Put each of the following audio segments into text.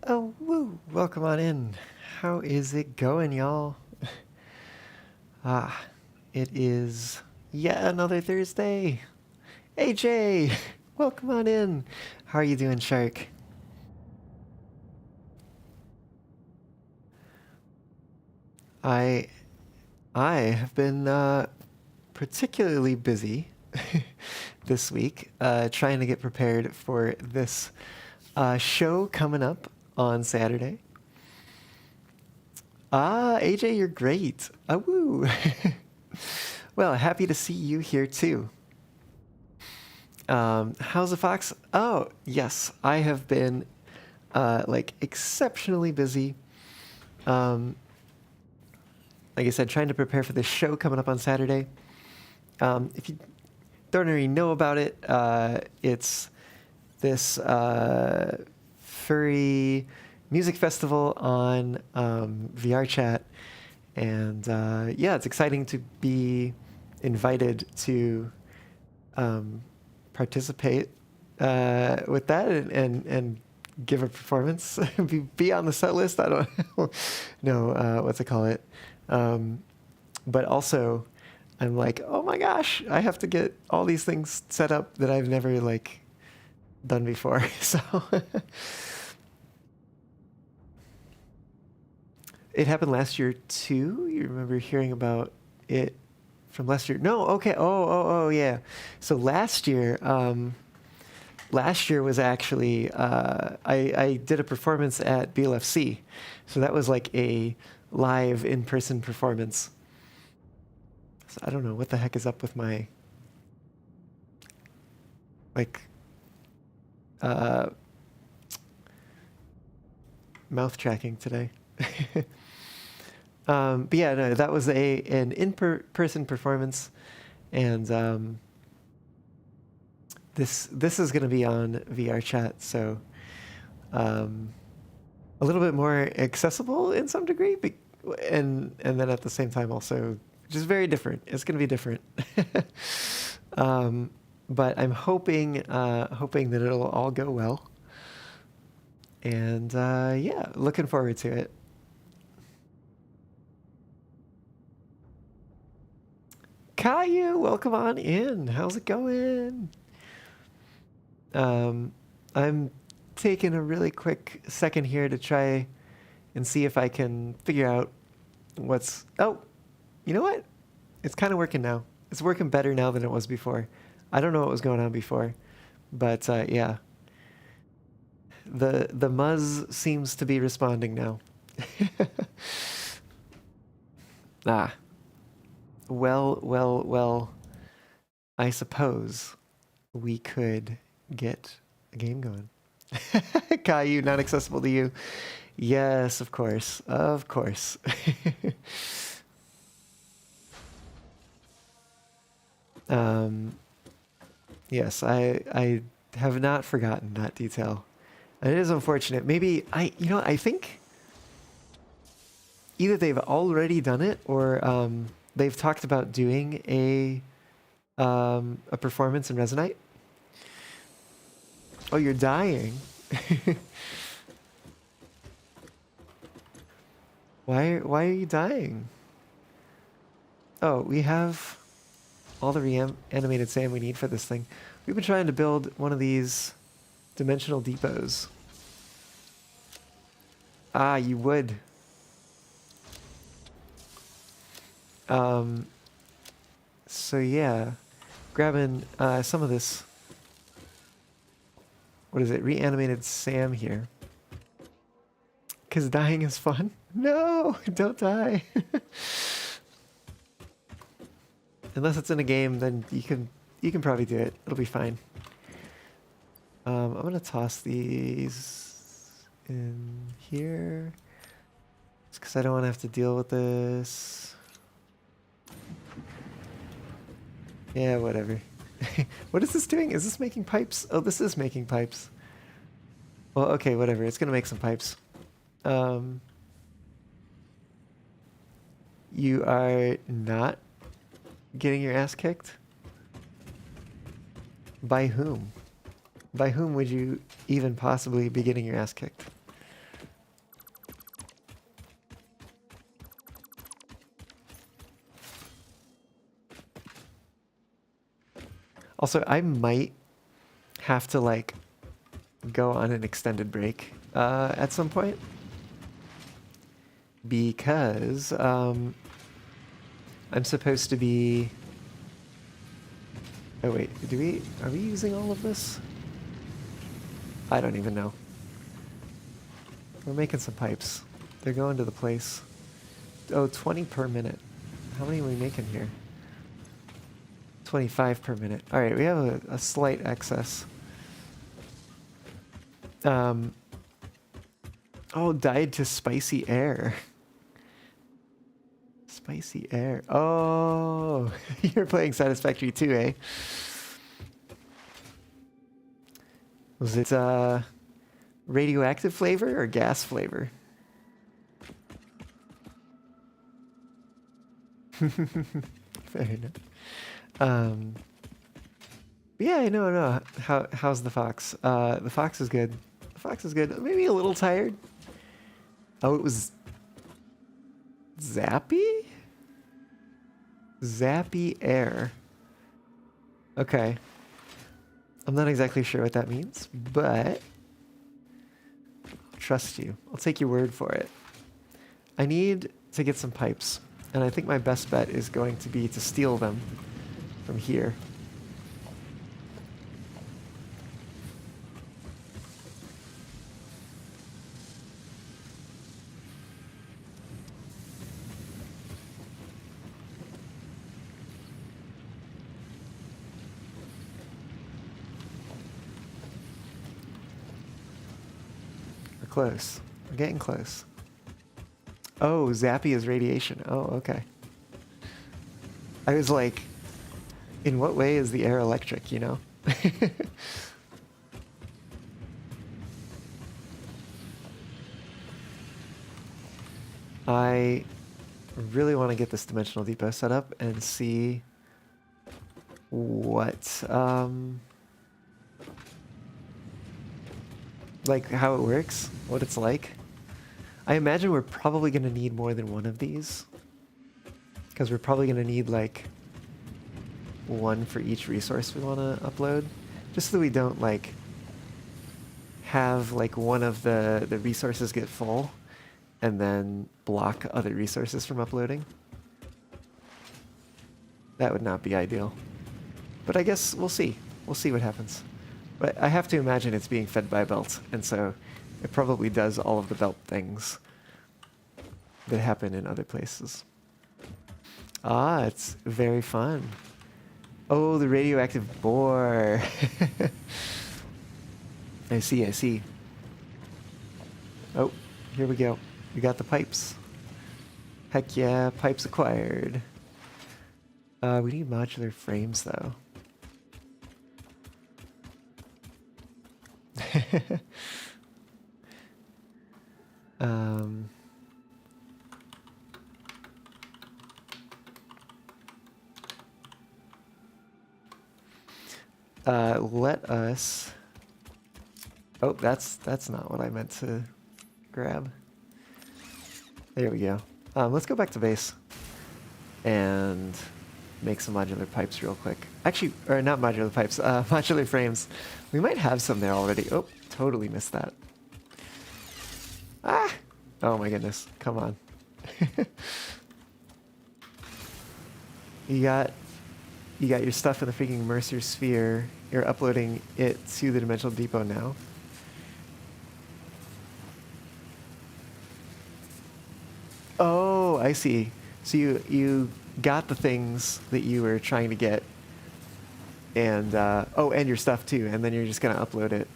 Oh, woo! Welcome on in. How is it going, y'all? Ah, it is yet another Thursday. AJ, welcome on in. How are you doing, Shark? I I have been particularly busy this week, trying to get prepared for this show coming up on Saturday. Ah, AJ, you're great. Ah, woo. Well, happy to see you here too. How's the fox? Oh, yes, I have been like exceptionally busy. Um, like I said, trying to prepare for this show coming up on Saturday. If you don't already know about it, it's this furry music festival on VR chat. And yeah, it's exciting to be invited to participate with that and give a performance, be on the set list. I don't know what to call it. But also, I'm like, oh my gosh, I have to get all these things set up that I've never like done before. So it happened last year too. You remember hearing about it from last year? No, okay. Oh, yeah. So last year was actually I did a performance at BLFC, so that was like a live in-person performance. So I don't know what the heck is up with my like uh, mouth tracking today. But yeah, no, that was an in-person performance, and this is going to be on VR chat, so um, a little bit more accessible in some degree, and then at the same time also just very different. It's going to be different. But I'm hoping that it'll all go well, and yeah, looking forward to it. Caillou, welcome on in. How's it going? Um, I'm taking a really quick second here to try and see if I can figure out what's... Oh, you know what? It's kind of working now. It's working better now than it was before. I don't know what was going on before, but yeah. The Muzz seems to be responding now. Ah, well, I suppose we could get a game going. Caillou, not accessible to you. Yes, of course. Of course. um, yes, I have not forgotten that detail. And it is unfortunate. Maybe I think either they've already done it or they've talked about doing a performance in Resonite. Oh, you're dying. Why are you dying? Oh, we have all the reanimated sand we need for this thing. We've been trying to build one of these dimensional depots. Ah, you would. So yeah, grabbing some of this. What is it? Reanimated Sam here. Because dying is fun. No, don't die. Unless it's in a game, then you can probably do it. It'll be fine. I'm gonna toss these in here. Just because I don't want to have to deal with this. Yeah, whatever. What is this doing? Is this making pipes? Oh, this is making pipes. Well, okay, whatever. It's gonna make some pipes. You are not getting your ass kicked? By whom? By whom would you even possibly be getting your ass kicked? Also, I might have to like go on an extended break at some point because I'm supposed to be. Oh wait, are we using all of this? I don't even know. We're making some pipes. They're going to the place. Oh, 20 per minute. How many are we making here? 25 per minute. All right, we have a slight excess. Oh, died to spicy air. Spicy air. Oh, you're playing Satisfactory too, eh? Was it radioactive flavor or gas flavor? Fair enough. Yeah, no. How's the fox? The fox is good. The fox is good. Maybe a little tired. Oh, it was Zappy? Zappy air. Okay. I'm not exactly sure what that means, but trust you. I'll take your word for it. I need to get some pipes, and I think my best bet is going to be to steal them from here. We're close. We're getting close. Oh, Zappy is radiation. Oh, okay. I was like, in what way is the air electric, you know? I really want to get this dimensional depot set up and see what, like how it works, what it's like. I imagine we're probably going to need more than one of these, because we're probably going to need like one for each resource we want to upload, just so that we don't like have like one of the resources get full and then block other resources from uploading. That would not be ideal. But I guess we'll see. We'll see what happens. But I have to imagine it's being fed by belt, and so it probably does all of the belt things that happen in other places. Ah, it's very fun. Oh, the radioactive boar. I see, I see. Oh, here we go. We got the pipes. Heck yeah, pipes acquired. We need modular frames, though. Let us... Oh, that's not what I meant to grab. There we go. Let's go back to base and make some modular pipes real quick. Actually, or not modular pipes, modular frames. We might have some there already. Oh, totally missed that. Ah! Oh my goodness, come on. You got your stuff in the freaking Mercer sphere. You're uploading it to the Dimensional Depot now. Oh, I see. So you got the things that you were trying to get, and oh, and your stuff too, and then you're just gonna upload it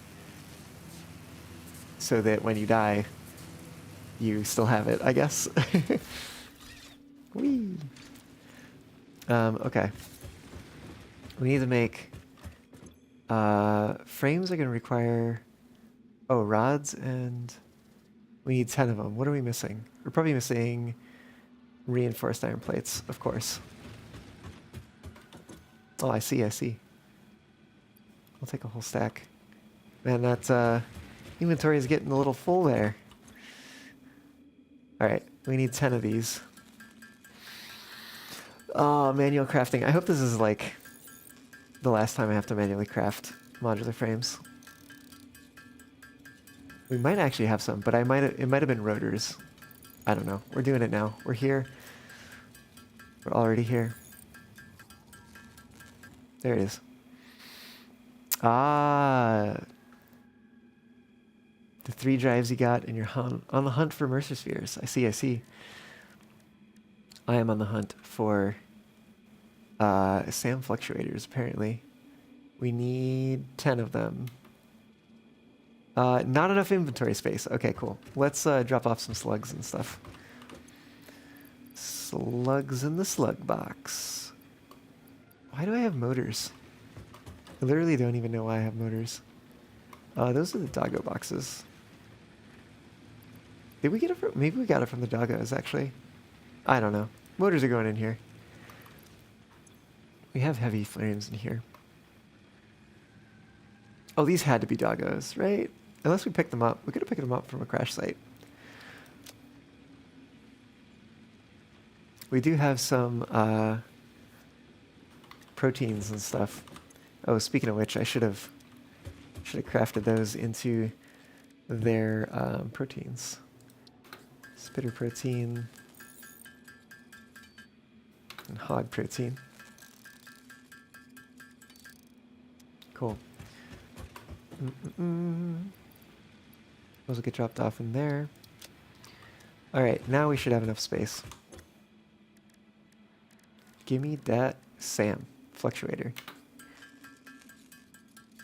so that when you die, you still have it, I guess. Whee! Okay. We need to make... frames are going to require... Oh, rods, and... We need 10 of them. What are we missing? We're probably missing reinforced iron plates, of course. Oh, I see, I see. I'll take a whole stack. Man, that inventory is getting a little full there. Alright, we need 10 of these. Oh, manual crafting. I hope this is like the last time I have to manually craft modular frames. We might actually have some, but it might have been rotors. I don't know. We're doing it now. We're here. We're already here. There it is. Ah. The 3 drives you got, and you're on the hunt for Mercer spheres. I see, I see. I am on the hunt for SAM fluctuators, apparently. We need 10 of them. Not enough inventory space. Okay, cool. Let's drop off some slugs and stuff. Slugs in the slug box. Why do I have motors? I literally don't even know why I have motors. Those are the doggo boxes. Did we get it from... Maybe we got it from the doggos, actually. I don't know. Motors are going in here. We have heavy frames in here. Oh, these had to be doggos, right? Unless we picked them up. We could have picked them up from a crash site. We do have some proteins and stuff. Oh, speaking of which, I should have crafted those into their proteins. Spitter protein and hog protein. Cool. Those will get dropped off in there. All right, now we should have enough space. Give me that SAM fluctuator.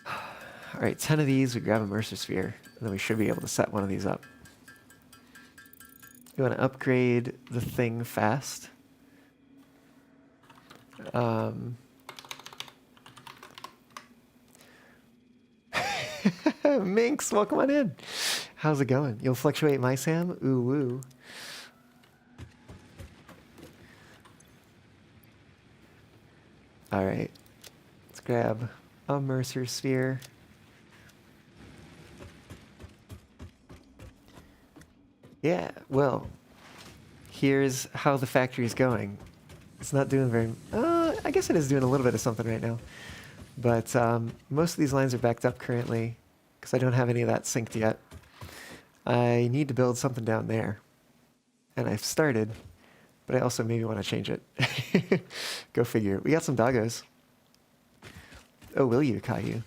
All right, 10 of these. We grab a Mercer sphere, and then we should be able to set one of these up. You want to upgrade the thing fast. Minx, welcome on in. How's it going? You'll fluctuate my SAM? Ooh woo. All right, let's grab a Mercer sphere. Yeah, well, here's how the factory is going. It's not doing very... I guess it is doing a little bit of something right now. But most of these lines are backed up currently because I don't have any of that synced yet. I need to build something down there. And I've started, but I also maybe want to change it. Go figure. We got some doggos. Oh, will you, Caillou?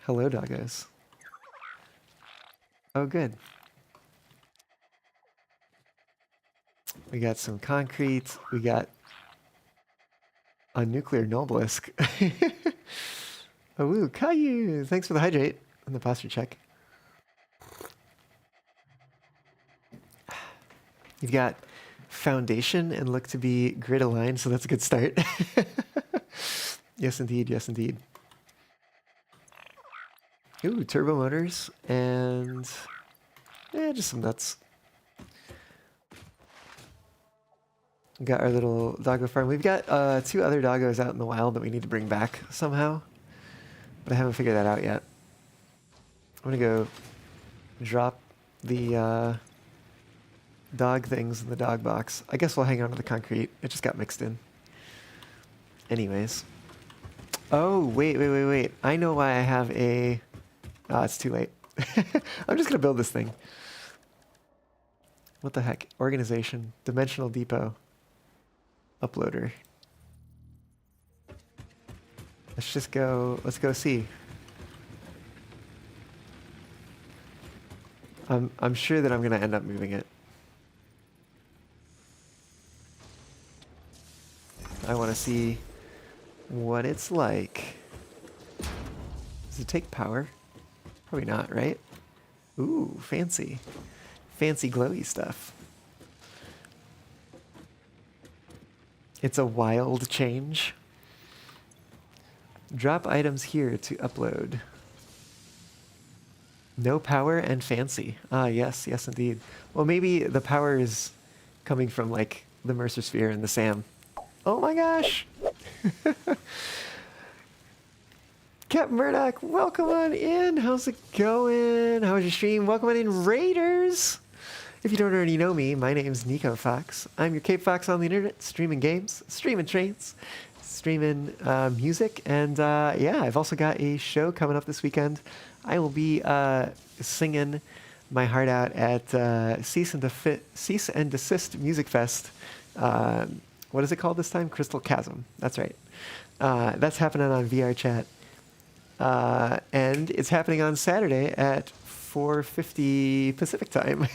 Hello, doggos. Oh, good. We got some concrete. We got a nuclear Nobelisk. Oh, woo, Caillou! Thanks for the hydrate and the posture check. You've got foundation and look to be grid aligned, so that's a good start. Yes, indeed. Yes, indeed. Ooh, turbo motors and just some nuts. We got our little doggo farm. We've got 2 other doggos out in the wild that we need to bring back somehow, but I haven't figured that out yet. I'm gonna go drop the dog things in the dog box. I guess we'll hang on to the concrete. It just got mixed in. Anyways. Oh, wait. I know why I have a... it's too late. I'm just gonna build this thing. What the heck? Organization. Dimensional depot. Uploader. Let's go see. I'm sure that I'm gonna end up moving it. I want to see what it's like. Does it take power? Probably not, right? Ooh, fancy. Fancy glowy stuff. It's a wild change. Drop items here to upload. No power and fancy. Ah, yes, yes indeed. Well, maybe the power is coming from like the Mercer sphere and the SAM. Oh my gosh! Captain Murdoch, welcome on in. How's it going? How was your stream? Welcome on in, Raiders. If you don't already know me, my name's Nico Fox. I'm your Cape Fox on the internet, streaming games, streaming trains, streaming music, and yeah, I've also got a show coming up this weekend. I will be singing my heart out at Cease and Desist Music Fest. What is it called this time? Crystal Chasm. That's right. That's happening on VR Chat. And it's happening on Saturday at 4:50 Pacific time.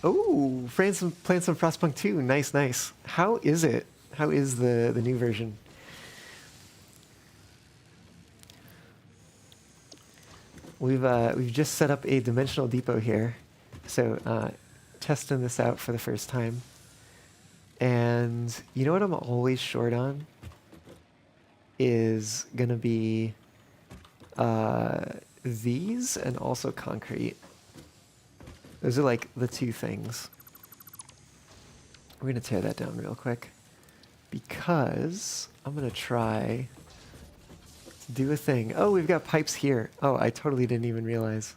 Oh, playing some Frostpunk 2. Nice, nice. How is it? How is the new version? We've just set up a dimensional depot here, so testing this out for the first time. And you know what I'm always short on is gonna be these and also concrete. Those are like the two things. We're gonna tear that down real quick because I'm gonna try to do a thing. Oh, we've got pipes here. Oh, I totally didn't even realize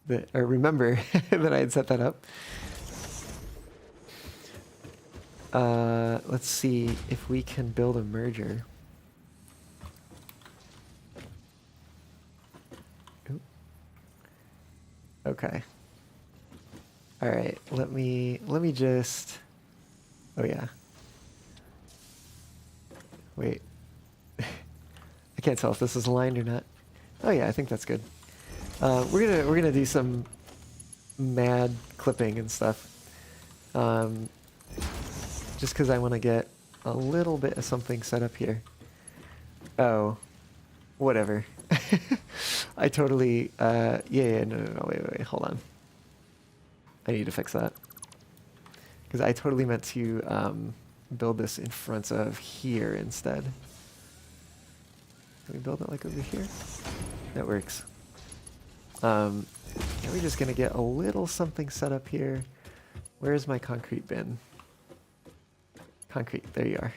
that, or remember that I had set that up. Let's see if we can build a merger. Oop. Okay. All right. Let me just. Oh yeah. Wait. I can't tell if this is aligned or not. Oh yeah, I think that's good. We're gonna do some mad clipping and stuff. Just because I want to get a little bit of something set up here. Oh, whatever. I totally, no, wait, hold on. I need to fix that. Because I totally meant to build this in front of here instead. Can we build it like over here? That works. Yeah, we're just going to get a little something set up here. Where's my concrete bin? Concrete, there you are.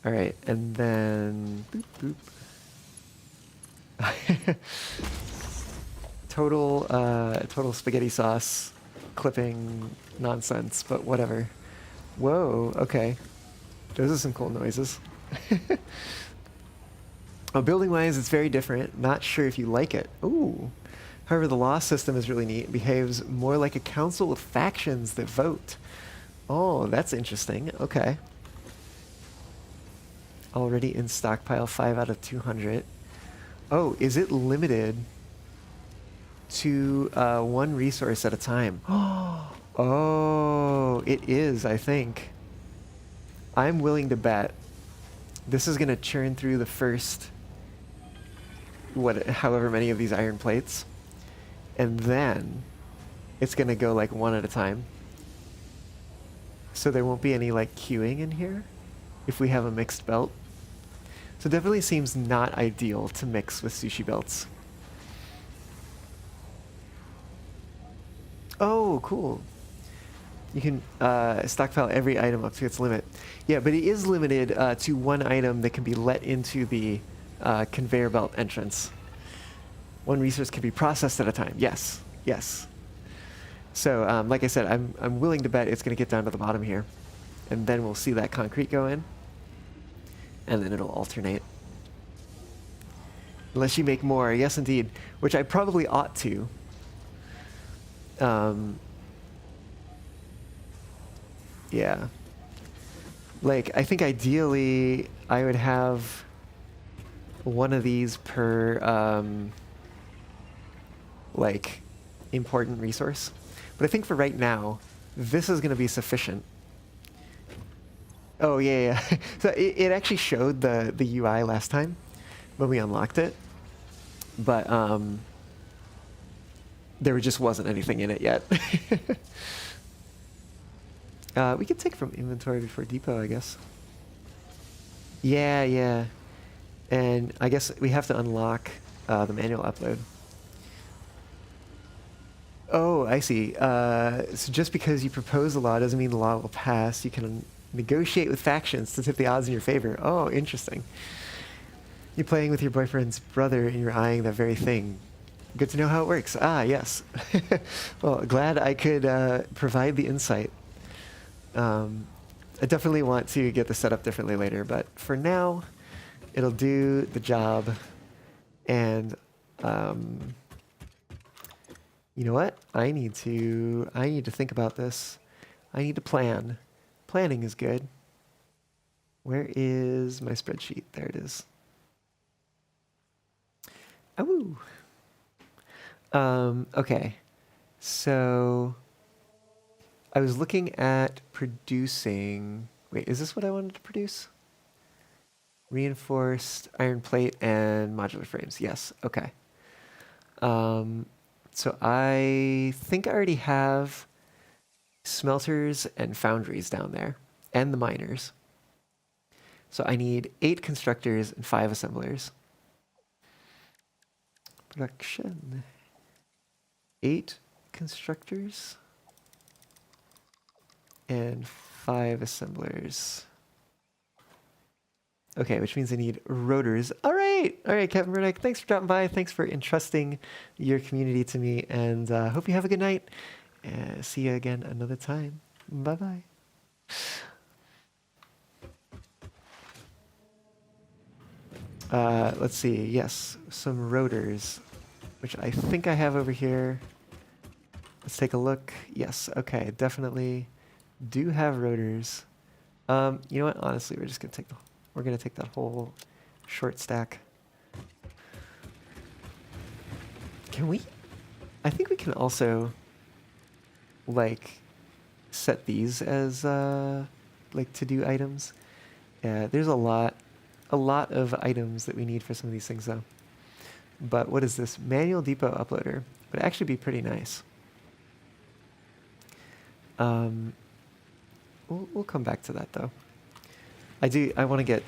All right, and then boop, boop. Total spaghetti sauce clipping nonsense, but whatever. Whoa, okay. Those are some cool noises. Oh, building-wise, it's very different. Not sure if you like it. Ooh. However, the law system is really neat. It behaves more like a council of factions that vote. Oh, that's interesting. Okay. Already in stockpile, 5 out of 200. Oh, is it limited to one resource at a time? Oh, it is, I think. I'm willing to bet this is going to churn through the first, however many of these iron plates. And then it's going to go like one at a time. So there won't be any like queuing in here if we have a mixed belt. So it definitely seems not ideal to mix with sushi belts. Oh, cool. You can stockpile every item up to its limit. Yeah, but it is limited to one item that can be let into the conveyor belt entrance. One resource can be processed at a time. Yes, yes. So, like I said, I'm willing to bet it's going to get down to the bottom here, and then we'll see that concrete go in, and then it'll alternate. Unless you make more, yes, indeed. Which I probably ought to. Yeah. Like, I think ideally I would have one of these per like important resource. But I think for right now, this is going to be sufficient. Oh, yeah. So it actually showed the UI last time when we unlocked it. But there just wasn't anything in it yet. We could take from inventory before depot, I guess. Yeah, yeah. And I guess we have to unlock the manual upload. Oh, I see. So just because you propose a law doesn't mean the law will pass. You can negotiate with factions to tip the odds in your favor. Oh, interesting. You're playing with your boyfriend's brother and you're eyeing that very thing. Good to know how it works. Ah, yes. Well, glad I could provide the insight. I definitely want to get this set up differently later, but for now, it'll do the job. And you know what? I need to think about this. I need to plan. Planning is good. Where is my spreadsheet? There it is. Oh. Okay. So I was looking at producing. Wait, is this what I wanted to produce? Reinforced iron plate and modular frames. Yes. Okay. So I think I already have smelters and foundries down there, and the miners. So I need 8 constructors and 5 assemblers. Production. 8 constructors and 5 assemblers. Okay, which means I need rotors. All right, Captain Burdick, thanks for dropping by. Thanks for entrusting your community to me, and hope you have a good night. See you again another time. Bye-bye. Let's see. Yes, some rotors, which I think I have over here. Let's take a look. Yes, okay, definitely do have rotors. You know what? Honestly, we're gonna take that whole short stack. Can we? I think we can also like set these as like to-do items. There's a lot of items that we need for some of these things though. But what is this? Manual depot uploader would actually be pretty nice. We'll come back to that though. I want to get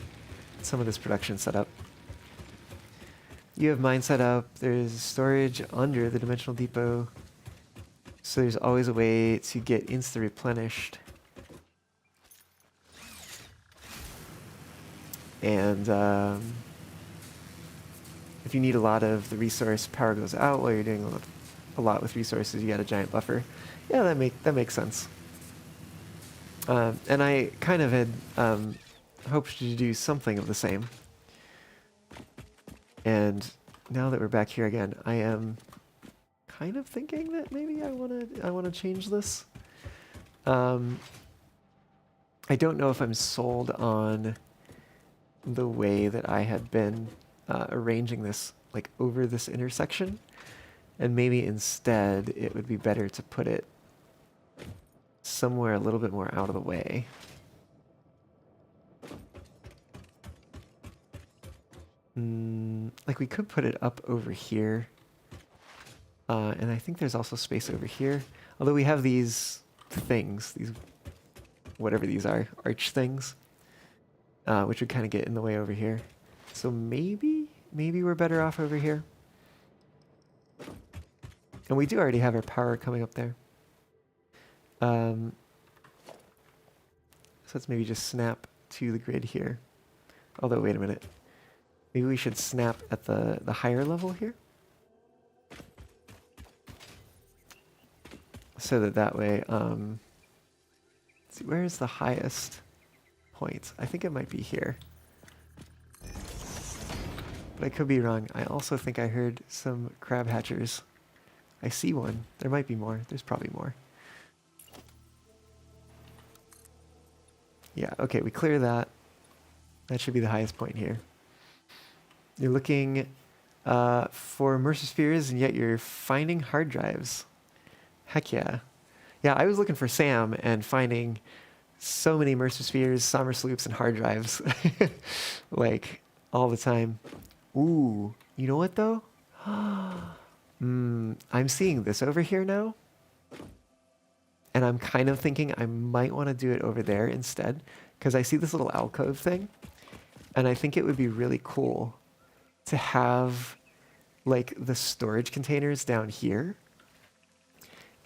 some of this production set up. You have mine set up. There's storage under the dimensional depot. So there's always a way to get insta replenished. And if you need a lot of the resource, power goes out while you're doing a lot with resources, you got a giant buffer. Yeah, that makes sense. And I kind of had hoped to do something of the same. And now that we're back here again, I am kind of thinking that maybe I wanna change this. I don't know if I'm sold on the way that I had been arranging this, like over this intersection, and maybe instead it would be better to put it somewhere a little bit more out of the way. Like we could put it up over here. And I think there's also space over here. Although we have these things, these whatever these are, arch things, which would kind of get in the way over here. So maybe we're better off over here. And we do already have our power coming up there. So let's maybe just snap to the grid here. Although, wait a minute. Maybe we should snap at the higher level here. So that way, let's see, where is the highest point? I think it might be here. But I could be wrong. I also think I heard some crab hatchers. I see one. There might be more. There's probably more. Yeah, okay, we clear that. That should be the highest point here. You're looking for immersive spheres, and yet you're finding hard drives. Heck yeah. Yeah, I was looking for Sam and finding so many immersive spheres, somber sloops, and hard drives. Like, all the time. Ooh, you know what though? I'm seeing this over here now. And I'm kind of thinking I might want to do it over there instead, because I see this little alcove thing. And I think it would be really cool to have like the storage containers down here.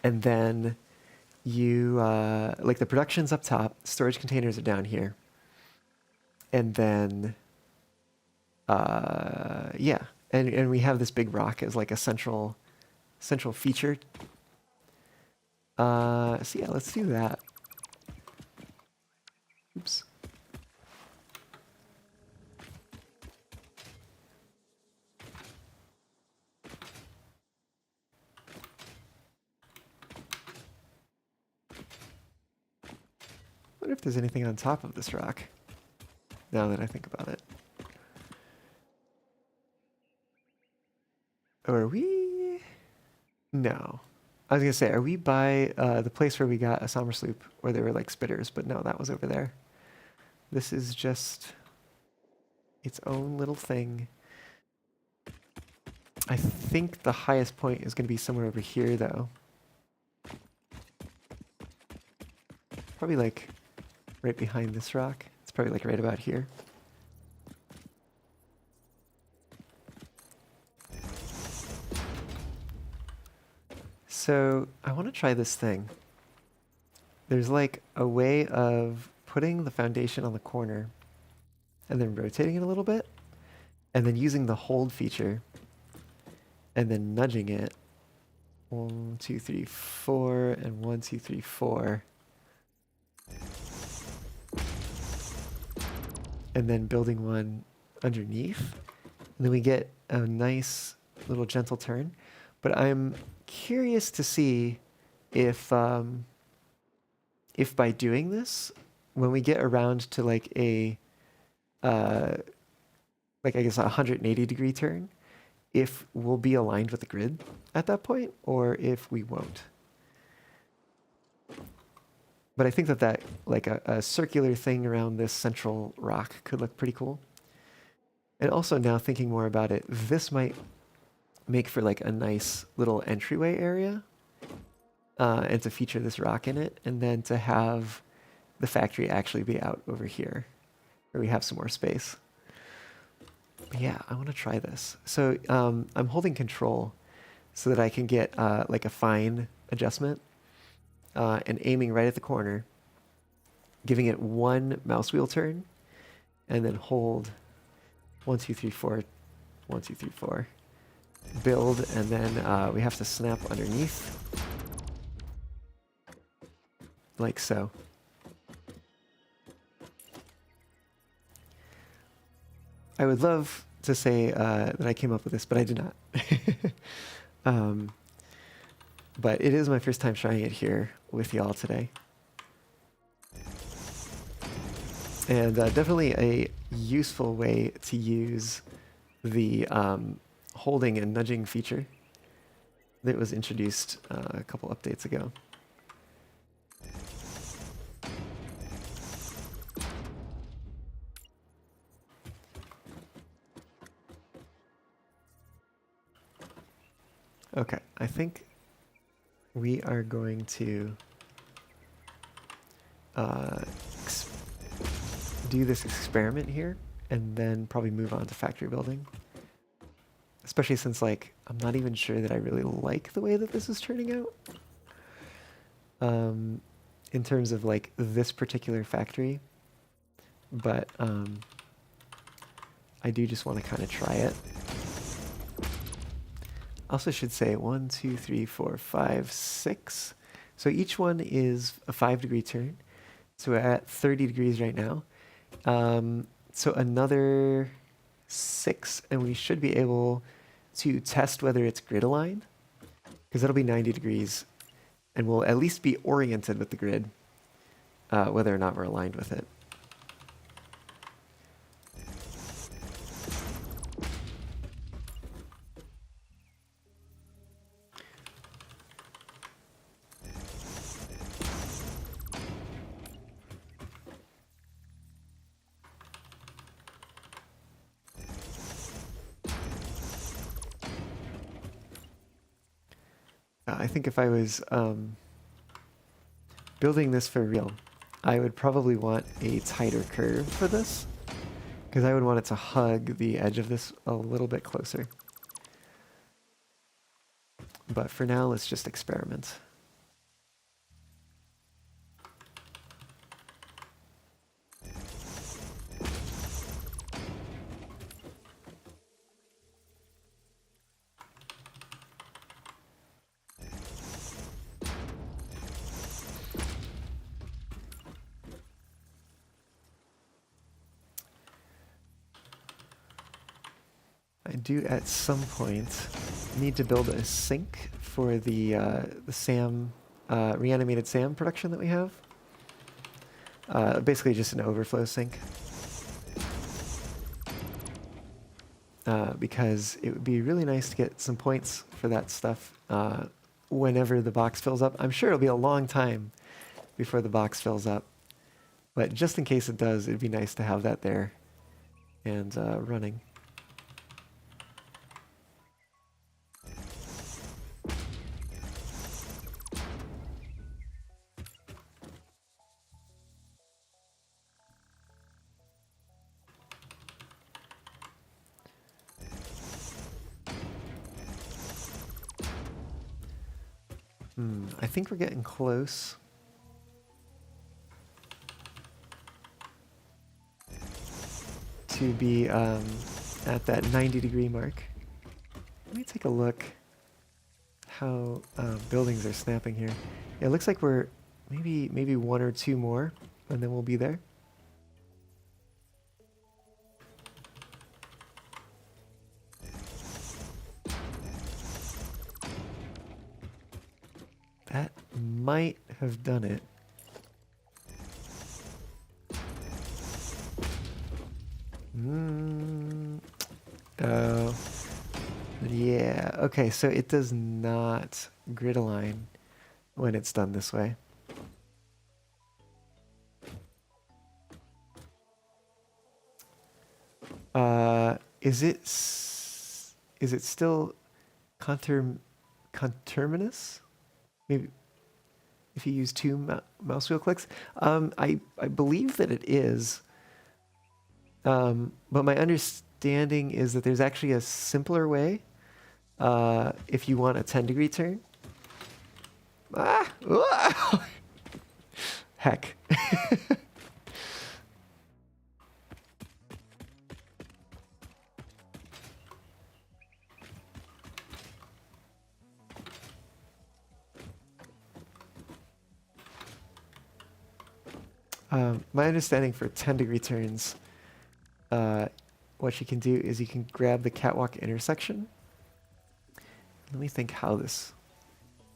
And then you, like the production's up top, storage containers are down here. And then Yeah, and we have this big rock as like a central feature. So yeah, let's do that. Oops. I wonder if there's anything on top of this rock, now that I think about it. Or are we? No. I was gonna say, are we by the place where we got a summer sloop, where there were like spitters, but no, that was over there. This is just its own little thing. I think the highest point is gonna be somewhere over here, though. Probably like right behind this rock. It's probably like right about here. So I want to try this thing. There's like a way of putting the foundation on the corner and then rotating it a little bit and then using the hold feature and then nudging it. 1, 2, 3, 4, and 1, 2, 3, 4. And then building one underneath. And then we get a nice little gentle turn. But I'm curious to see if by doing this, when we get around to like a like I guess a 180 degree turn, if we'll be aligned with the grid at that point or if we won't. But I think that like a circular thing around this central rock could look pretty cool. And also now thinking more about it, this might make for like a nice little entryway area, and to feature this rock in it, and then to have the factory actually be out over here where we have some more space. But yeah, I want to try this. So I'm holding control so that I can get like a fine adjustment, and aiming right at the corner, giving it one mouse wheel turn, and then hold 1, 2, 3, 4, 1, 2, 3, 4. Build, and then we have to snap underneath, like so. I would love to say that I came up with this, but I did not. But it is my first time trying it here with y'all today. And definitely a useful way to use the holding and nudging feature that was introduced a couple updates ago. Okay, I think we are going to do this experiment here and then probably move on to factory building. Especially since like I'm not even sure that I really like the way that this is turning out. In terms of like this particular factory. But I do just want to kind of try it. Also should say 1, 2, 3, 4, 5, 6. So each one is a 5-degree turn. So we're at 30 degrees right now. So another 6, and we should be able to test whether it's grid aligned, because that'll be 90 degrees, and we'll at least be oriented with the grid, whether or not we're aligned with it. I think if I was building this for real, I would probably want a tighter curve for this, because I would want it to hug the edge of this a little bit closer. But for now, let's just experiment. I do at some point need to build a sink for the SAM, reanimated SAM production that we have. Basically just an overflow sink. Because it would be really nice to get some points for that stuff whenever the box fills up. I'm sure it'll be a long time before the box fills up, but just in case it does, it'd be nice to have that there and running. I think we're getting close. To be at that 90-degree mark. Let me take a look how buildings are snapping here. Yeah, it looks like we're maybe one or two more, and then we'll be there. That might have done it. Oh. Yeah, okay, so it does not grid align when it's done this way. Is it still conterminous? Maybe if you use two mouse wheel clicks. I believe that it is. But my understanding is that there's actually a simpler way if you want a 10-degree turn. Heck. My understanding for 10-degree turns, what you can do is you can grab the catwalk intersection. Let me think how this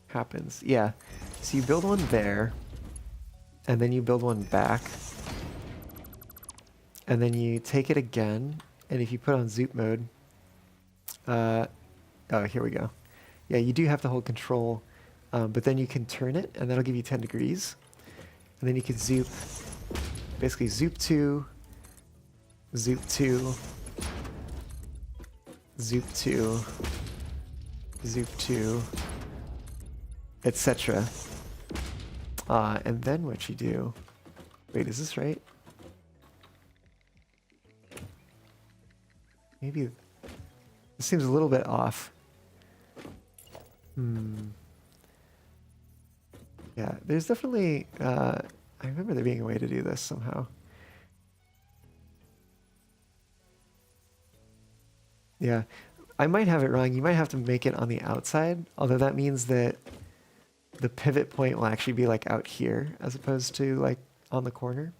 happens. Yeah, so you build one there, and then you build one back, and then you take it again, and if you put on zoop mode, oh, here we go. Yeah, you do have to hold control, but then you can turn it, and that'll give you 10 degrees. And then you can zoop, basically zoop 2, zoop 2, zoop 2, zoop 2, etc. And then what you do, wait, is this right? Maybe, this seems a little bit off. Yeah, there's definitely, I remember there being a way to do this somehow. Yeah, I might have it wrong. You might have to make it on the outside, although that means that the pivot point will actually be like out here as opposed to like on the corner.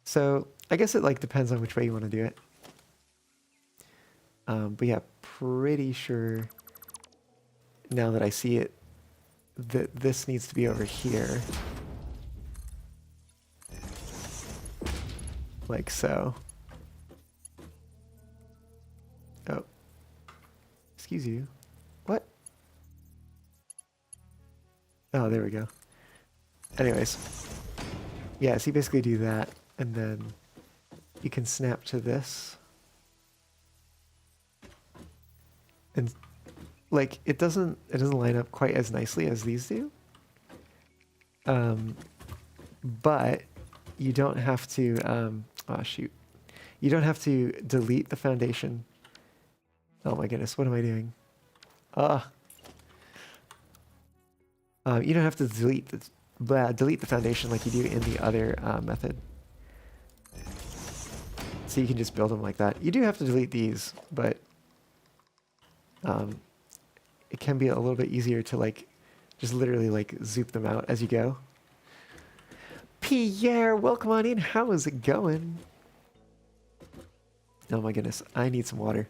So I guess it like depends on which way you want to do it. But yeah, pretty sure now that I see it, that this needs to be over here. Like so. Oh. Excuse you. What? Oh, there we go. Anyways. Yeah, so you basically do that, and then you can snap to this. And like it doesn't line up quite as nicely as these do. But you don't have to oh shoot. You don't have to delete the foundation. Oh my goodness, what am I doing? You don't have to delete the foundation like you do in the other method. So you can just build them like that. You do have to delete these, but it can be a little bit easier to like just literally like zoop them out as you go. Pierre, welcome on in. How is it going? Oh my goodness, I need some water.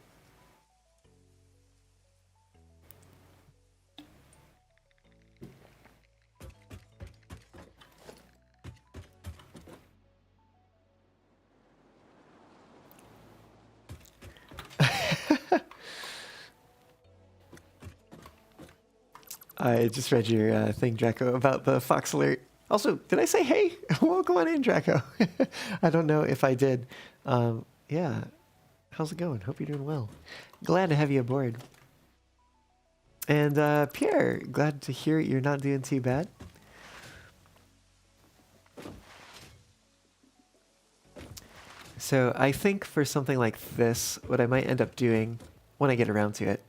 I just read your thing, Draco, about the Fox alert. Also, did I say hey? Welcome on in, Draco. I don't know if I did. Yeah, how's it going? Hope you're doing well. Glad to have you aboard. And Pierre, glad to hear you're not doing too bad. So I think for something like this, what I might end up doing when I get around to it,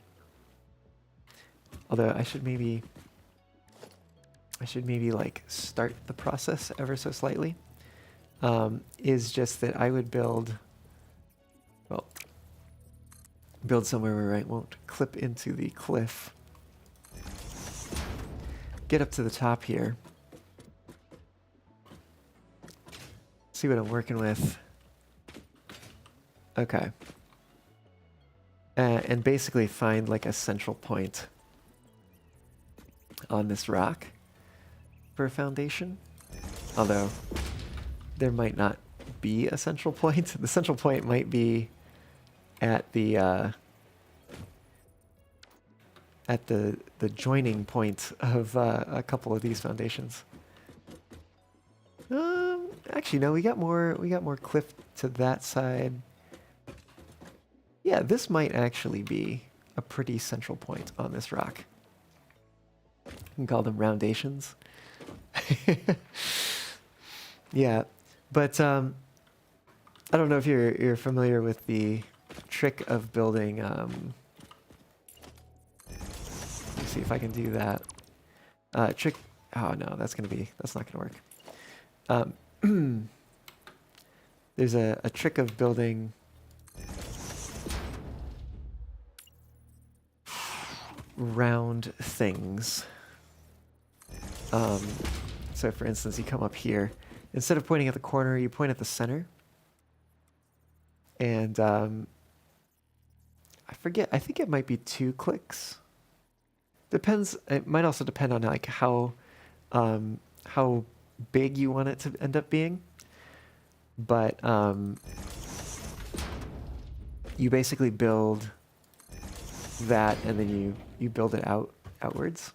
although I should maybe like start the process ever so slightly, is just that I would build somewhere where I won't clip into the cliff. Get up to the top here. See what I'm working with. Okay. And basically find like a central point on this rock for a foundation. Although there might not be a central point. The central point might be at the joining point of a couple of these foundations. Actually, no, we got more cliff to that side. Yeah, this might actually be a pretty central point on this rock. You can call them roundations. Yeah, but I don't know if you're familiar with the trick of building. Let me see if I can do that. Trick. Oh no, that's not gonna work. There's a trick of building round things. So for instance, you come up here. Instead of pointing at the corner, you point at the center. And I forget, I think it might be 2 clicks. Depends, it might also depend on like how big you want it to end up being. But you basically build that and then you build it outwards.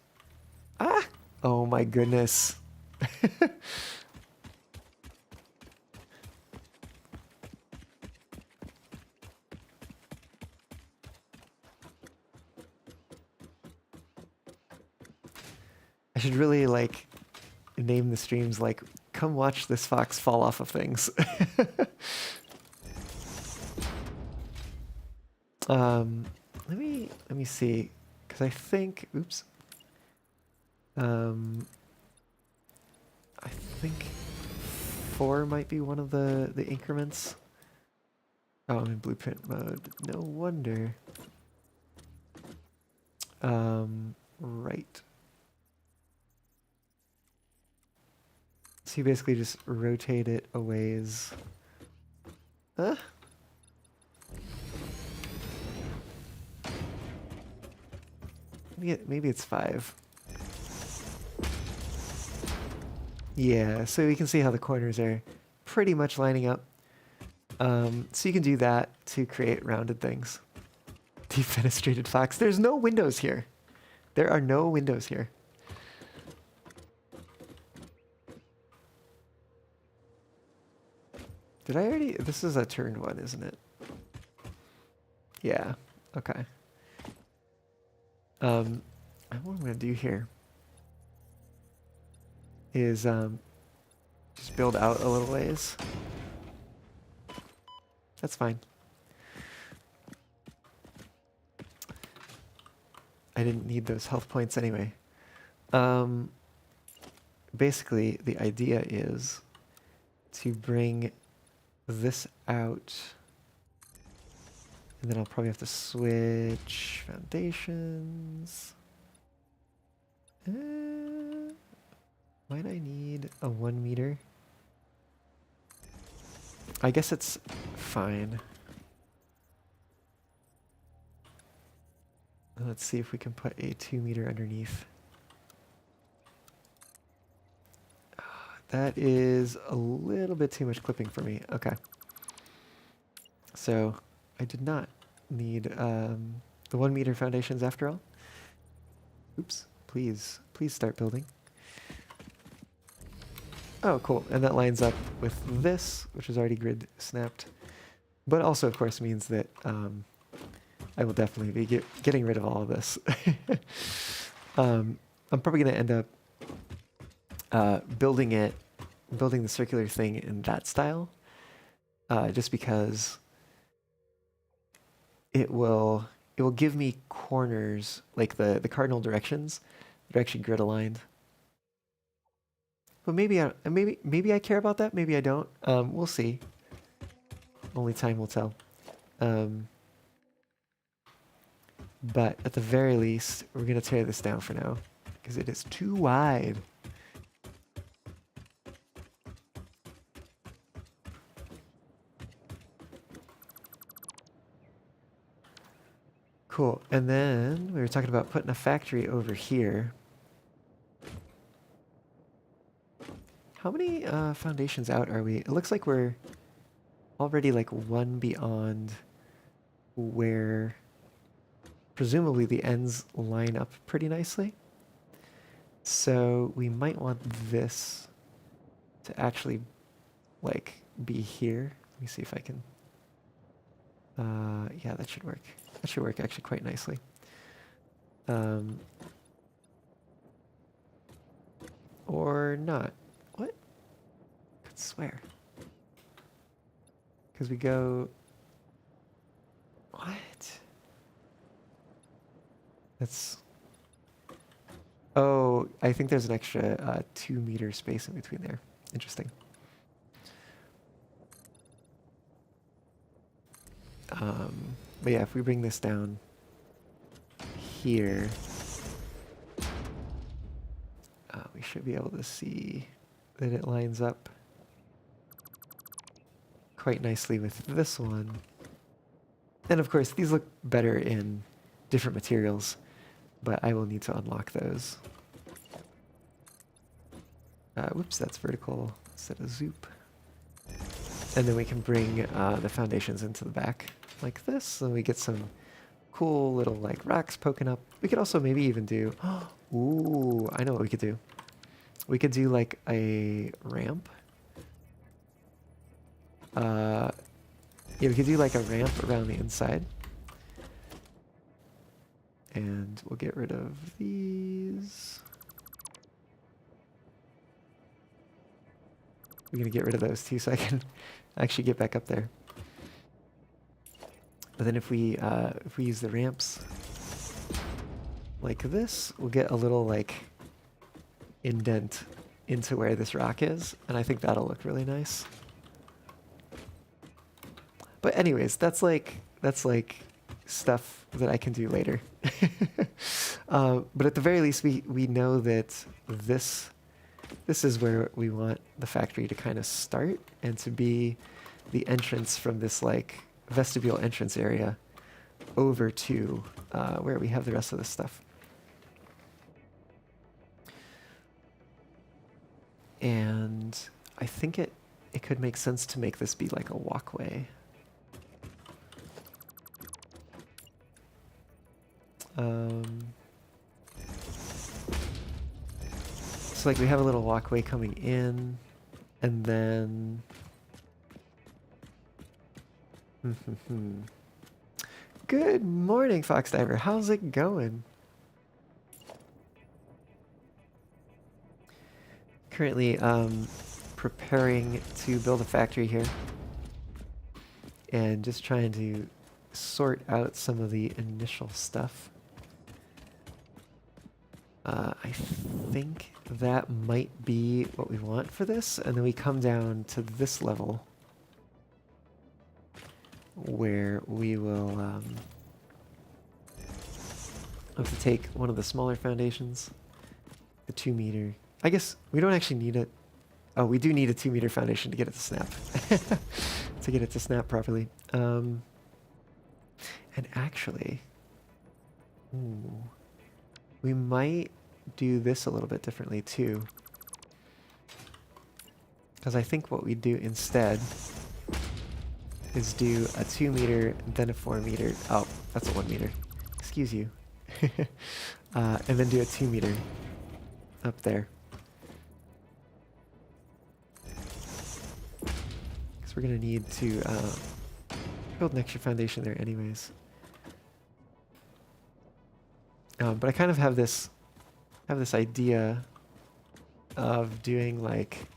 Ah! Oh my goodness. I should really like name the streams like, come watch this fox fall off of things. Let me see, because I think, oops. I think 4 might be one of the increments. Oh, I'm in blueprint mode. No wonder. Right. So you basically just rotate it a ways. Huh? Maybe it's 5. Yeah, so you can see how the corners are pretty much lining up. So you can do that to create rounded things. Defenestrated fox. There's no windows here. There are no windows here. Did I already? This is a turn 1, isn't it? Yeah. Okay. What I'm gonna do here is just build out a little ways. That's fine. I didn't need those health points anyway. Basically, the idea is to bring this out, and then I'll probably have to switch foundations. Might I need a 1 meter? I guess it's fine. Let's see if we can put a 2 meter underneath. That is a little bit too much clipping for me. Okay. So I did not need the 1 meter foundations after all. Oops. Please, please start building. Oh, cool. And that lines up with this, which is already grid snapped. But also, of course, means that I will definitely be getting rid of all of this. I'm probably going to end up building the circular thing in that style, just because it will give me corners, like the cardinal directions that are actually grid aligned. But maybe I care about that. Maybe I don't. We'll see. Only time will tell. But at the very least, we're gonna tear this down for now because it is too wide. Cool. And then we were talking about putting a factory over here. How many foundations out are we? It looks like we're already like one beyond where presumably the ends line up pretty nicely. So we might want this to actually like be here. Let me see if I can. Yeah, that should work. That should work actually quite nicely. Or not. What? I could swear. Because we go... What? That's... Oh, I think there's an extra 2 meter space in between there. Interesting. But yeah, if we bring this down here, we should be able to see that it lines up quite nicely with this one. And of course, these look better in different materials, but I will need to unlock those. Whoops, that's vertical instead of zoop. And then we can bring the foundations into the back like this, and we get some cool little like rocks poking up. We could also maybe even do, ooh, I know what we could do. We could do like a ramp. Yeah, we could do like a ramp around the inside. And we'll get rid of these. We're gonna get rid of those too so I can actually get back up there. But then if we use the ramps like this, we'll get a little like indent into where this rock is, and I think that'll look really nice. But anyways, that's like stuff that I can do later. But at the very least, we know that this is where we want the factory to kind of start and to be the entrance from this like vestibule entrance area over to where we have the rest of this stuff. And I think it could make sense to make this be like a walkway. So like we have a little walkway coming in, and then good morning, Fox Diver. How's it going? Currently preparing to build a factory here, and just trying to sort out some of the initial stuff. I think that might be what we want for this, and then we come down to this level where we will have to take one of the smaller foundations, the 2 meter. I guess we don't actually need it. Oh, we do need a 2 meter foundation to get it to snap. To get it to snap properly. And actually, we might do this a little bit differently too. Because I think what we do instead is do a 2 meter, then a 4 meter. Oh, that's a 1 meter. Excuse you. And then do a 2-meter up there. Because we're going to need to build an extra foundation there anyways. But I kind of have this idea of doing like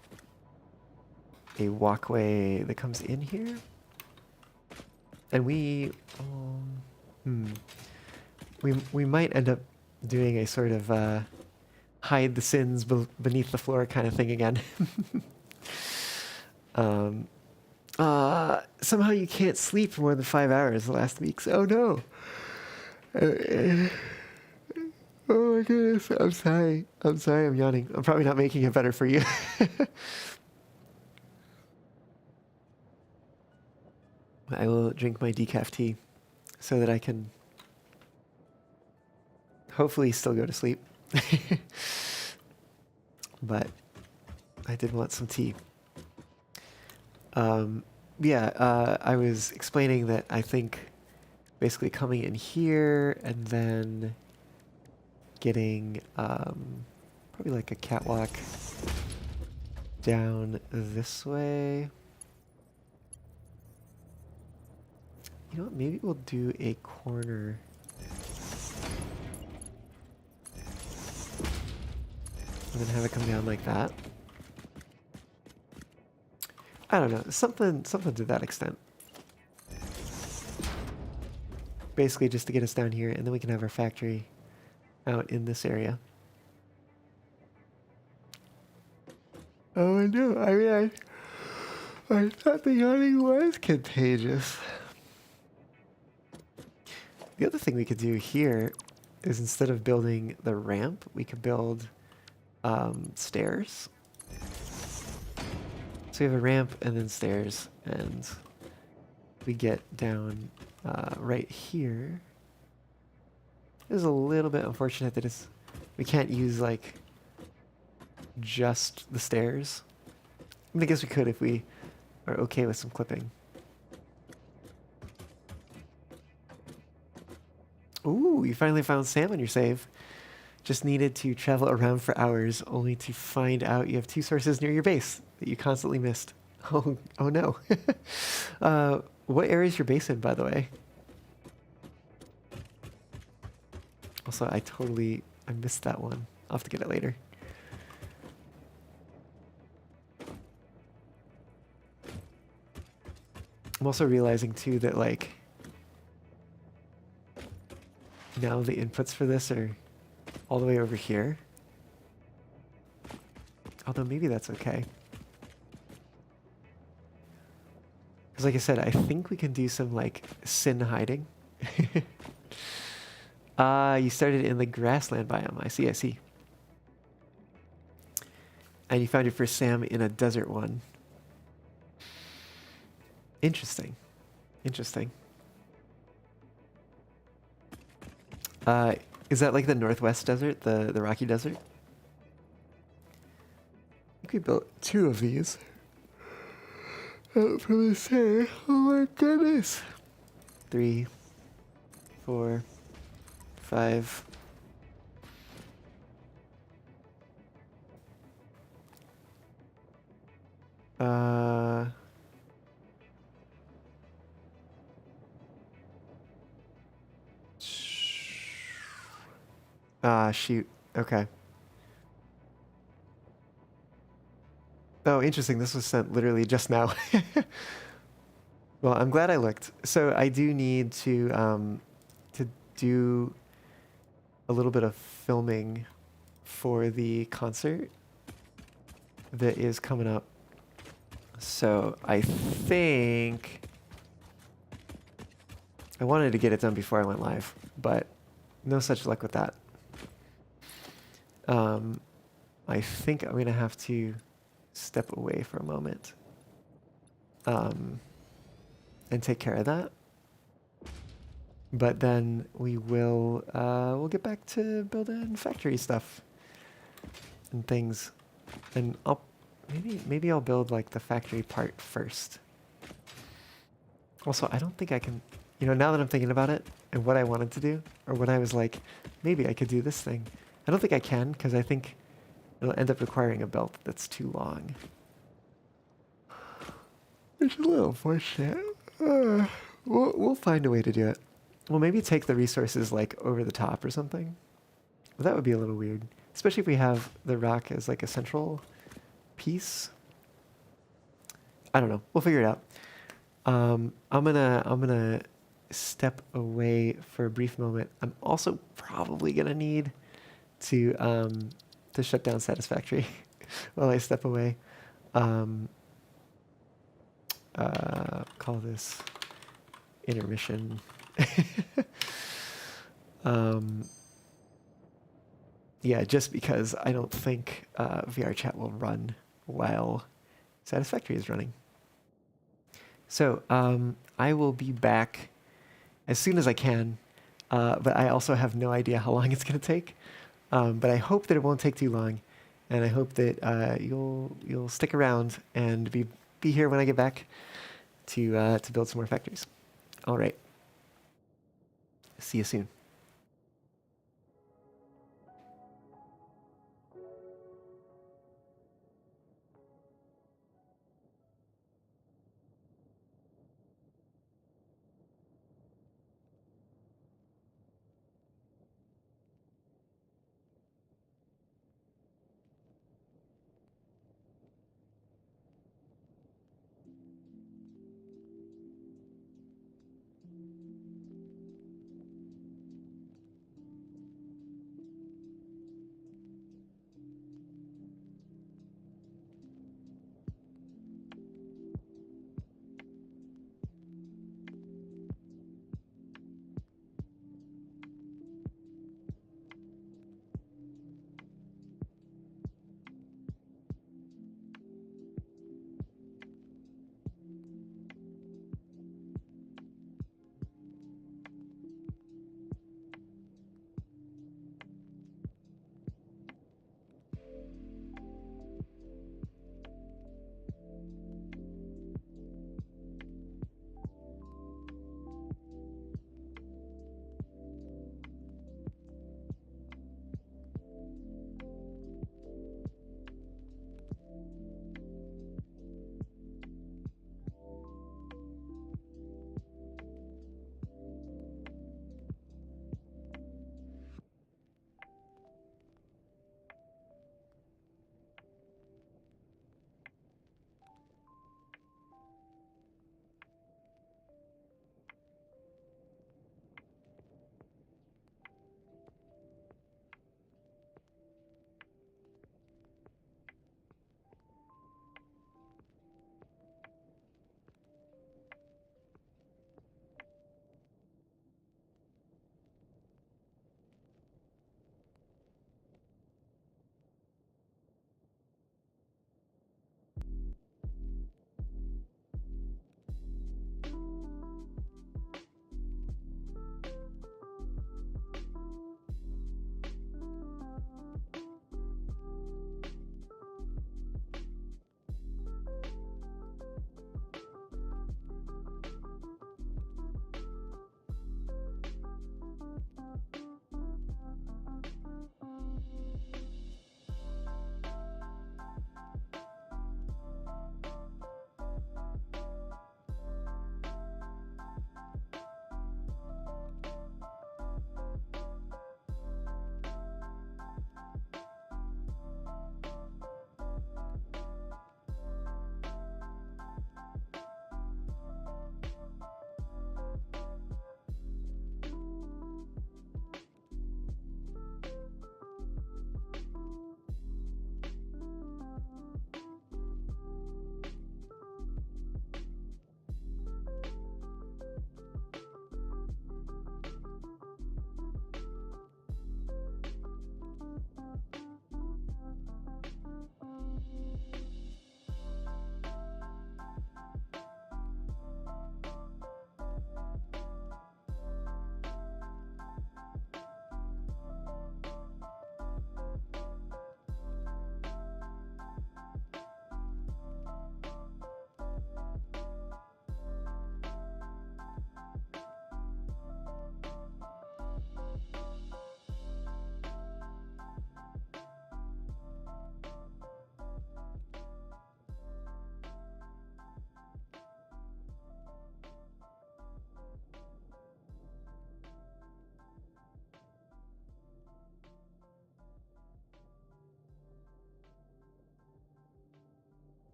a walkway that comes in here. And we might end up doing a sort of hide the sins beneath the floor kind of thing again. Somehow you can't sleep for more than 5 hours the last week. Oh no. Oh my goodness. I'm sorry. I'm yawning. I'm probably not making it better for you. I will drink my decaf tea so that I can hopefully still go to sleep. But I did want some tea. I was explaining that I think basically coming in here and then getting probably like a catwalk down this way. You know what, maybe we'll do a corner. And then have it come down like that. I don't know, something to that extent. Basically just to get us down here, and then we can have our factory out in this area. Oh no, I mean, I thought the yawning was contagious. The other thing we could do here is instead of building the ramp, we could build stairs. So we have a ramp and then stairs, and we get down right here. It is a little bit unfortunate that we can't use like just the stairs. I mean, I guess we could if we are okay with some clipping. Ooh, you finally found Sam on your save. Just needed to travel around for hours only to find out you have 2 sources near your base that you constantly missed. Oh no. What area is your base in, by the way? Also, I missed that one. I'll have to get it later. I'm also realizing too that like now the inputs for this are all the way over here. Although maybe that's okay. Because like I said, I think we can do some like sin hiding. You started in the grassland biome. I see. And you found your first Sam in a desert one. Interesting. Is that like the Northwest Desert, the Rocky Desert? I think we built 2 of these. Out from the center. Oh my goodness. 3, 4, 5. Shoot. Okay. Oh, interesting. This was sent literally just now. Well, I'm glad I looked. So I do need to do a little bit of filming for the concert that is coming up. So I think I wanted to get it done before I went live, but no such luck with that. I think I'm going to have to step away for a moment and take care of that. But then we'll get back to building factory stuff and things. And maybe I'll build like the factory part first. Also, I don't think I can now that I'm thinking about it and what I wanted to do, or when I was like, maybe I could do this thing, I don't think I can because I think it'll end up requiring a belt that's too long. It's a little unfortunate. We'll find a way to do it. Well, maybe take the resources like over the top or something. Well, that would be a little weird, especially if we have the rock as like a central piece. I don't know. We'll figure it out. I'm gonna step away for a brief moment. I'm also probably gonna need to shut down Satisfactory while I step away. Um, call this intermission. um, yeah, just because I don't think VR chat will run while Satisfactory is running. So I will be back as soon as I can, but I also have no idea how long it's going to take. But I hope that it won't take too long, and I hope that you'll stick around and be here when I get back to build some more factories. All right. See you soon.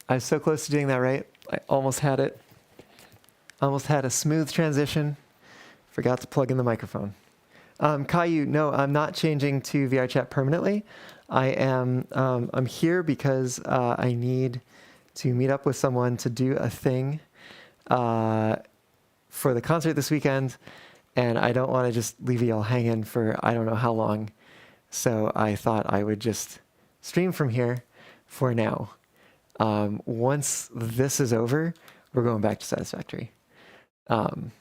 I was so close to doing that right. I almost had it. Almost had a smooth transition. Forgot to plug in the microphone. Caillou, no, I'm not changing to VR chat permanently. I'm here because I need to meet up with someone to do a thing for the concert this weekend, and I don't want to just leave you all hanging for I don't know how long. So I thought I would just stream from here for now. Once this is over, we're going back to Satisfactory. But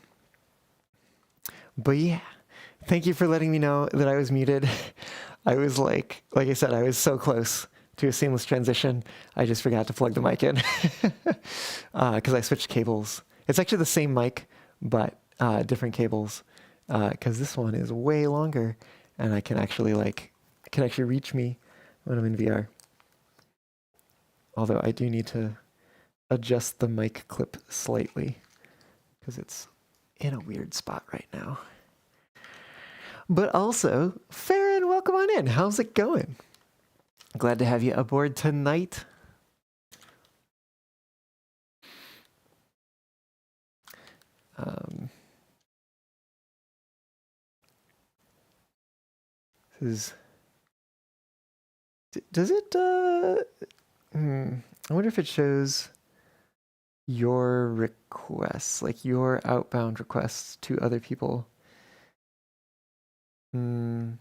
yeah, thank you for letting me know that I was muted. I was like I said, I was so close to a seamless transition. I just forgot to plug the mic in because I switched cables. It's actually the same mic, but different cables because this one is way longer and I can actually reach me when I'm in VR. Although I do need to adjust the mic clip slightly because it's in a weird spot right now. But also, Farron, welcome on in. How's it going? Glad to have you aboard tonight. Does it, I wonder if it shows your requests, like your outbound requests to other people. I'm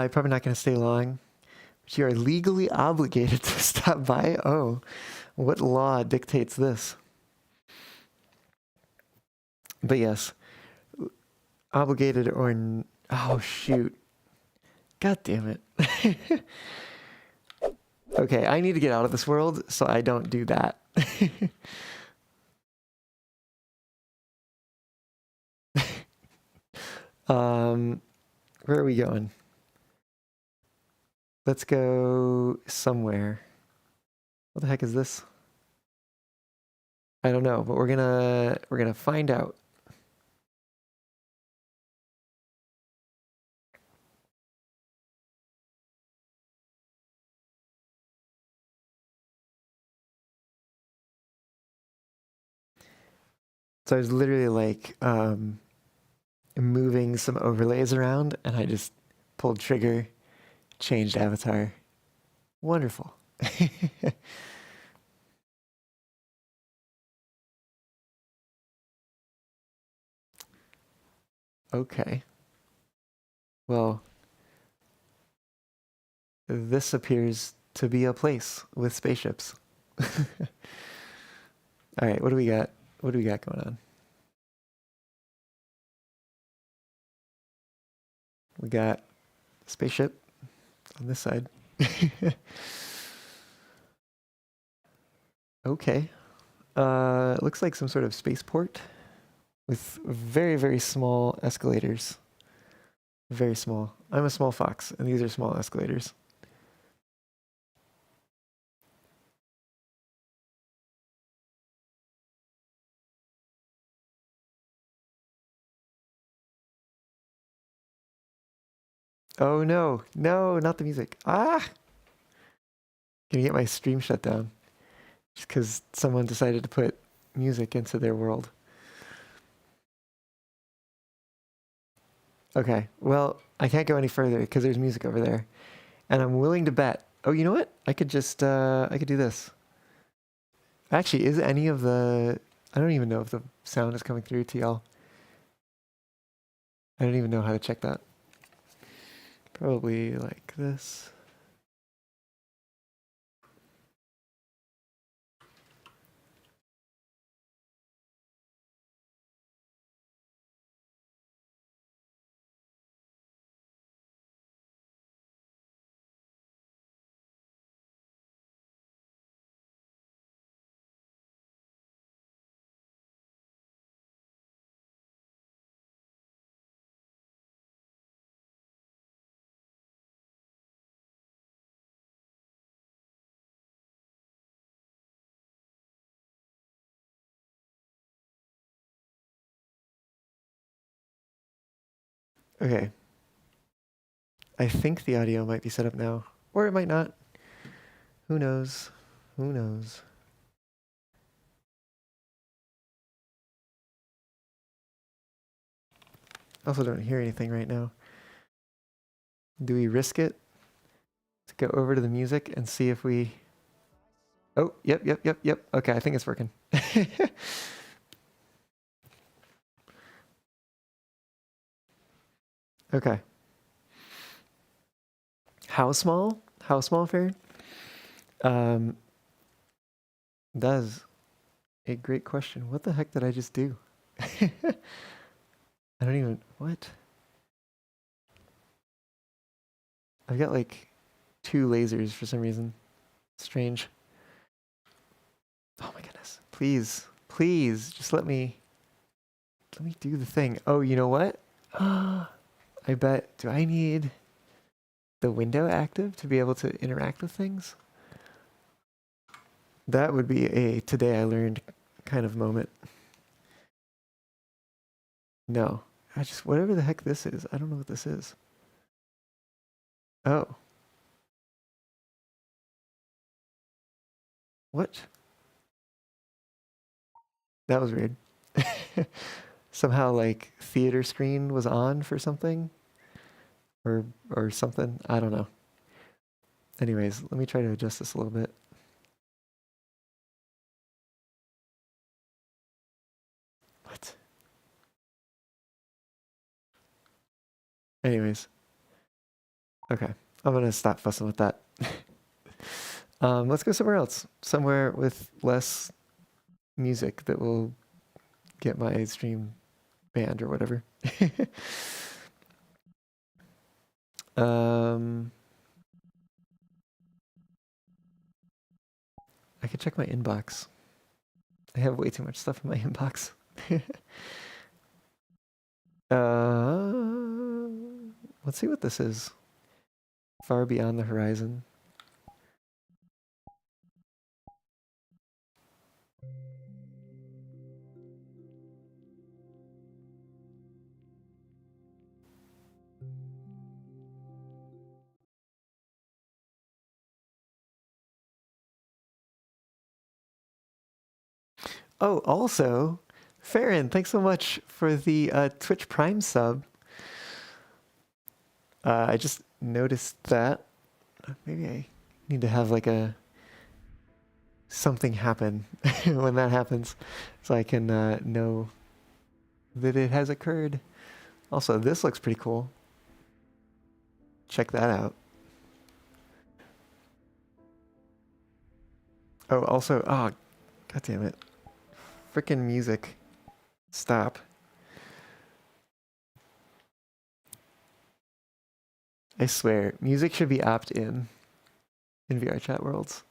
probably not going to stay long, but you are legally obligated to stop by. Oh, what law dictates this? But yes, obligated or oh shoot, god damn it. Okay, I need to get out of this world so I don't do that. Where are we going? Let's go somewhere. What the heck is this? I don't know, but we're gonna find out. So I was literally like moving some overlays around and I just pulled trigger, changed avatar. Wonderful. Okay. Well, this appears to be a place with spaceships. All right, what do we got? What do we got going on? We got spaceship on this side. Okay. Looks like some sort of spaceport with very, very small escalators. Very small. I'm a small fox, and these are small escalators. Oh no, no, not the music. Ah! Gonna get my stream shut down just because someone decided to put music into their world. Okay, well, I can't go any further because there's music over there. And I'm willing to bet. Oh, you know what? I could just, I could do this. Actually, is any of the, I don't even know if the sound is coming through to y'all. I don't even know how to check that. Probably like this. Okay. I think the audio might be set up now, or it might not. Who knows? Who knows? I also don't hear anything right now. Do we risk it to go over to the music and see if we... Oh, yep. Okay, I think it's working. Okay. How small? How small, Farron? Um, that is a great question. What the heck did I just do? I don't even... What? I've got like 2 lasers for some reason. Strange. Oh my goodness. Please, please, just let me do the thing. Oh, you know what? I bet, do I need the window active to be able to interact with things? That would be a today I learned kind of moment. No, whatever the heck this is, I don't know what this is. Oh. What? That was weird. Somehow like theater screen was on for something or something. I don't know. Anyways, let me try to adjust this a little bit. What? Anyways. Okay. I'm gonna stop fussing with that. Let's go somewhere else. Somewhere with less music that will get my stream banned or whatever. um, I could check my inbox. I have way too much stuff in my inbox. uh, let's see what this is. Far beyond the horizon. Oh, also, Farron, thanks so much for the Twitch Prime sub. I just noticed that. Maybe I need to have like something happen when that happens, so I can know that it has occurred. Also, this looks pretty cool. Check that out. Oh, also, oh, god damn it. Frickin' music. Stop. I swear, music should be opt-in VR chat worlds.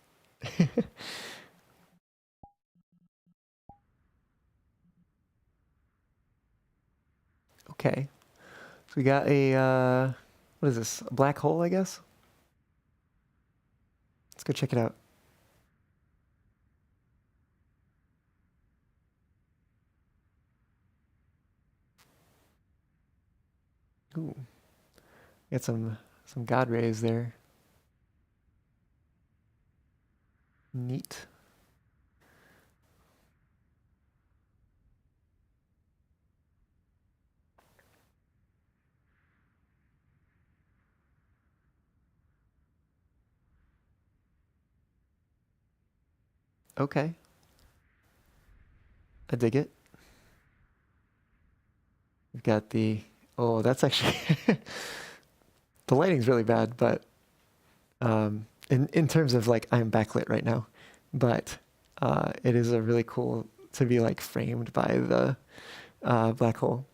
Okay. So we got what is this? A black hole, I guess? Let's go check it out. Ooh. Got some god rays there. Neat. Okay. I dig it. We've got the... Oh, that's actually... the lighting's really bad, but in terms of like I'm backlit right now, but it is a really cool to be like framed by the black hole.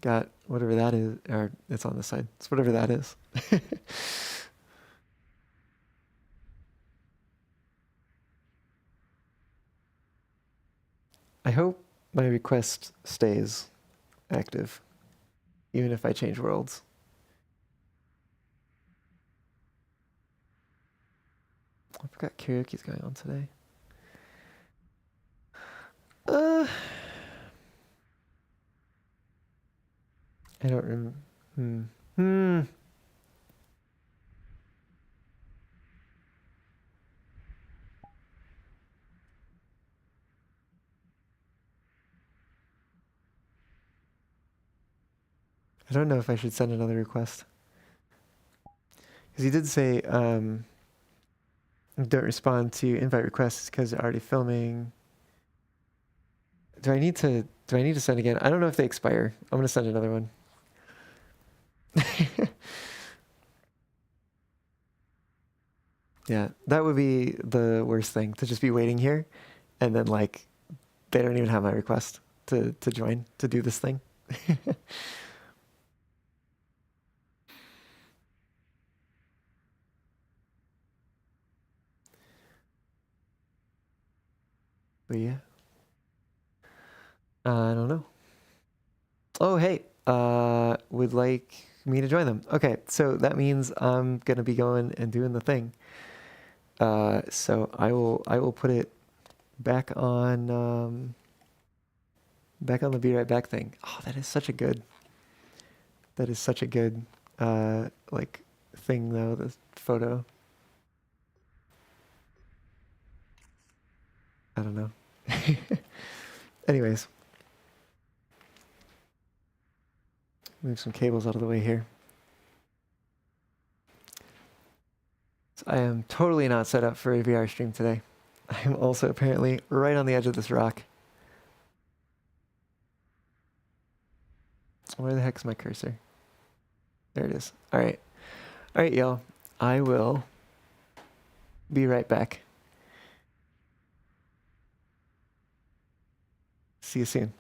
Got whatever that is, or it's on the side. It's whatever that is. I hope my request stays active, even if I change worlds. I forgot karaoke's going on today. don't remember. Hmm. Hmm. I don't know if I should send another request. Because he did say, don't respond to invite requests because they're already filming. Do I need to send again? I don't know if they expire. I'm gonna send another one. Yeah, that would be the worst thing, to just be waiting here and then like they don't even have my request to join to do this thing. But yeah, I don't know. Oh, hey, would like me to join them. Okay, so that means I'm gonna be going and doing the thing. So I will put it back on the be right back thing. Oh, that is such a good like thing though, the photo. I don't know. Anyways, move some cables out of the way here. So I am totally not set up for a VR stream today. I am also apparently right on the edge of this rock. Where the heck's my cursor? There it is. All right. All right, y'all. I will be right back. See you soon.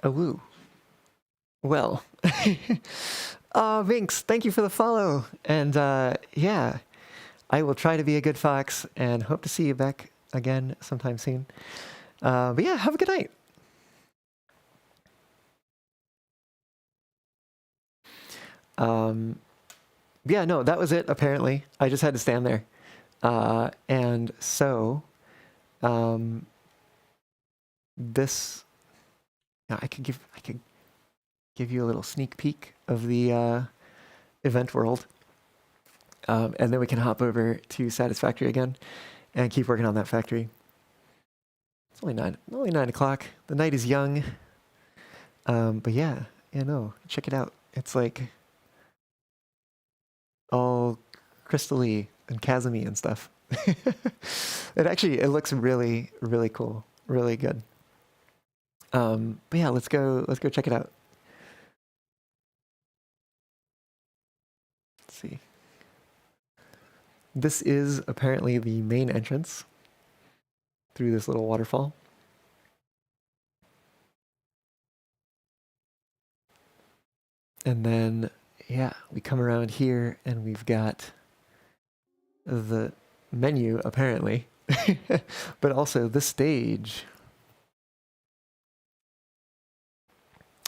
A woo. Well, Vinx, thank you for the follow. And yeah, I will try to be a good fox and hope to see you back again sometime soon. But yeah, have a good night. Yeah, no, that was it, apparently. I just had to stand there. And so, this, I could give you a little sneak peek of the event world. And then we can hop over to Satisfactory again and keep working on that factory. It's only 9 o'clock. The night is young. But yeah, no, check it out. It's like all crystally and chasmy and stuff. It looks really, really cool. Really good. But yeah, let's go check it out. Let's see. This is apparently the main entrance through this little waterfall. And then, yeah, we come around here and we've got the menu, apparently, but also the stage.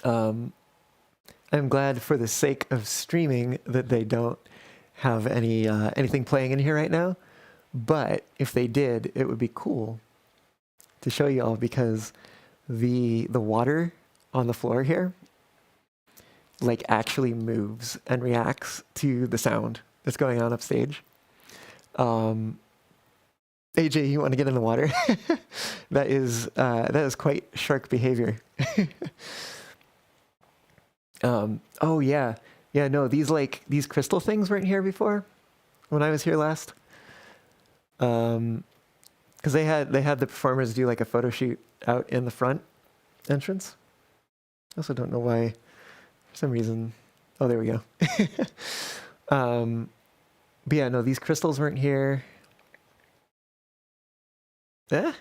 I'm glad for the sake of streaming that they don't have anything playing in here right now. But if they did, it would be cool to show you all because the water on the floor here like actually moves and reacts to the sound that's going on upstage. AJ, you want to get in the water? That is quite shark behavior. Oh yeah. Yeah, no, these crystal things weren't here before when I was here last. Because they had the performers do like a photo shoot out in the front entrance. I also don't know why, for some reason. Oh, there we go. But yeah, no, these crystals weren't here. Eh?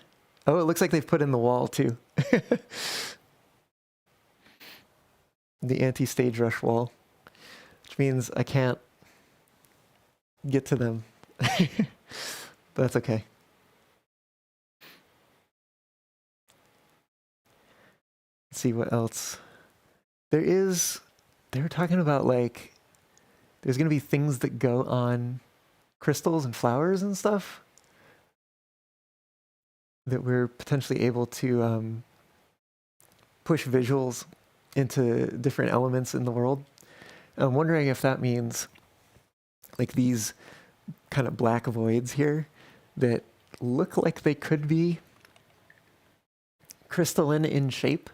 Oh, it looks like they've put in the wall too. The anti-stage rush wall, which means I can't get to them. But that's okay. Let's see what else. They were talking about like, there's going to be things that go on crystals and flowers and stuff that we're potentially able to push visuals into different elements in the world. I'm wondering if that means like these kind of black voids here that look like they could be crystalline in shape.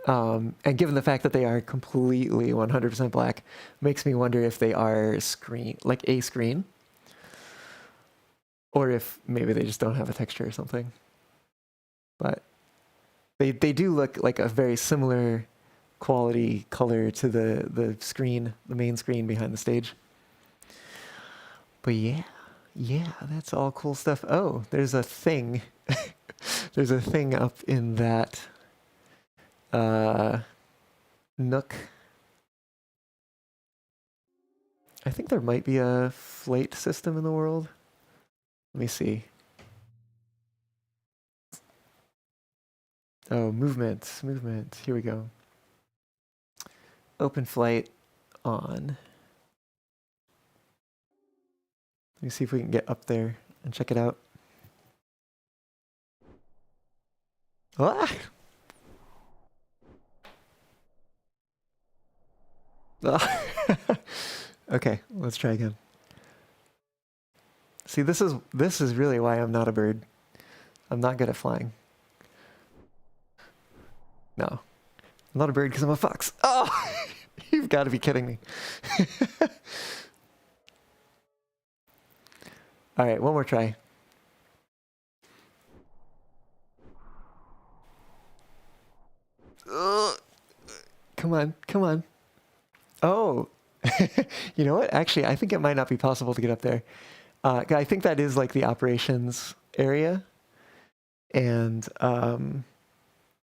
And given the fact that they are completely 100% black, makes me wonder if they are a screen, or if maybe they just don't have a texture or something. But they do look like a very similar quality color to the screen, the main screen behind the stage. But yeah, that's all cool stuff. Oh, there's a thing. There's a thing up in that nook. I think there might be a flight system in the world. Let me see. Oh, movement. Here we go. Open flight on. Let me see if we can get up there and check it out. Ah! Okay, let's try again. See, this is really why I'm not a bird. I'm not good at flying. No, I'm not a bird because I'm a fox. Oh, you've got to be kidding me. All right, one more try. Come on. Oh, you know what? Actually, I think it might not be possible to get up there. I think that is like the operations area. And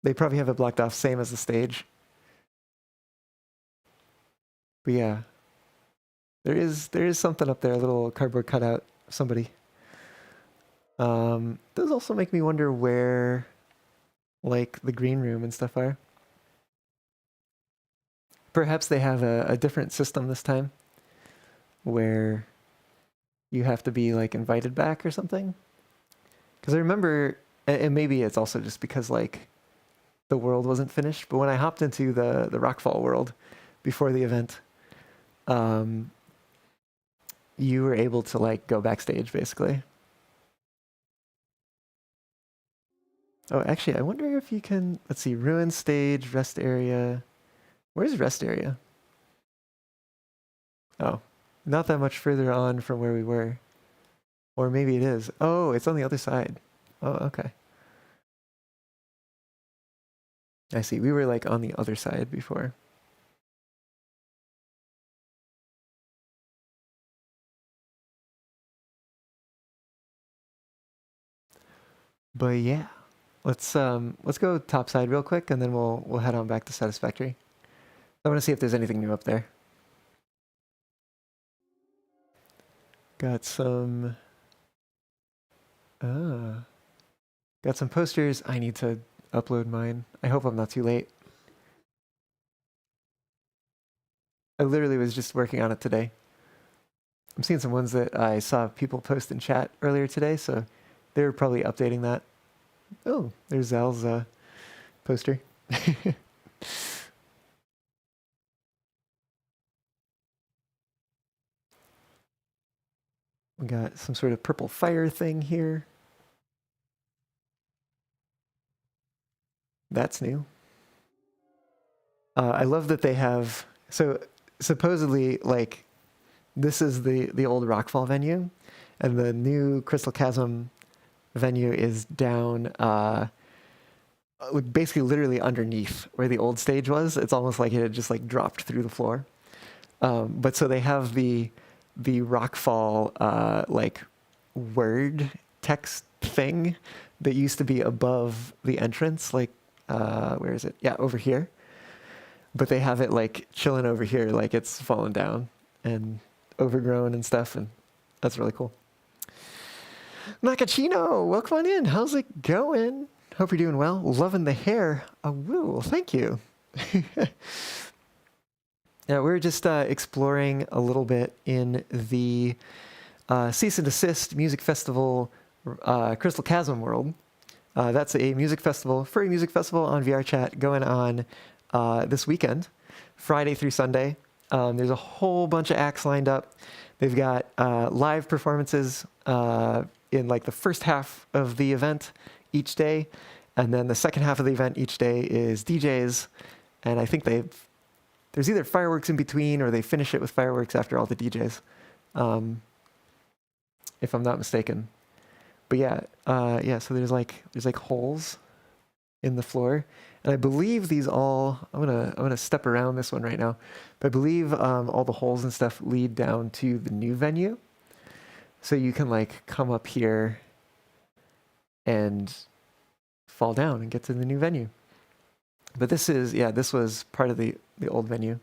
They probably have it blocked off, same as the stage. But yeah, there is something up there, a little cardboard cutout of somebody. Does also make me wonder where, like, the green room and stuff are. Perhaps they have a different system this time, where you have to be like invited back or something. Because I remember, and maybe it's also just because like the world wasn't finished, but when I hopped into the Rockfall world before the event, um, you were able to like go backstage basically. Oh, actually, I wonder if you can. Let's see, ruin stage, rest area. Where's rest area? Oh, not that much further on from where we were. Or maybe it is. Oh, it's on the other side. Oh, okay. I see. We were like on the other side before. But yeah, let's go topside real quick, and then we'll head on back to Satisfactory. I want to see if there's anything new up there. Got some ah, got some posters. I need to upload mine. I hope I'm not too late. I literally was just working on it today. I'm seeing some ones that I saw people post in chat earlier today, so they were probably updating that. Oh, there's Zal's poster. We got some sort of purple fire thing here. That's new. I love that they have, so supposedly like this is the old Rockfall venue, and the new Crystal Chasm venue is down basically literally underneath where the old stage was. It's almost like it had just like dropped through the floor. But so they have the Rockfall like word text thing that used to be above the entrance, like where is it? Yeah, over here. But they have it like chilling over here, like it's fallen down and overgrown and stuff, and that's really cool. Nakachino, welcome on in. How's it going? Hope you're doing well. Loving the hair. Oh, woo, thank you. Yeah, we're just exploring a little bit in the Cease and Desist Music Festival Crystal Chasm world. That's a music festival, furry music festival on VRChat going on this weekend, Friday through Sunday. There's a whole bunch of acts lined up. They've got live performances in like the first half of the event each day, and then the second half of the event each day is DJs, and I think there's either fireworks in between or they finish it with fireworks after all the DJs, if I'm not mistaken. But yeah, so there's like holes in the floor, and I believe these all. I'm gonna step around this one right now, but I believe all the holes and stuff lead down to the new venue, so you can like come up here and fall down and get to the new venue. But this was part of the old venue.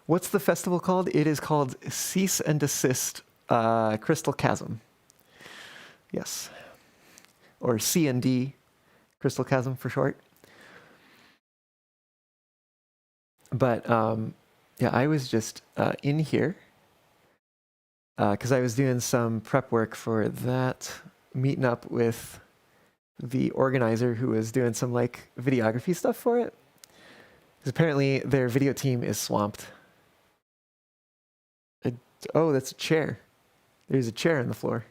What's the festival called? It is called Cease and Desist Crystal Chasm. Yes, or C&D Crystal Chasm for short. But yeah, I was just in here because I was doing some prep work for that, meeting up with the organizer who was doing some like videography stuff for it. Because apparently their video team is swamped. Oh, that's a chair. There's a chair on the floor.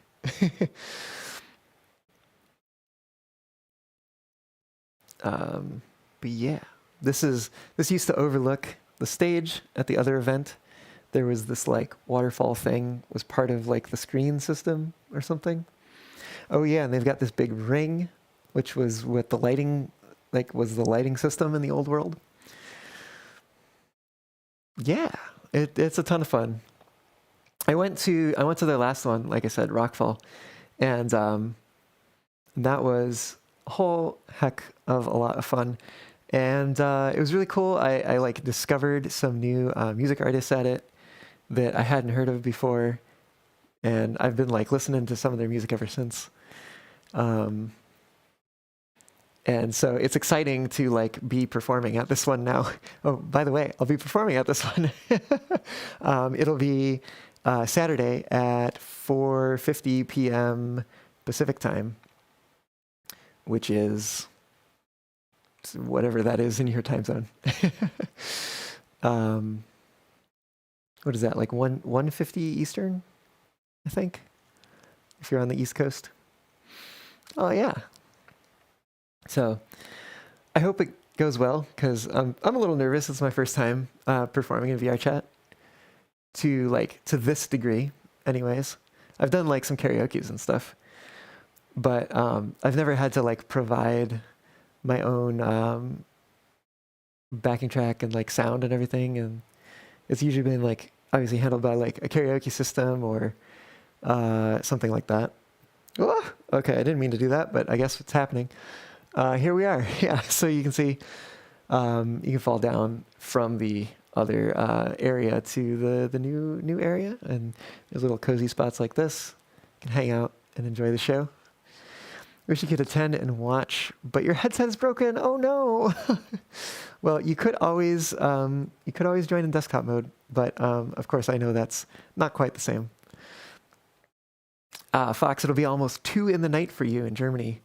But yeah, this used to overlook the stage at the other event. There was this like waterfall thing, was part of like the screen system or something. Oh yeah, and they've got this big ring, which was what the lighting, like was the lighting system in the old world. Yeah, it's a ton of fun. I went to the last one, like I said, Rockfall, and that was a whole heck of a lot of fun. And it was really cool. I like discovered some new music artists at it that I hadn't heard of before. And I've been like listening to some of their music ever since. And so it's exciting to like be performing at this one now. Oh, by the way, I'll be performing at this one. It'll be Saturday at 4:50 p.m. Pacific time, which is whatever that is in your time zone. What is that, like 1:50 Eastern, I think, if you're on the East Coast. Oh, yeah. So I hope it goes well, because I'm a little nervous. It's my first time performing in VR chat to this degree anyways. I've done like some karaoke's and stuff, but I've never had to like provide my own backing track and like sound and everything. And it's usually been like obviously handled by like a karaoke system or something like that. Oh, okay, I didn't mean to do that, but I guess it's happening. Here we are. Yeah, so you can see you can fall down from the other area to the new area, and there's little cozy spots like this. You can hang out and enjoy the show. Wish you could attend and watch, but your headset is broken. Oh no! Well, you could always join in desktop mode, but of course I know that's not quite the same. Fox, it'll be almost 2 a.m. for you in Germany,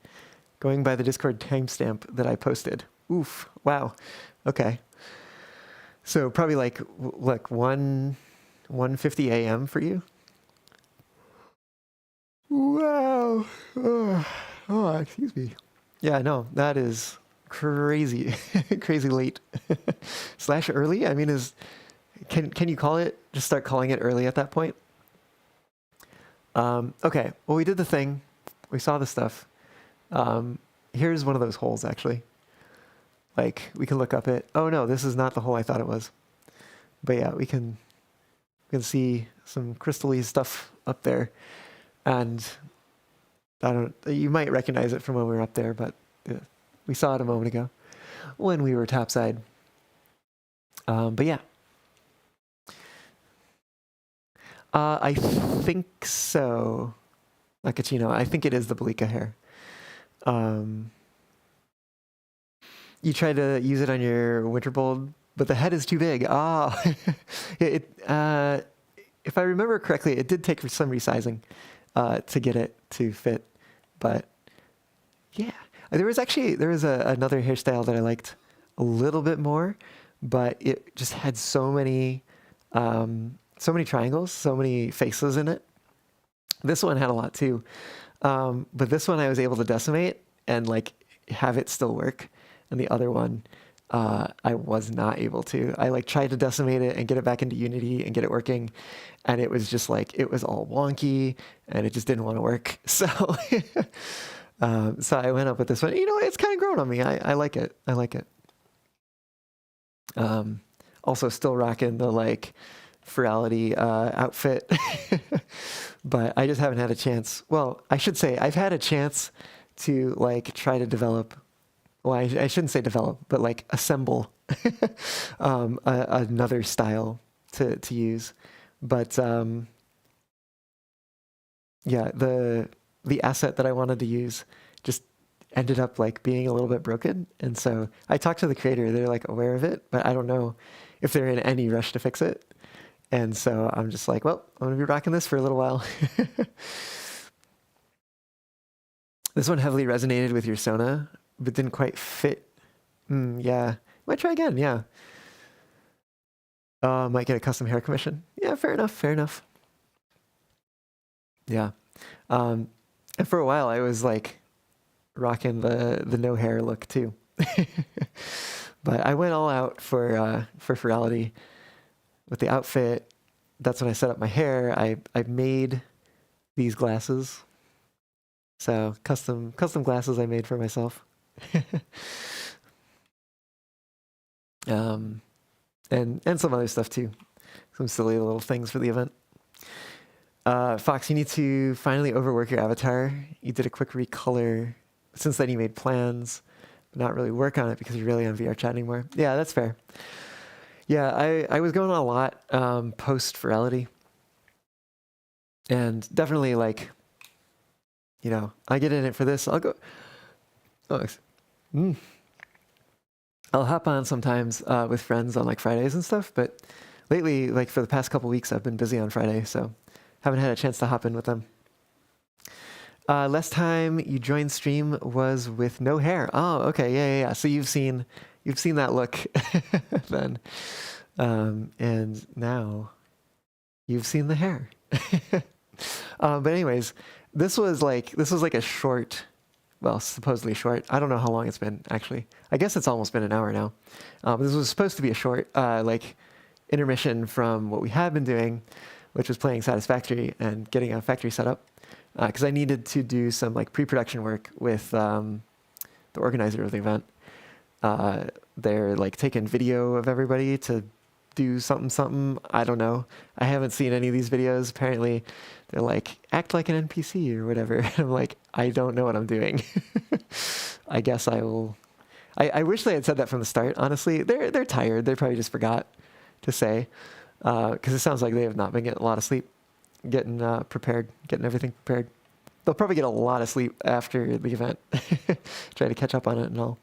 going by the Discord timestamp that I posted. Oof! Wow. Okay. So probably like 1:50 a.m. for you. Wow. Oh, excuse me. Yeah, no, that is crazy, crazy late / early. I mean, can you call it? Just start calling it early at that point. Okay. Well, we did the thing. We saw the stuff. Here's one of those holes, actually. Like, we can look up it. Oh no, this is not the hole I thought it was. But yeah, we can see some crystally stuff up there, and you might recognize it from when we were up there, but we saw it a moment ago when we were topside. But yeah. I think so. Nakachino, I think it is the Belika hair. You try to use it on your Winterbold, but the head is too big. If I remember correctly, it did take some resizing to get it to fit. But yeah, there was another hairstyle that I liked a little bit more, but it just had so many triangles, so many faces in it. This one had a lot too, but this one I was able to decimate and like have it still work. And the other one, I was not able to. I like tried to decimate it and get it back into Unity and get it working, and it was just like it was all wonky and it just didn't want to work. So, so I went up with this one. You know, it's kind of grown on me. I like it. I like it. Also, still rocking the like Ferality outfit, but I just haven't had a chance. Well, I should say I've had a chance to like try to develop. Well, I shouldn't say develop, but like assemble another style to use. But yeah, the asset that I wanted to use just ended up like being a little bit broken. And so I talked to the creator. They're like aware of it, but I don't know if they're in any rush to fix it. And so I'm just like, well, I'm going to be rocking this for a little while. This one heavily resonated with your Sona, but didn't quite fit. Yeah. Might try again, yeah. Might get a custom hair commission. Yeah, fair enough, fair enough. Yeah. And for a while I was like rocking the no hair look too. But I went all out for Ferality with the outfit. That's when I set up my hair. I made these glasses. So custom glasses I made for myself. And some other stuff too. Some silly little things for the event. Fox, you need to finally overwork your avatar. You did a quick recolor since then you made plans, but not really work on it because you're really on VR chat anymore. Yeah, that's fair. Yeah, I was going on a lot post Virality, and definitely like, you know, I get in it for this. I'll go. Oh, I'll hop on sometimes with friends on like Fridays and stuff, but lately, like for the past couple weeks, I've been busy on Friday, so haven't had a chance to hop in with them. Last time you joined stream was with no hair. Oh, okay, yeah. So you've seen that look then, and now you've seen the hair. But anyways, this was like a short, well, supposedly short. I don't know how long it's been actually. I guess it's almost been an hour now. This was supposed to be a short, like intermission from what we had been doing, which was playing Satisfactory and getting a factory set up. Because I needed to do some like pre-production work with the organizer of the event. They're like taking video of everybody to do something. I don't know. I haven't seen any of these videos. Apparently, they're like act like an NPC or whatever. And I'm like, I don't know what I'm doing. I guess I will. I wish they had said that from the start. Honestly, they're tired. They probably just forgot to say because it sounds like they have not been getting a lot of sleep. Getting prepared, getting everything prepared. They'll probably get a lot of sleep after the event. Try to catch up on it and all.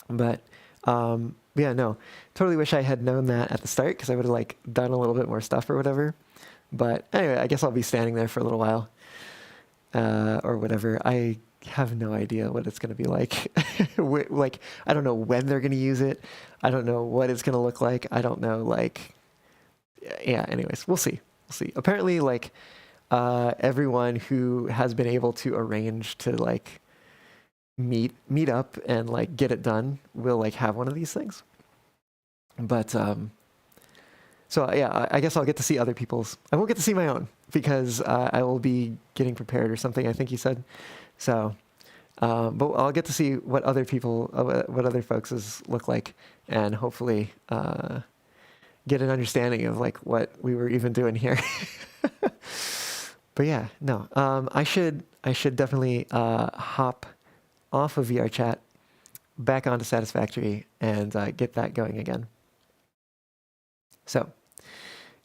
But yeah, no, totally wish I had known that at the start because I would have like done a little bit more stuff or whatever. But anyway, I guess I'll be standing there for a little while or whatever. I have no idea what it's going to be like. Like, I don't know when they're going to use it. I don't know what it's going to look like. I don't know, like, yeah, anyways, we'll see. Apparently, like, everyone who has been able to arrange to like meet up and like get it done will like have one of these things. But so yeah, I guess I'll get to see other people's. I won't get to see my own because I will be getting prepared or something, I think he said. So, but I'll get to see what other people, what other folks' look like, and hopefully get an understanding of like what we were even doing here. But yeah, no, I should definitely hop off of VR chat back onto Satisfactory and get that going again. So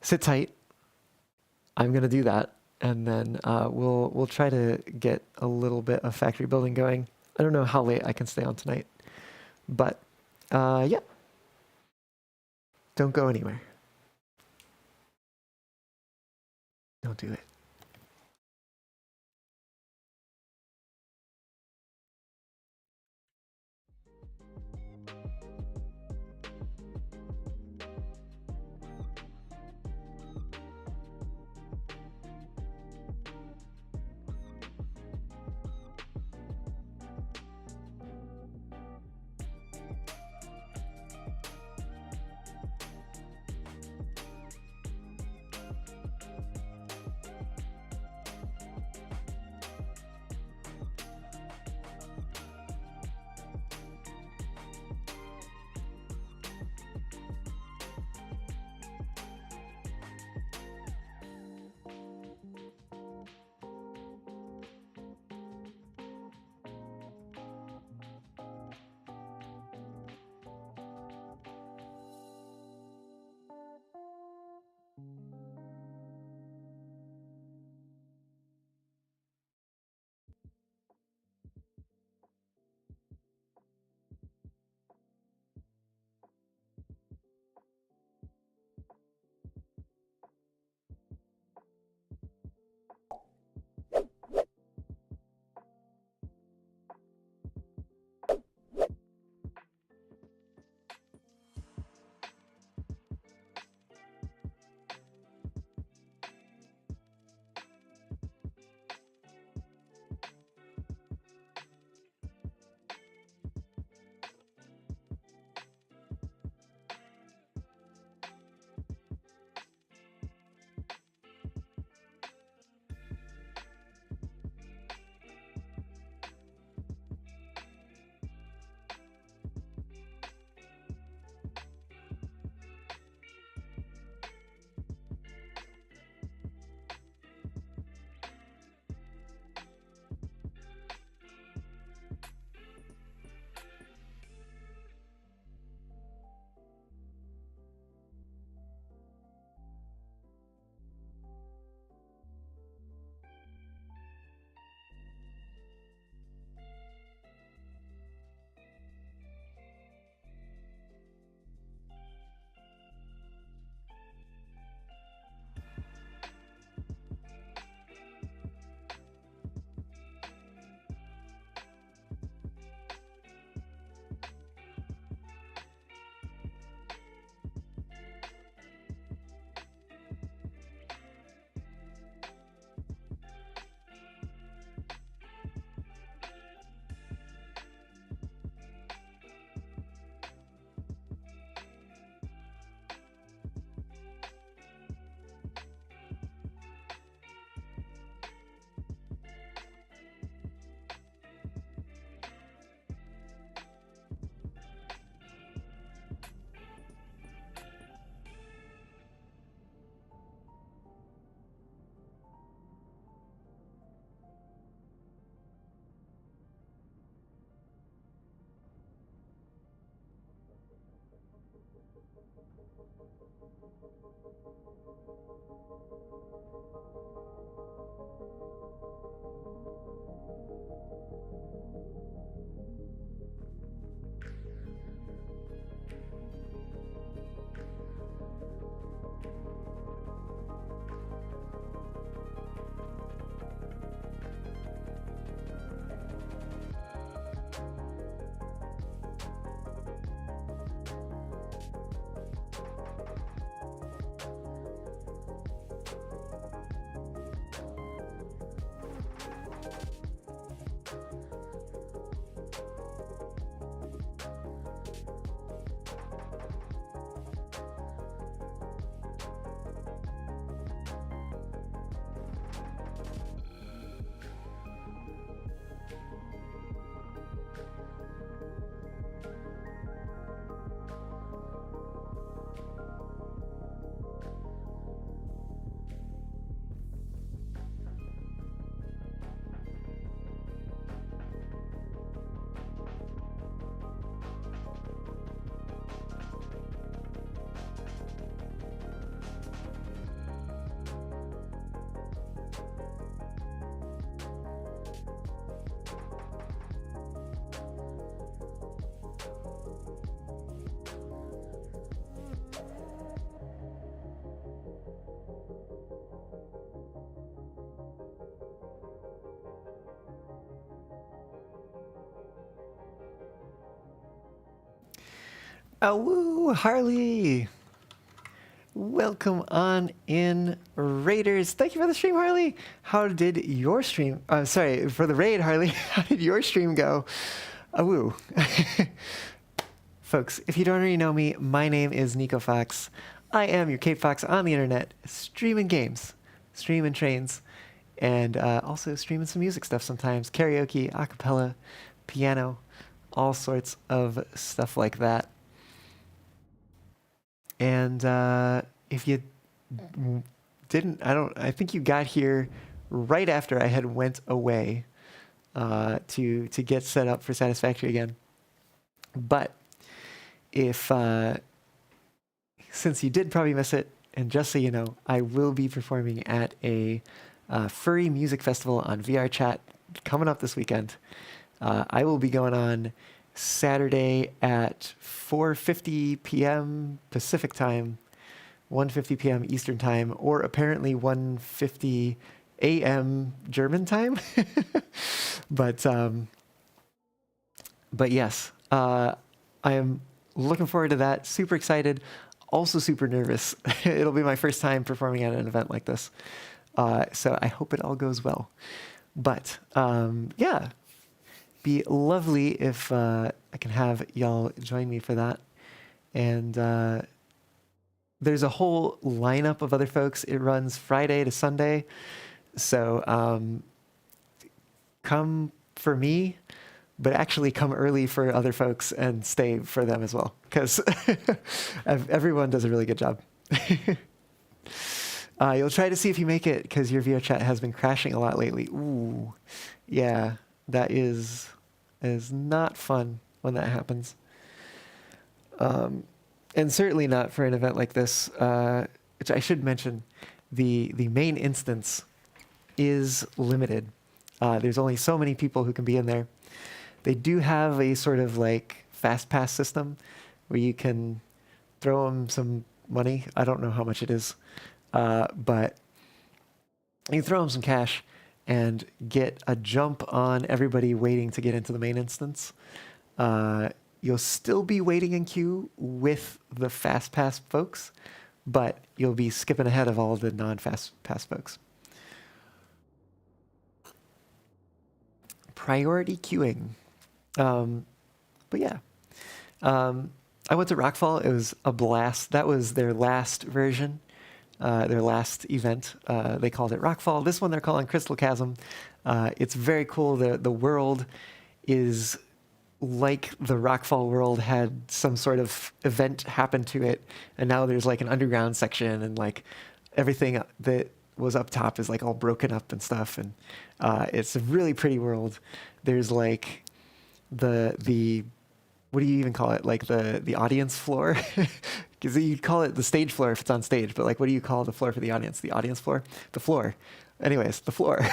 sit tight. I'm gonna do that, and then we'll try to get a little bit of factory building going. I don't know how late I can stay on tonight, but yeah, don't go anywhere. Don't do it. Oh, woo, Harley! Welcome on in, Raiders. Thank you for the stream, Harley. How did your stream? Sorry, for the raid, Harley. How did your stream go? Woo. Folks, if you don't already know me, my name is Nico Fox. I am your Cape Fox on the internet, streaming games, streaming trains, and also streaming some music stuff sometimes. Karaoke, a cappella, piano, all sorts of stuff like that. And if you didn't, I think you got here right after I had went away to get set up for Satisfactory again. But if since you did probably miss it, and just so you know, I will be performing at a furry music festival on VR Chat coming up this weekend. I will be going on Saturday at 4:50 p.m. Pacific time, 1:50 p.m. Eastern time, or apparently 1:50 a.m. German time. But yes, I am looking forward to that. Super excited. Also super nervous. It'll be my first time performing at an event like this. So I hope it all goes well. But yeah. Be lovely if I can have y'all join me for that. And there's a whole lineup of other folks. It runs Friday to Sunday. So come for me, but actually come early for other folks and stay for them as well. Because everyone does a really good job. You'll try to see if you make it because your VR chat has been crashing a lot lately. Ooh, yeah. That is not fun when that happens. And certainly not for an event like this, which I should mention, the main instance is limited. There's only so many people who can be in there. They do have a sort of like fast pass system where you can throw them some money. I don't know how much it is, but you throw them some cash and get a jump on everybody waiting to get into the main instance. You'll still be waiting in queue with the Fast Pass folks, but you'll be skipping ahead of all the non-Fast Pass folks. Priority queuing. But yeah. I went to Rockfall. It was a blast. That was their last version. Their last event. They called it Rockfall. This one they're calling Crystal Chasm. It's very cool. The world is like the Rockfall world had some sort of event happen to it, and now there's like an underground section, and like everything that was up top is like all broken up and stuff, and it's a really pretty world. There's like the what do you even call it? Like the audience floor? Because you'd call it the stage floor if it's on stage, but like what do you call the floor for the audience? The audience floor? The floor. Anyways, the floor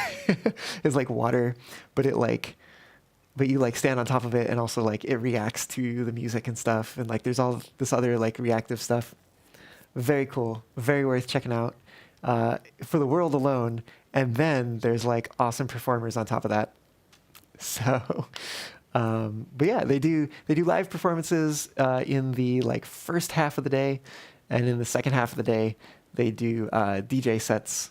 is like water, but but you like stand on top of it, and also like it reacts to the music and stuff, and like there's all this other like reactive stuff. Very cool, very worth checking out for the world alone. And then there's like awesome performers on top of that. So, but yeah, they do live performances in the like first half of the day, and in the second half of the day they do DJ sets,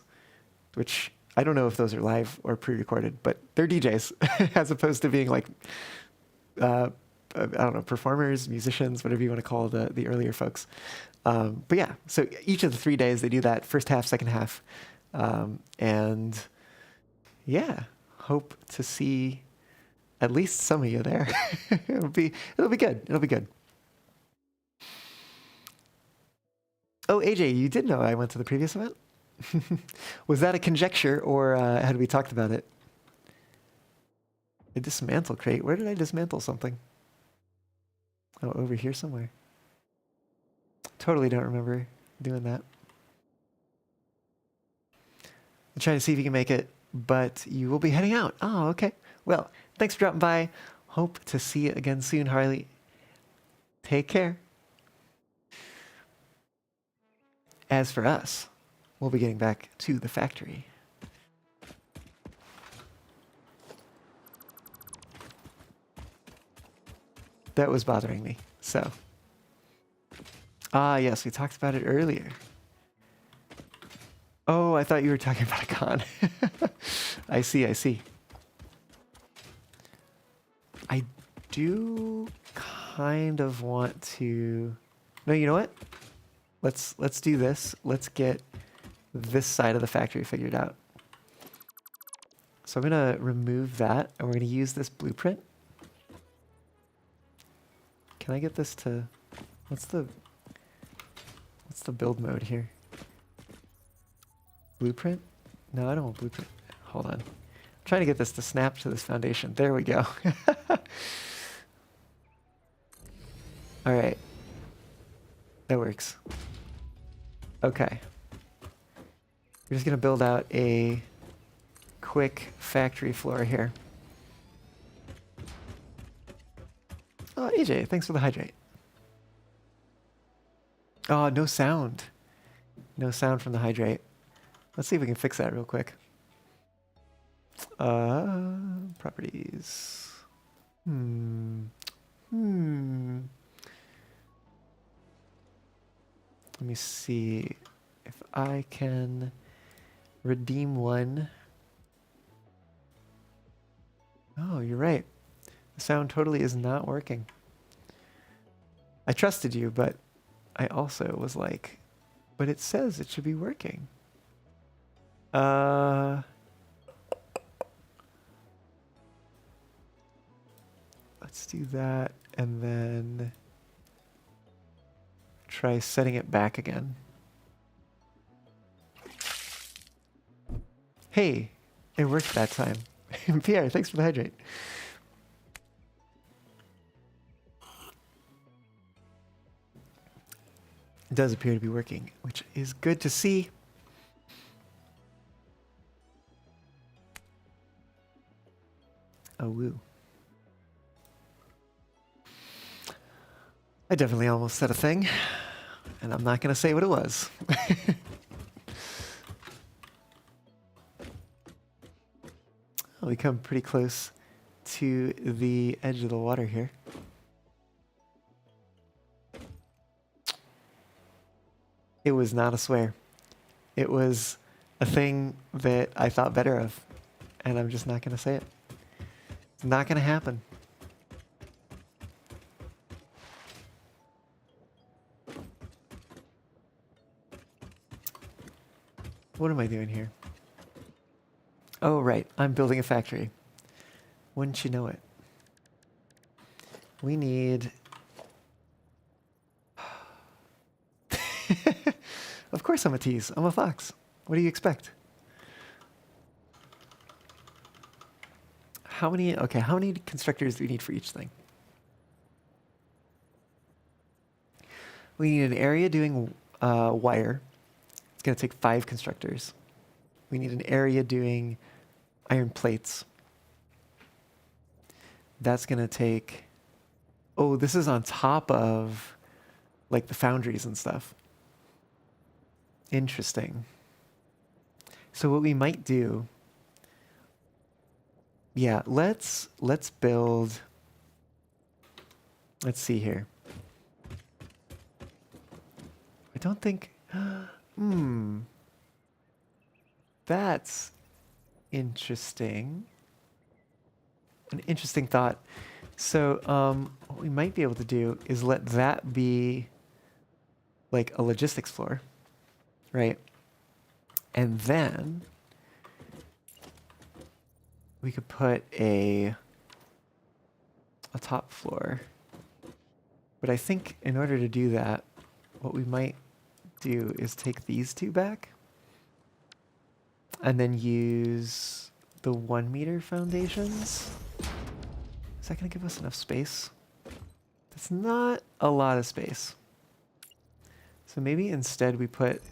which I don't know if those are live or pre-recorded, but they're DJs as opposed to being like I don't know, performers, musicians, whatever you want to call the earlier folks. But yeah, so each of the 3 days they do that first half, second half, and yeah, hope to see at least some of you there. It'll be good. It'll be good. Oh, AJ, you did know I went to the previous event? Was that a conjecture, or had we talked about it? A dismantle crate. Where did I dismantle something? Oh, over here somewhere. Totally don't remember doing that. I'm trying to see if you can make it, but you will be heading out. Oh, okay. Well, thanks for dropping by. Hope to see you again soon, Harley. Take care. As for us, we'll be getting back to the factory. That was bothering me, so. Ah, yes, we talked about it earlier. Oh, I thought you were talking about a con. I see, I see. I do kind of want to... No, you know what? Let's do this. Let's get this side of the factory figured out. So I'm going to remove that, and we're going to use this blueprint. Can I get this to... What's the build mode here? Blueprint? No, I don't want blueprint. Hold on. I'm trying to get this to snap to this foundation. There we go. All right. That works. Okay. We're just going to build out a quick factory floor here. Oh, AJ, thanks for the hydrate. Oh, no sound. No sound from the hydrate. Let's see if we can fix that real quick. Properties. Let me see if I can redeem one. Oh, you're right. The sound totally is not working. I trusted you, but I also was like, but it says it should be working. Let's do that and then try setting it back again. Hey, it worked that time. Pierre, thanks for the hydrate. It does appear to be working, which is good to see. Oh, woo. I definitely almost said a thing, and I'm not going to say what it was. We come pretty close to the edge of the water here. It was not a swear. It was a thing that I thought better of, and I'm just not going to say it. It's not going to happen. What am I doing here? Oh, right. I'm building a factory. Wouldn't you know it? We need... Of course I'm a tease. I'm a fox. What do you expect? How many constructors do we need for each thing? We need an area doing wire. It's going to take 5 constructors. we need an area doing iron plates. That's going to take, oh, this is on top of like the foundries and stuff. Interesting. So what we might do, yeah, let's build, let's see here. I don't think, that's interesting. An interesting thought. So what we might be able to do is let that be like a logistics floor, right? And then we could put a top floor. But I think in order to do that, what we might do is take these two back and then use the 1 meter foundations. Is that going to give us enough space? That's not a lot of space. So maybe instead we put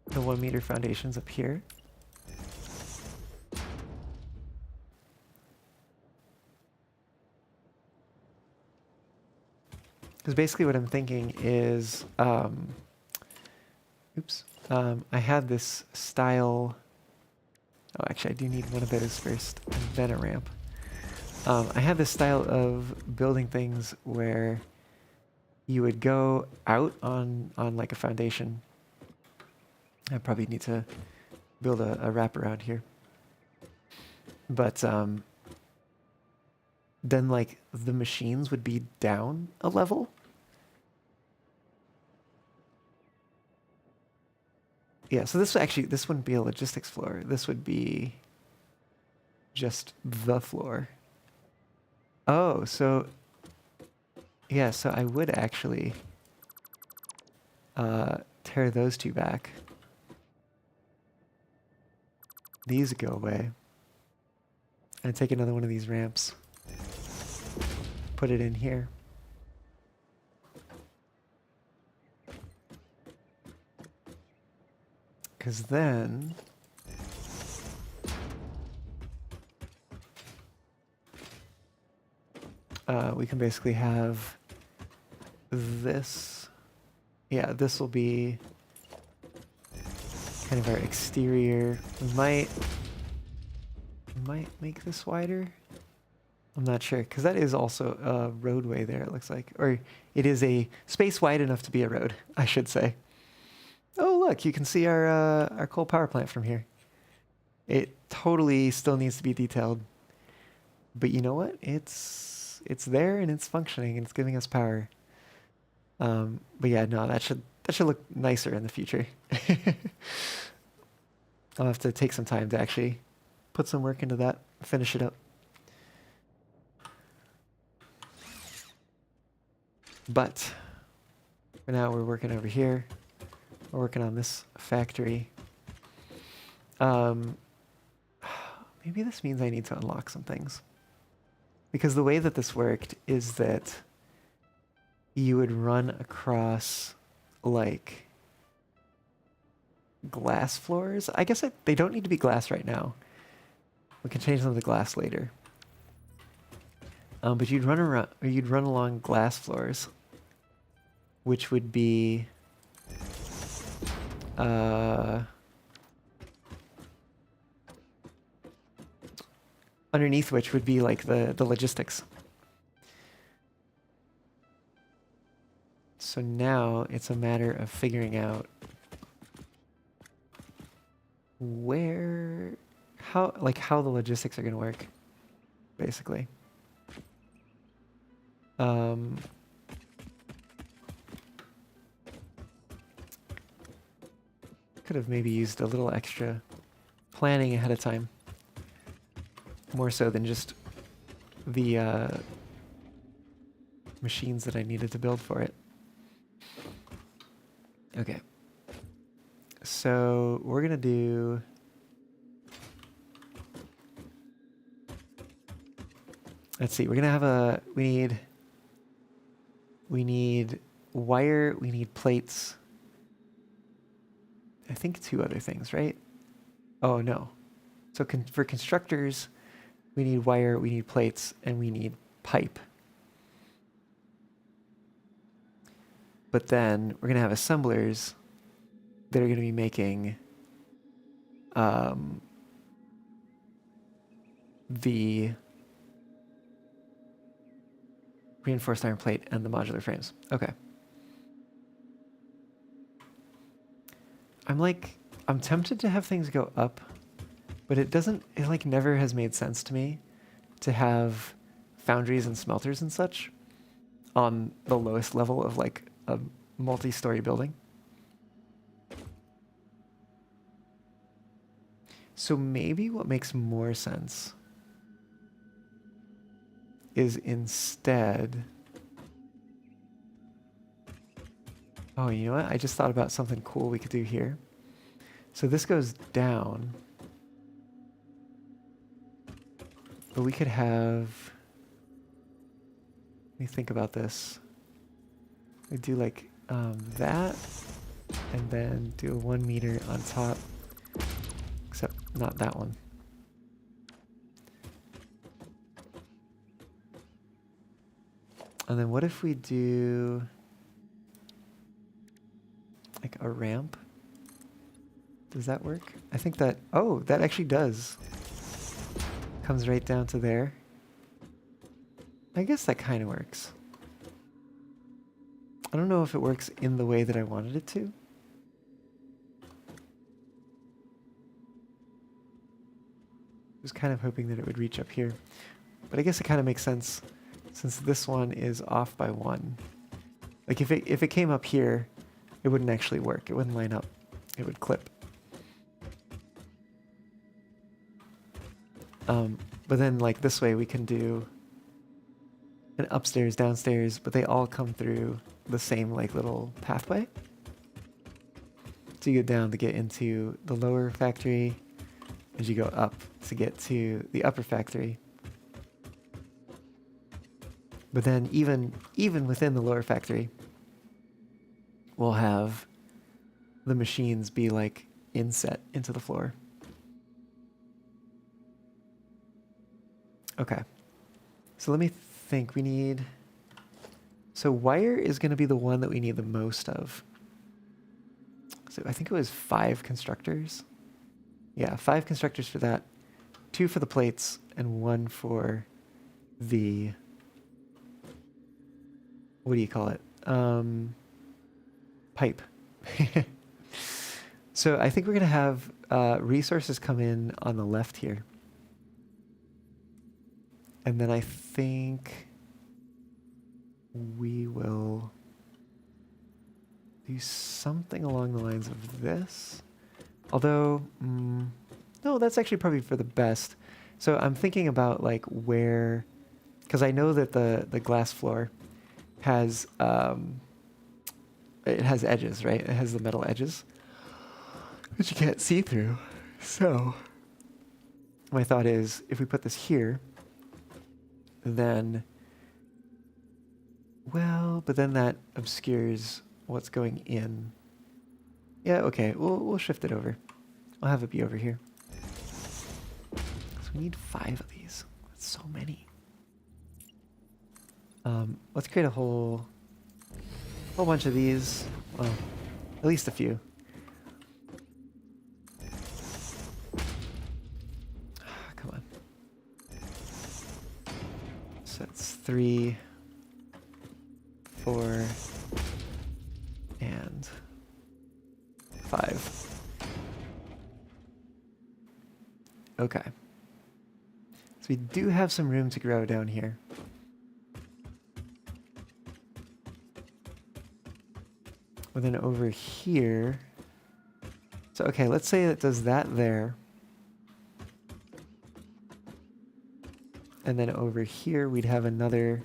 the 1 meter foundations up here. Because basically what I'm thinking is, I had this style. Oh, actually, I do need one of those first, and then a ramp. I had this style of building things where you would go out on like a foundation. I probably need to build a wrap around here. But then like the machines would be down a level. Yeah, so this wouldn't be a logistics floor. This would be just the floor. Oh, so yeah, so I would actually tear those two back. These go away. And take another one of these ramps. Put it in here. Because then we can basically have this. Yeah, this will be kind of our exterior. We might make this wider. I'm not sure, because that is also a roadway there, it looks like. Or it is a space wide enough to be a road, I should say. Oh, look, you can see our coal power plant from here. It totally still needs to be detailed. But you know what? It's there and it's functioning and it's giving us power. But yeah, no, that should look nicer in the future. I'll have to take some time to actually put some work into that, finish it up. But for now, we're working over here. We're working on this factory. Maybe this means I need to unlock some things. Because the way that this worked is that you would run across, like, glass floors. I guess they don't need to be glass right now. We can change them to glass later. But you'd run along glass floors, which would be underneath which would be like the logistics. So now it's a matter of figuring out how the logistics are going to work, basically. Could have maybe used a little extra planning ahead of time. More so than just the machines that I needed to build for it. Okay. So we're gonna do... Let's see, we're gonna have we need wire, we need plates. I think 2 other things, right? Oh no. So for constructors, we need wire, we need plates, and we need pipe. But then we're going to have assemblers that are going to be making the reinforced iron plate and the modular frames. Okay. I'm tempted to have things go up, but it like never has made sense to me to have foundries and smelters and such on the lowest level of like a multi-story building. So maybe what makes more sense is instead... Oh, you know what? I just thought about something cool we could do here. So this goes down. But we could have... Let me think about this. We do like that, and then do a 1 meter on top. Except not that one. And then what if we do like a ramp? Does that work? I think that, oh, that actually does. Comes right down to there. I guess that kind of works. I don't know if it works in the way that I wanted it to. I was kind of hoping that it would reach up here. But I guess it kind of makes sense since this one is off by 1. Like if it came up here, it wouldn't actually work. It wouldn't line up. It would clip. But then like this way we can do an upstairs, downstairs, but they all come through the same like little pathway. So you go down to get into the lower factory, as you go up to get to the upper factory. But then even within the lower factory, we'll have the machines be like inset into the floor. Okay. So let me think. We need... So wire is going to be the one that we need the most of. So I think it was 5 constructors. Yeah, 5 constructors for that. 2 for the plates and 1 for the... What do you call it? Pipe. So I think we're going to have resources come in on the left here. And then I think we will do something along the lines of this. Although, no, that's actually probably for the best. So I'm thinking about like where, because I know that the glass floor has, it has edges, right? It has the metal edges, which you can't see through. So my thought is if we put this here, then, well, but then that obscures what's going in. Yeah, okay, we'll shift it over. I'll have it be over here. So we need 5 of these. That's so many. Let's create a whole bunch of these. Well, at least a few. Come on. So it's 3, 4, and 5. Okay. So we do have some room to grow down here. But then over here, so okay, let's say it does that there. And then over here, we'd have another,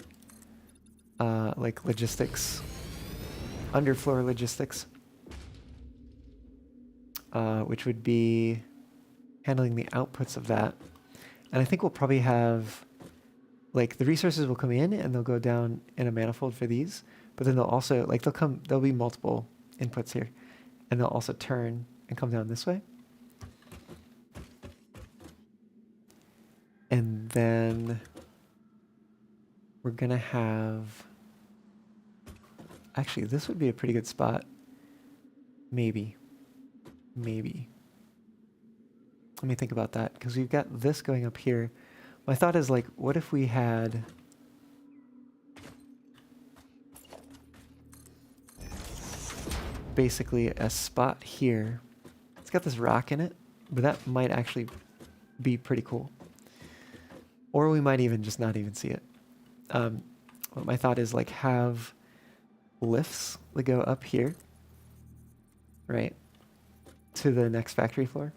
like logistics, underfloor logistics, which would be handling the outputs of that. And I think we'll probably have, like the resources will come in and they'll go down in a manifold for these, but then they'll also, like there'll be multiple inputs here, and they'll also turn and come down this way. And then we're gonna have, actually this would be a pretty good spot. Maybe. Let me think about that, because we've got this going up here. My thought is like, what if we had basically a spot here. It's got this rock in it, but that might actually be pretty cool. Or we might even just not even see it. But my thought is like have lifts that go up here, right, to the next factory floor.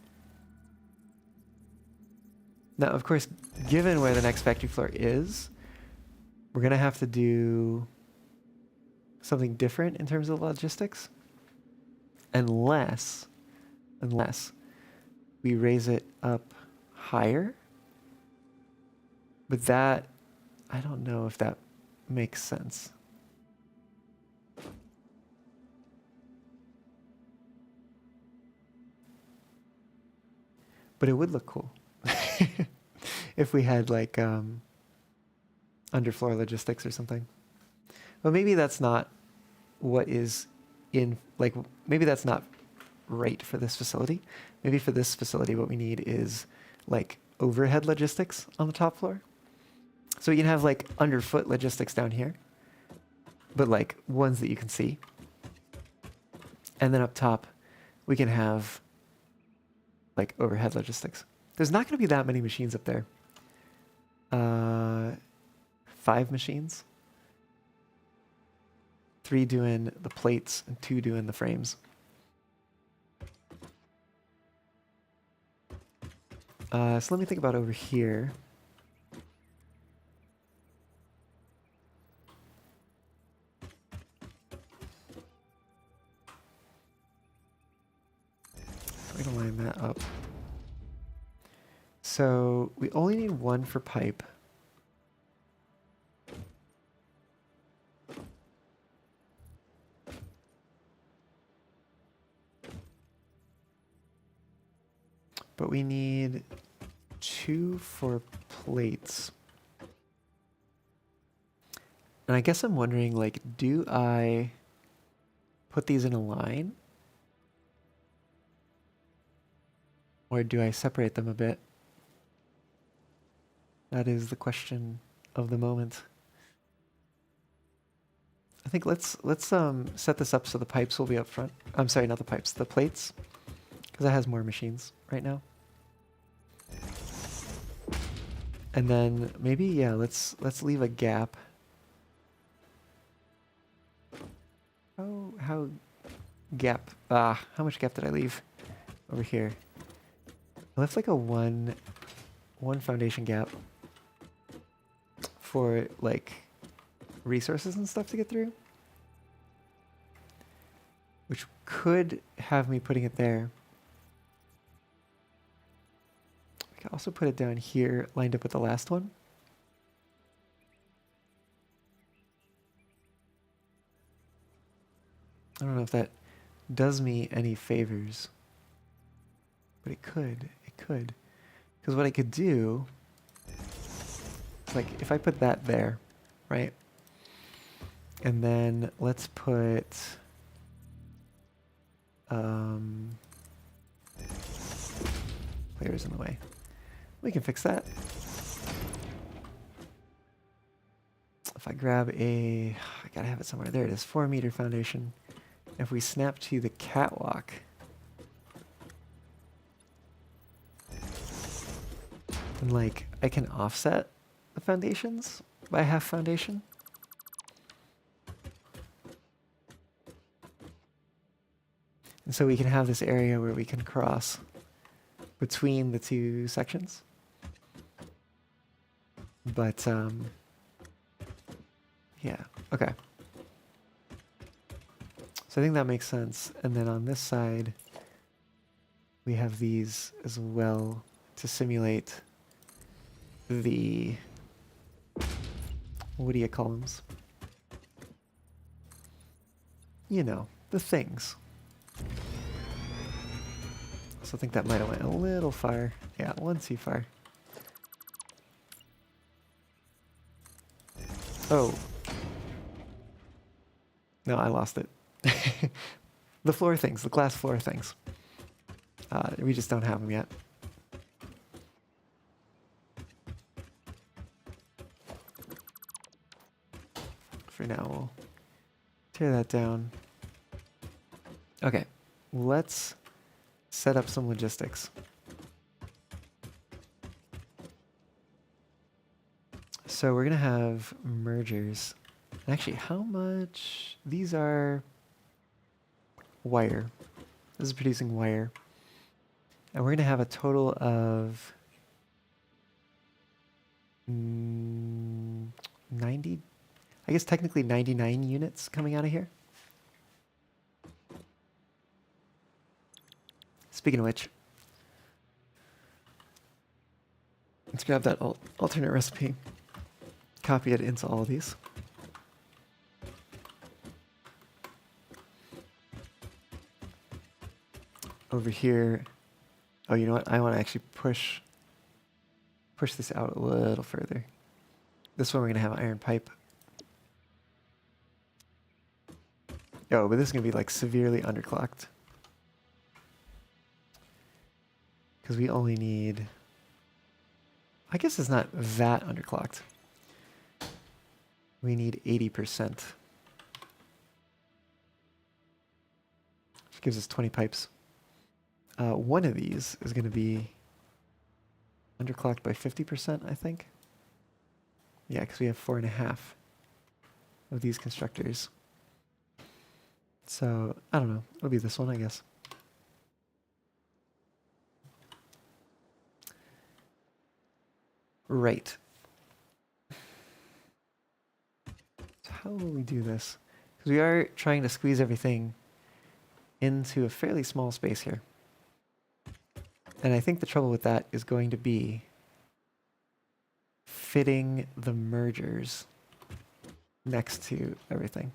Now, of course, given where the next factory floor is, we're going to have to do something different in terms of logistics. Unless we raise it up higher. But that, I don't know if that makes sense. But it would look cool if we had like underfloor logistics or something. But maybe that's not what is in, like, maybe that's not right for this facility. Maybe for this facility what we need is like overhead logistics on the top floor. So we can have like underfoot logistics down here, but like ones that you can see. And then up top we can have like overhead logistics. There's not going to be that many machines up there. 5 machines. 3 doing the plates and 2 doing the frames. So let me think about over here. I'm going to line that up. So we only need 1 for pipe. But we need 2 for plates. And I guess I'm wondering, like, do I put these in a line? Or do I separate them a bit? That is the question of the moment. I think let's set this up so the pipes will be up front. I'm sorry, not the pipes, the plates, because that has more machines right now. And then maybe, yeah, let's leave a gap. How gap? How much gap did I leave over here? I left like a one foundation gap for like resources and stuff to get through, which could have me putting it there. I can also put it down here, lined up with the last one. I don't know if that does me any favors, but it could. Because what I could do, like if I put that there, right? And then let's put players in the way. We can fix that. If I grab I gotta have it somewhere. There it is, 4-meter foundation. If we snap to the catwalk, and like I can offset the foundations by half foundation. And so we can have this area where we can cross between the 2 sections. But yeah, okay. So I think that makes sense. And then on this side, we have these as well to simulate the, what do you call them? You know, the things. So I think that might have went a little far. Yeah, 1 too far. Oh. No, I lost it. The floor things, the glass floor things. We just don't have them yet. For now, we'll tear that down. Okay, let's set up some logistics. So we're gonna have mergers. And actually, how much? These are wire. This is producing wire. And we're gonna have a total of 90, I guess technically 99 units coming out of here. Speaking of which, let's grab that alternate recipe, copy it into all of these. Over here, oh, you know what? I want to actually push this out a little further. This one we're gonna have iron pipe. Oh, but this is gonna be like severely underclocked. Because we only need, I guess it's not that underclocked. We need 80%. Which gives us 20 pipes. One of these is going to be underclocked by 50%, I think. Yeah, because we have 4.5 of these constructors. So, I don't know. It'll be this one, I guess. Right. So how will we do this? Because we are trying to squeeze everything into a fairly small space here. And I think the trouble with that is going to be fitting the mergers next to everything.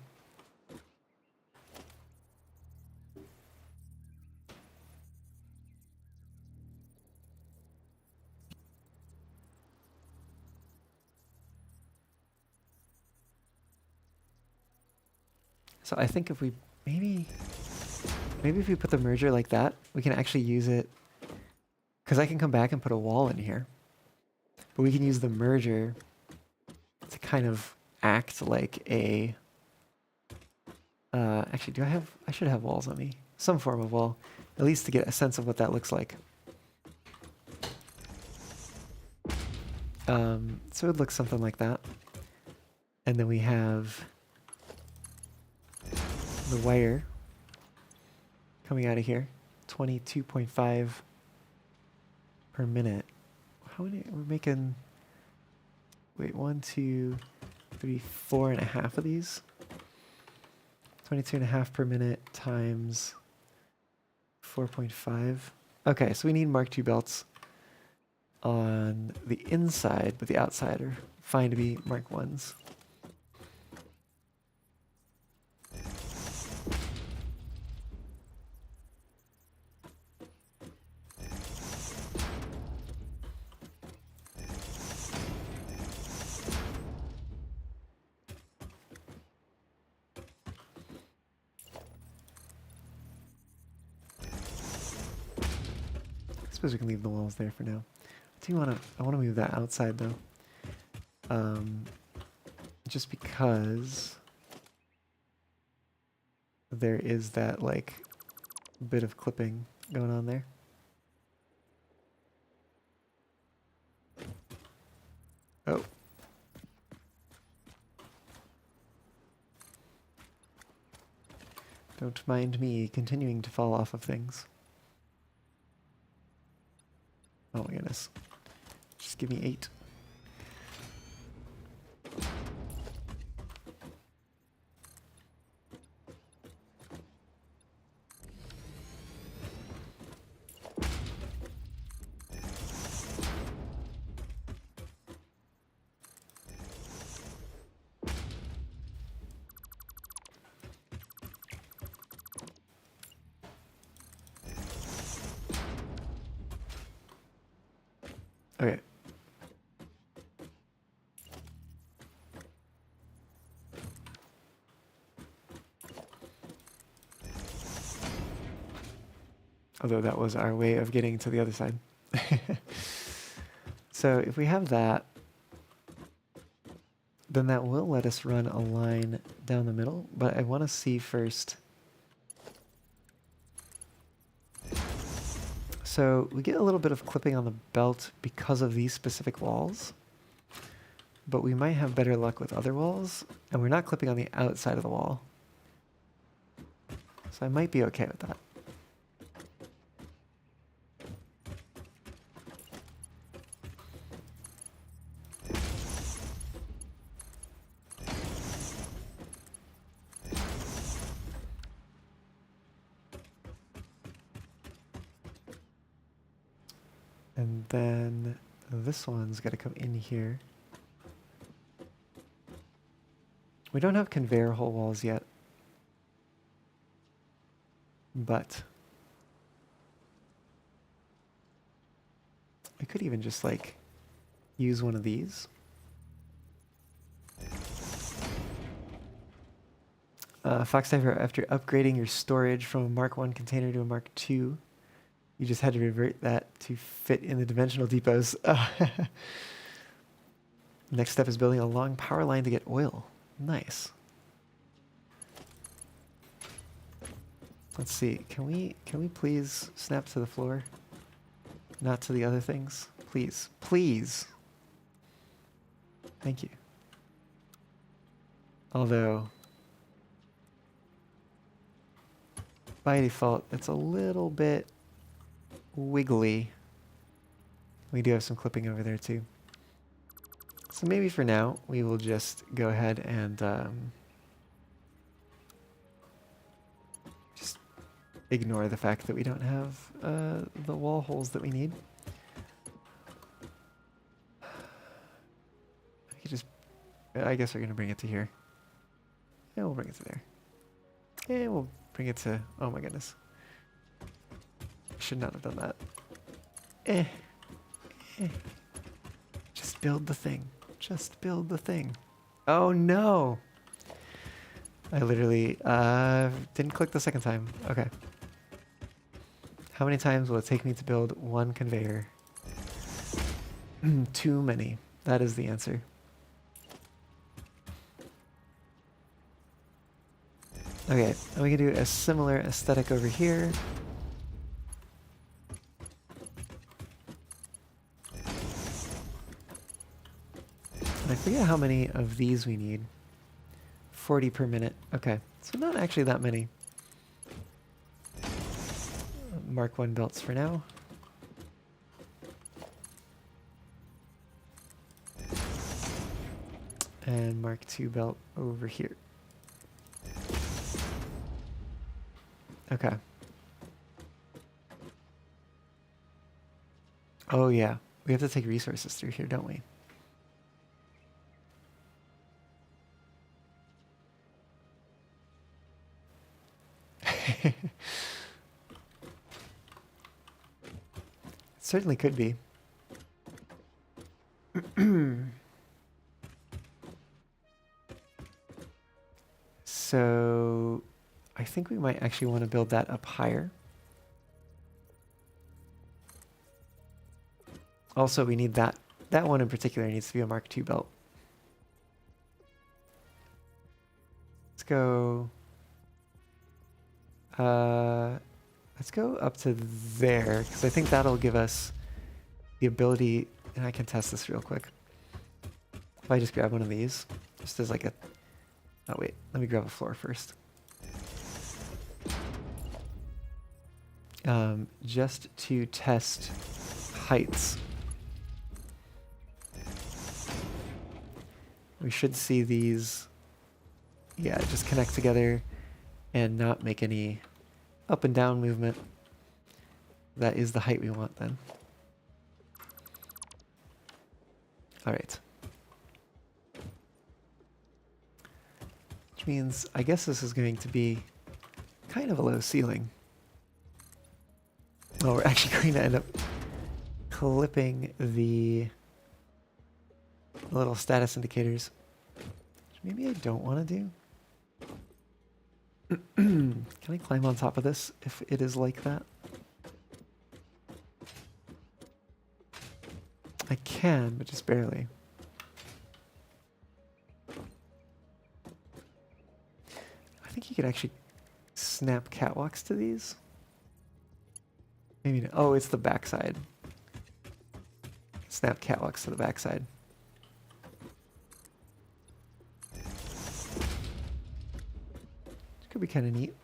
So I think if we maybe if we put the merger like that, we can actually use it, because I can come back and put a wall in here. But we can use the merger to kind of act like a, actually, I should have walls on me. Some form of wall, at least to get a sense of what that looks like. So it looks something like that. And then we have the wire coming out of here, 22.5 per minute. How many? We're making, wait, 1, 2, 3, 4.5 of these. 22.5 per minute times 4.5. Okay, so we need Mark II belts on the inside, but the outside are fine to be Mark Is. I suppose we can leave the walls there for now. I want to move that outside though. Just because there is that like bit of clipping going on there. Oh. Don't mind me continuing to fall off of things. Oh my goodness. Just give me 8. Okay. Although that was our way of getting to the other side. So if we have that, then that will let us run a line down the middle, but I want to see first. So we get a little bit of clipping on the belt because of these specific walls, but we might have better luck with other walls, and we're not clipping on the outside of the wall. So I might be okay with that. And then this one's got to come in here. We don't have conveyor hole walls yet, but I could even just like use one of these. Foxdiver, after upgrading your storage from a Mark 1 container to a Mark 2, you just had to revert that to fit in the dimensional depots. Next step is building a long power line to get oil. Nice. Let's see. Can we please snap to the floor? Not to the other things? Please. Please. Thank you. Although by default it's a little bit wiggly. We do have some clipping over there too. So maybe for now we will just go ahead and just ignore the fact that we don't have the wall holes that we need. I could just, I guess we're gonna bring it to here. Yeah, we'll bring it to there. And we'll bring it to, oh my goodness. Should not have done that. Just build the thing. Just build the thing. Oh no! I literally didn't click the second time. Okay. How many times will it take me to build one conveyor? Too many. That is the answer. Okay, and we can do a similar aesthetic over here. And I forget how many of these we need. 40 per minute. Okay, so not actually that many. Mark 1 belts for now. And Mark 2 belt over here. Okay. Oh yeah, we have to take resources through here, don't we? It certainly could be. So I think we might actually want to build that up higher. Also, we need that one in particular needs to be a Mark II belt. Let's go up to there, because I think that'll give us the ability, and I can test this real quick. If I just grab one of these, just as like a, oh wait, let me grab a floor first. Just to test heights. We should see these, yeah, just connect together and not make any up and down movement. That is the height we want then. All right. Which means, I guess this is going to be kind of a low ceiling. Oh, we're actually going to end up clipping the little status indicators, which maybe I don't want to do. Can I climb on top of this if it is like that? I can, but just barely. I think you could actually snap catwalks to these. Maybe not. Oh, it's the backside. Snap catwalks to the backside. Could be kind of neat.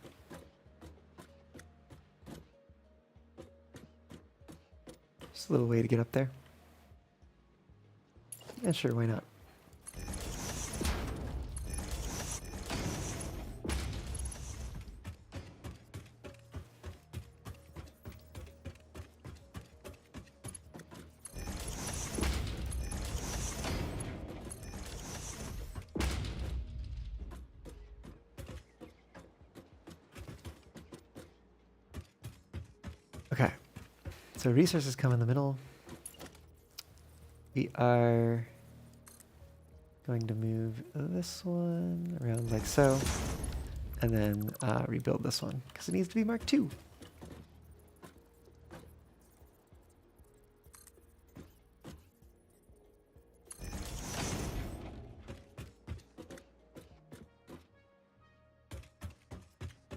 Just a little way to get up there. Yeah, sure, why not? Okay, so resources come in the middle. We are going to move this one around like so, and then rebuild this one because it needs to be Mark II.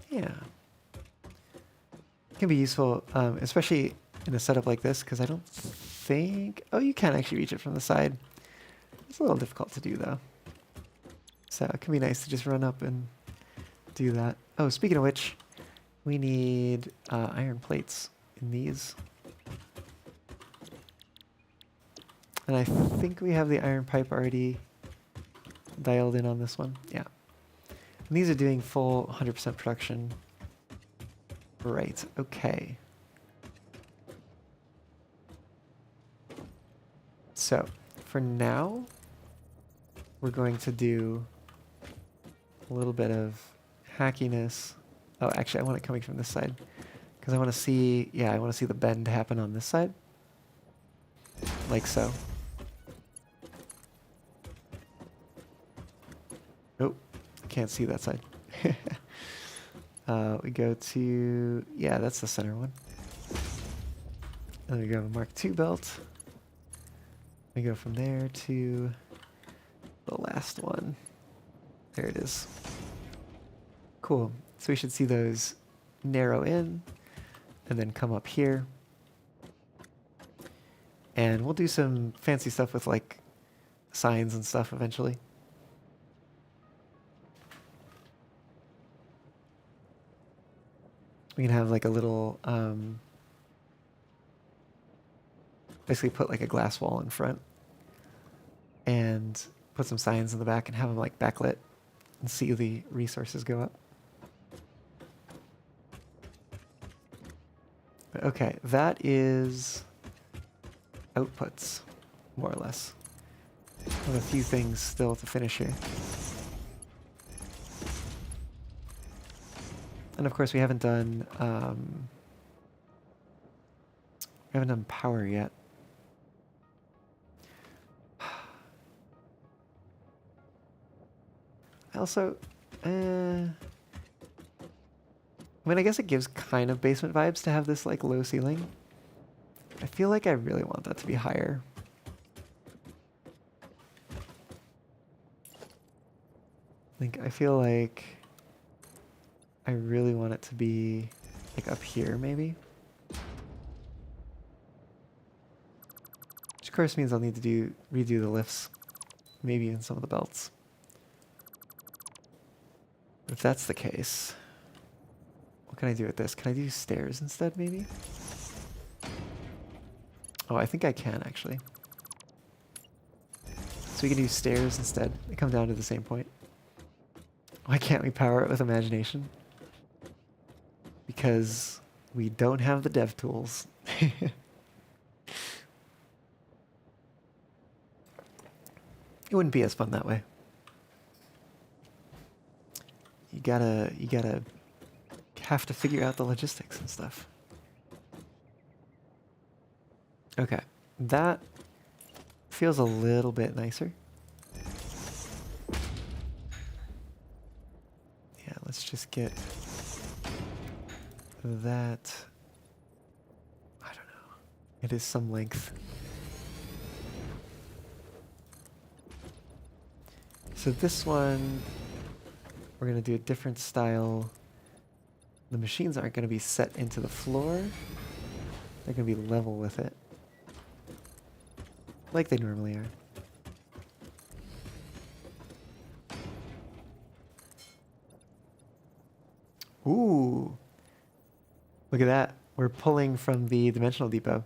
Yeah. It can be useful, especially in a setup like this, because I don't think... Oh, you can actually reach it from the side. It's a little difficult to do, though. So it can be nice to just run up and do that. Oh, speaking of which, we need iron plates in these. And I think we have the iron pipe already dialed in on this one. Yeah. And these are doing full 100% production. Right, okay. So, for now, we're going to do a little bit of hackiness. Oh, actually, I want it coming from this side. Because I want to see, yeah, I want to see the bend happen on this side. Like so. Nope, can't see that side. We go to, yeah, that's the center one. Then we go Mark II belt. We go from there to the last one. There it is. Cool. So we should see those narrow in and then come up here. And we'll do some fancy stuff with like signs and stuff eventually. We can have like a little, basically put like a glass wall in front and put some signs in the back and have them like backlit and see the resources go up. Okay, that is outputs, more or less. I have a few things still to finish here. And of course we haven't done power yet. Also, I mean, I guess it gives kind of basement vibes to have this like low ceiling. I feel like I really want that to be higher. I feel like I really want it to be like up here maybe. Which of course means I'll need to redo the lifts, maybe in some of the belts. If that's the case, what can I do with this? Can I do stairs instead, maybe? Oh, I think I can, actually. So we can do stairs instead. They come down to the same point. Why can't we power it with imagination? Because we don't have the dev tools. It wouldn't be as fun that way. You gotta have to figure out the logistics and stuff. Okay, that feels a little bit nicer. Yeah, let's just get that. I don't know. It is some length. So this one, we're going to do a different style. The machines aren't going to be set into the floor. They're going to be level with it, like they normally are. Ooh, look at that. We're pulling from the dimensional depot.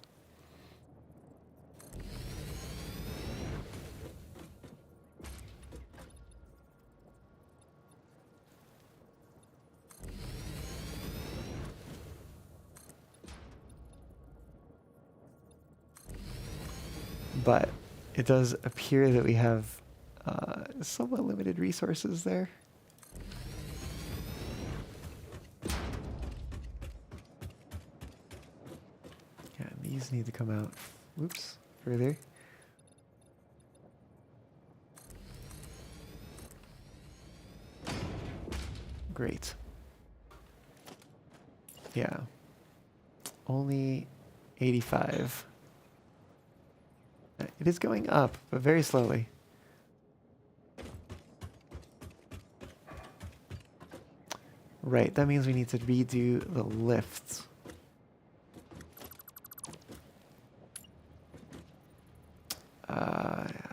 But it does appear that we have somewhat limited resources there. Yeah, these need to come out. Oops, further. Great. Yeah. Only 85. It is going up, but very slowly. Right, that means we need to redo the lifts.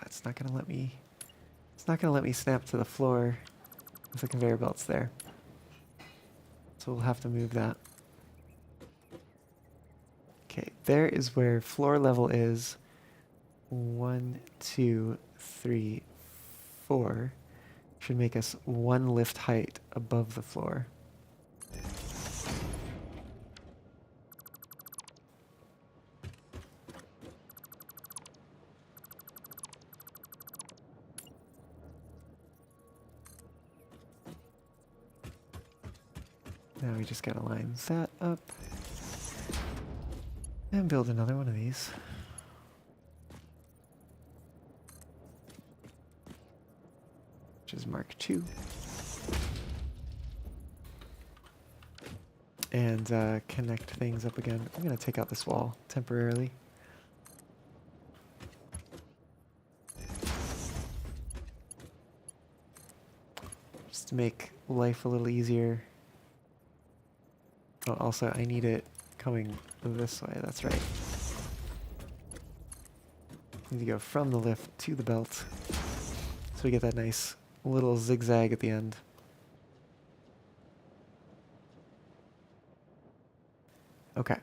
It's not gonna let me. It's not gonna let me snap to the floor if the conveyor belt's there. So we'll have to move that. Okay, there is where floor level is. 1, 2, 3, 4. Should make us 1 lift height above the floor. Now we just gotta line that up and build another one of these. Which is Mark II. And connect things up again. I'm gonna take out this wall temporarily. Just to make life a little easier. Oh, also, I need it coming this way, that's right. Need to go from the lift to the belt. So we get that nice little zigzag at the end. Okay.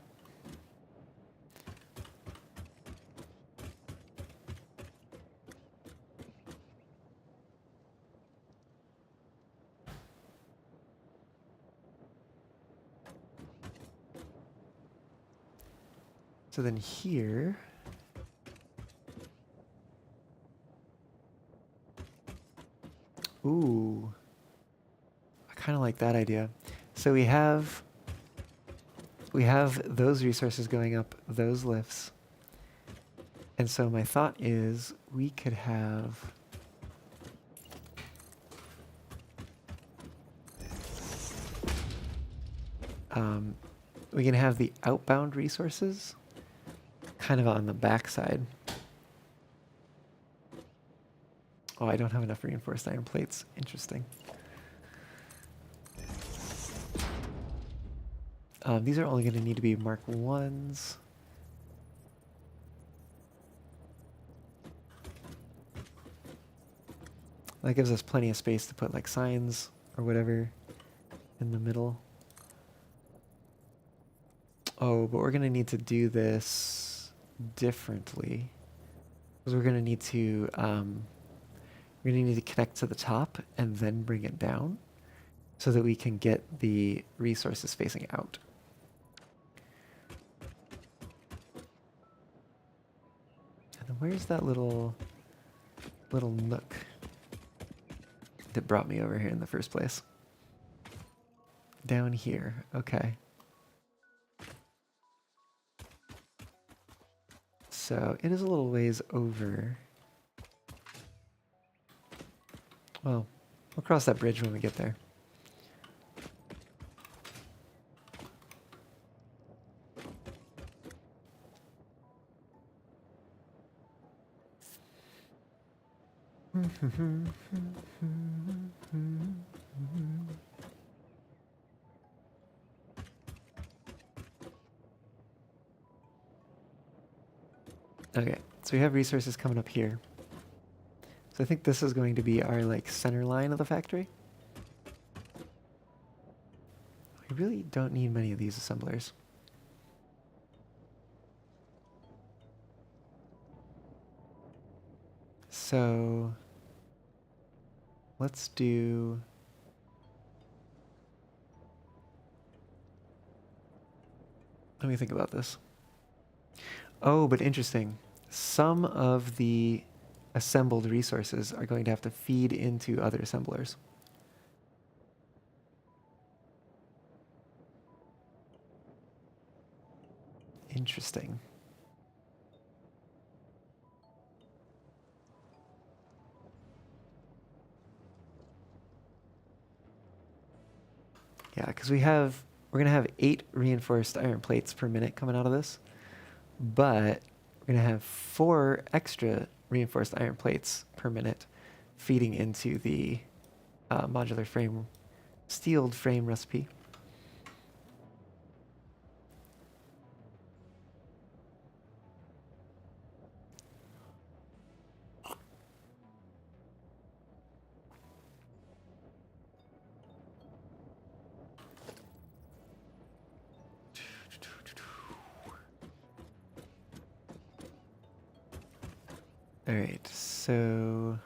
So then here, ooh, I kind of like that idea. So we have those resources going up those lifts. And so my thought is we could have we can have the outbound resources kind of on the back side. Oh, I don't have enough reinforced iron plates. Interesting. These are only going to need to be Mark 1s. That gives us plenty of space to put like signs or whatever in the middle. Oh, but we're going to need to do this differently. Because we're going to need to connect to the top and then bring it down so that we can get the resources facing out. And then where's that little nook that brought me over here in the first place? Down here, okay. So it is a little ways over. Well, we'll cross that bridge when we get there. Okay, so we have resources coming up here. So I think this is going to be our like center line of the factory. We really don't need many of these assemblers. So let's do... Let me think about this. Oh, but interesting. Some of the assembled resources are going to have to feed into other assemblers. Interesting. Yeah, because we're going to have 8 reinforced iron plates per minute coming out of this, but we're going to have 4 extra reinforced iron plates per minute feeding into the modular frame, steeled frame recipe. All right, so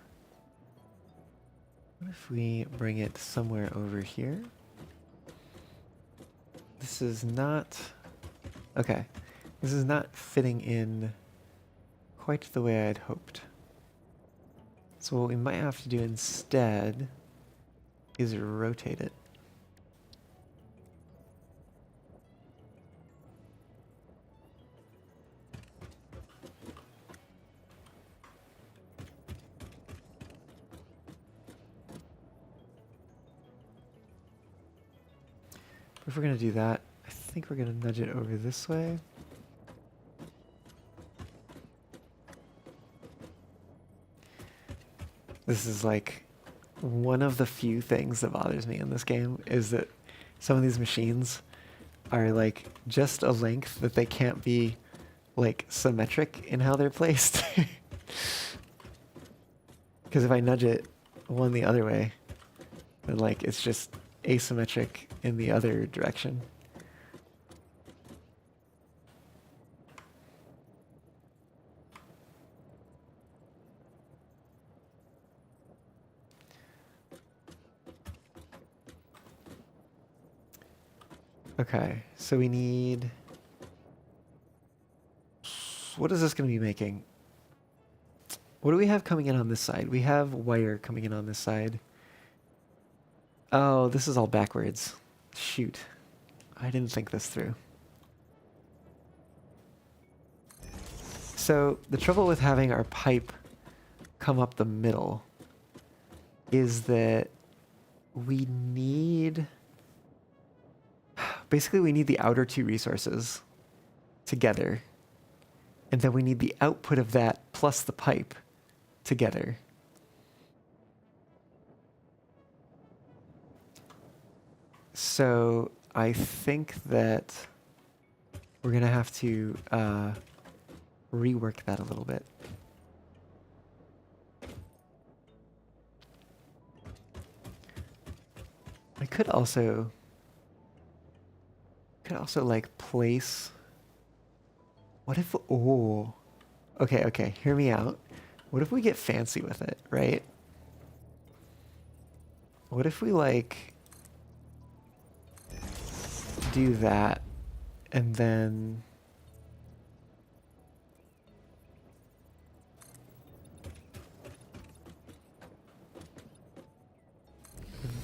what if we bring it somewhere over here? This is not... Okay, this is not fitting in quite the way I'd hoped. So what we might have to do instead is rotate it. If we're going to do that, I think we're going to nudge it over this way. This is like one of the few things that bothers me in this game is that some of these machines are like just a length that they can't be like symmetric in how they're placed. Because if I nudge it one the other way, then like it's just asymmetric in the other direction. Okay, so we need... What is this going to be making? What do we have coming in on this side? We have wire coming in on this side. Oh, this is all backwards. Shoot. I didn't think this through. So the trouble with having our pipe come up the middle is that we need... Basically, we need the outer 2 resources together. And then we need the output of that plus the pipe together. So I think that we're going to have to rework that a little bit. I could also like place... What if... Oh. Okay, hear me out. What if we get fancy with it, right? What if we like... do that, and then...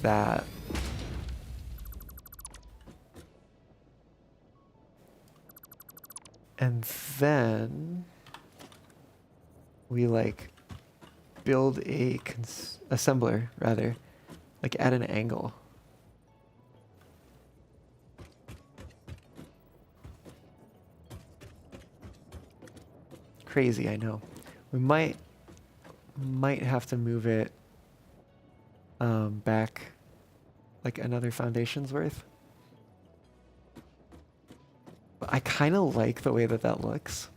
that... And then we like build a assembler, rather, like at an angle. Crazy, I know. We might might have to move it back like another foundation's worth. But I kind of like the way that that looks.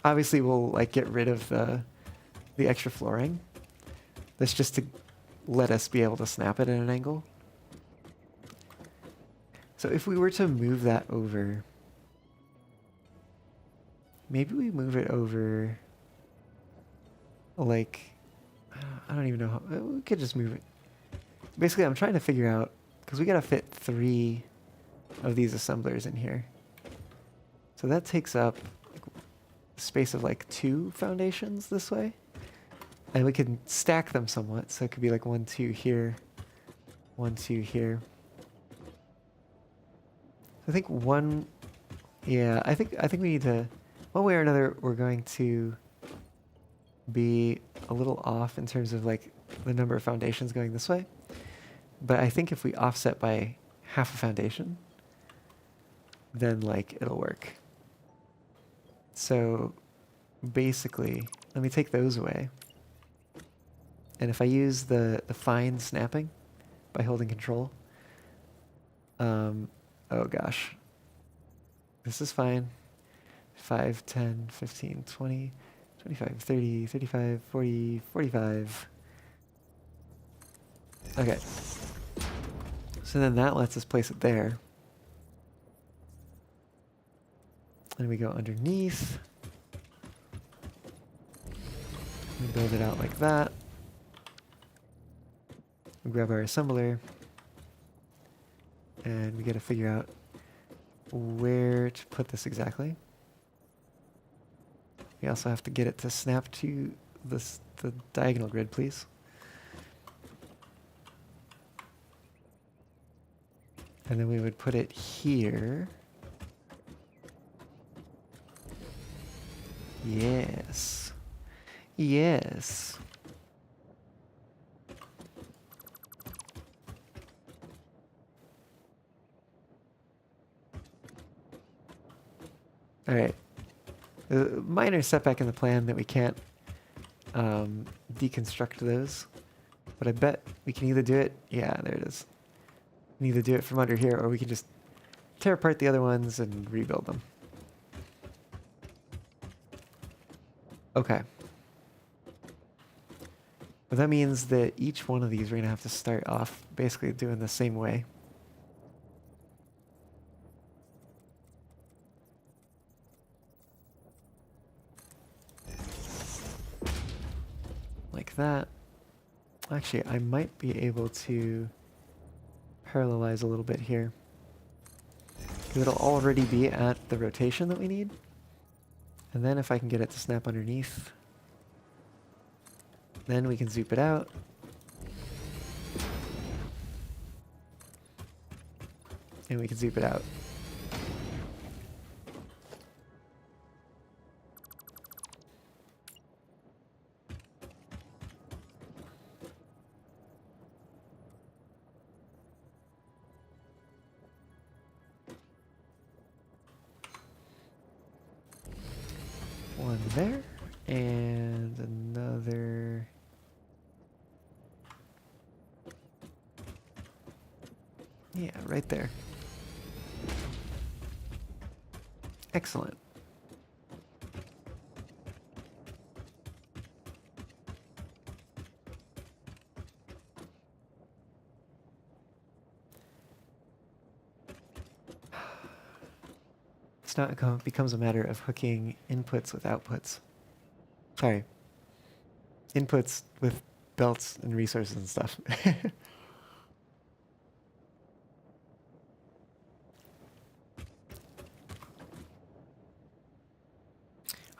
Obviously, we'll like get rid of the extra flooring. That's just to let us be able to snap it at an angle. So if we were to move that over, maybe we move it over like, I don't even know how, we could just move it. Basically, I'm trying to figure out, because we gotta fit 3 of these assemblers in here. So that takes up like, a space of like 2 foundations this way. And we can stack them somewhat, so it could be like 1, 2 here, 1, 2 here. I think one, yeah, I think we need to, one way or another, we're going to be a little off in terms of like the number of foundations going this way. But I think if we offset by half a foundation, then like it'll work. So basically, let me take those away. And if I use the fine snapping by holding control, oh gosh, this is fine. 5, 10, 15, 20, 25, 30, 35, 40, 45. Okay. So then that lets us place it there. And we go underneath. We build it out like that. We grab our assembler. And we gotta figure out where to put this exactly. We also have to get it to snap to the diagonal grid, please. And then we would put it here. Yes. Yes. All right. A minor setback in the plan that we can't deconstruct those. But I bet we can either do it. Yeah, there it is. We can either do it from under here, or we can just tear apart the other ones and rebuild them. Okay. But that means that each one of these we're going to have to start off basically doing the same way. Like that. Actually, I might be able to parallelize a little bit here. Because it'll already be at the rotation that we need. And then if I can get it to snap underneath, then we can zoop it out. And we can zoop it out. One there, and another. Yeah, right there. Excellent. It's now becomes a matter of hooking inputs with outputs. Sorry. Inputs with belts and resources and stuff.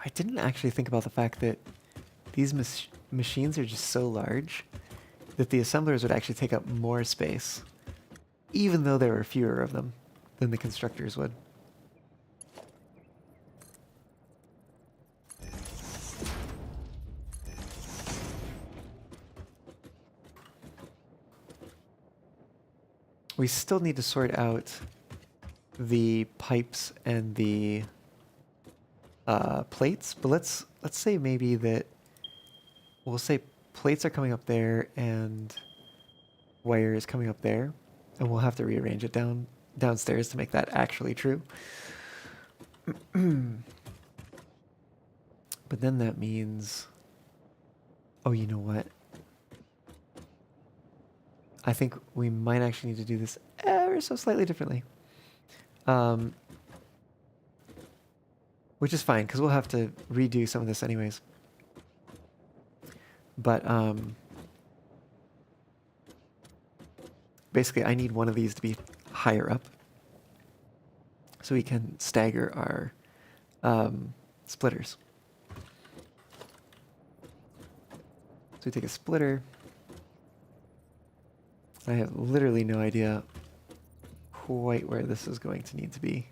I didn't actually think about the fact that these machines are just so large that the assemblers would actually take up more space, even though there were fewer of them than the constructors would. We still need to sort out the pipes and the plates, but let's say maybe that we'll say plates are coming up there and wire is coming up there, and we'll have to rearrange it downstairs to make that actually true. But then that means, oh, you know what? I think we might actually need to do this ever so slightly differently. Which is fine, because we'll have to redo some of this anyways. But basically, I need one of these to be higher up, so we can stagger our splitters. So we take a splitter. I have literally no idea quite where this is going to need to be.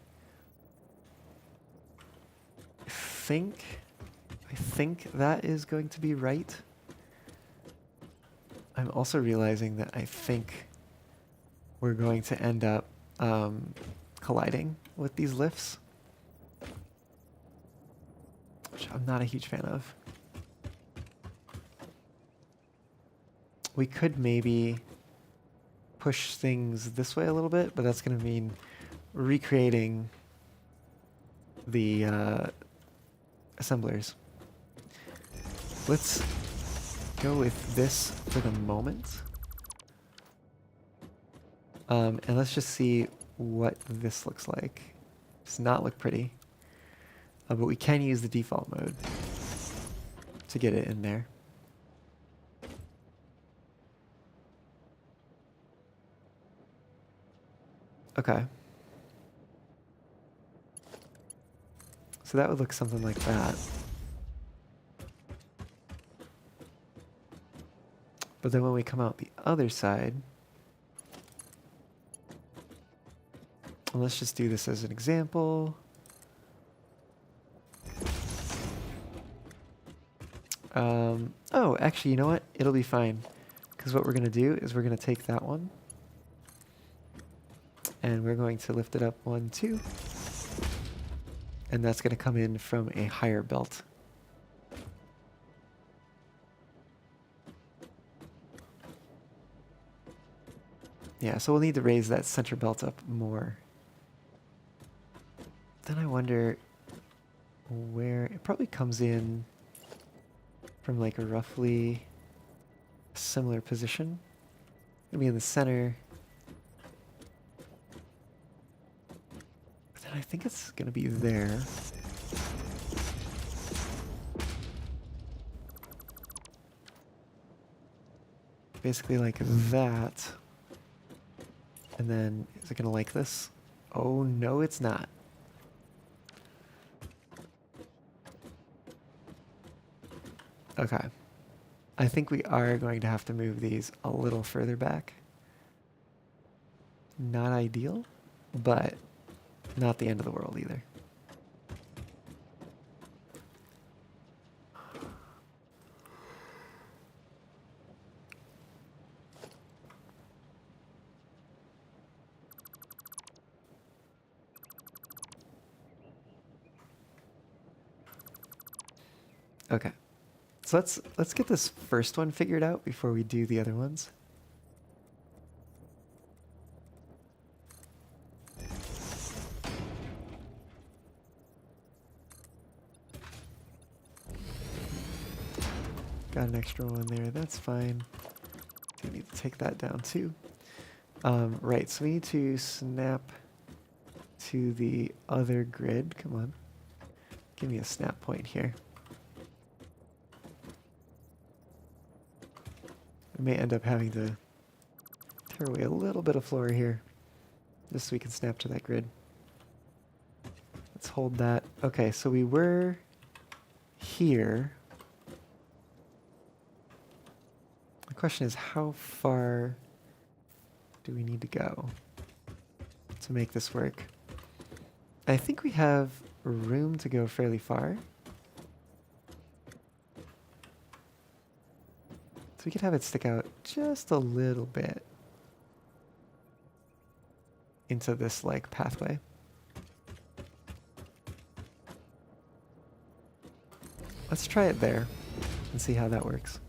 I think that is going to be right. I'm also realizing that I think we're going to end up colliding with these lifts, which I'm not a huge fan of. We could maybe push things this way a little bit, but that's going to mean recreating the assemblers. Let's go with this for the moment. And let's just see what this looks like. Does not look pretty. But we can use the default mode to get it in there. Okay. So that would look something like that. But then when we come out the other side, and let's just do this as an example. Oh, actually, you know what? It'll be fine. Because what we're going to do is we're going to take that one. And we're going to lift it up 1, 2. And that's going to come in from a higher belt. Yeah, so we'll need to raise that center belt up more. Then I wonder where it probably comes in from like a roughly similar position. It'll be in the center. But then I think it's going to be there. Basically like that. And then, is it going to like this? Oh, no, it's not. Okay. I think we are going to have to move these a little further back. Not ideal, but not the end of the world either. Okay. So let's get this first one figured out before we do the other ones. Got an extra one there, that's fine. I need to take that down too. Right, so we need to snap to the other grid. Come on. Give me a snap point here. We may end up having to tear away a little bit of floor here, just so we can snap to that grid. Let's hold that. Okay, so we were here. The question is, how far do we need to go to make this work? I think we have room to go fairly far. So we could have it stick out just a little bit into this like pathway. Let's try it there. and see how that works.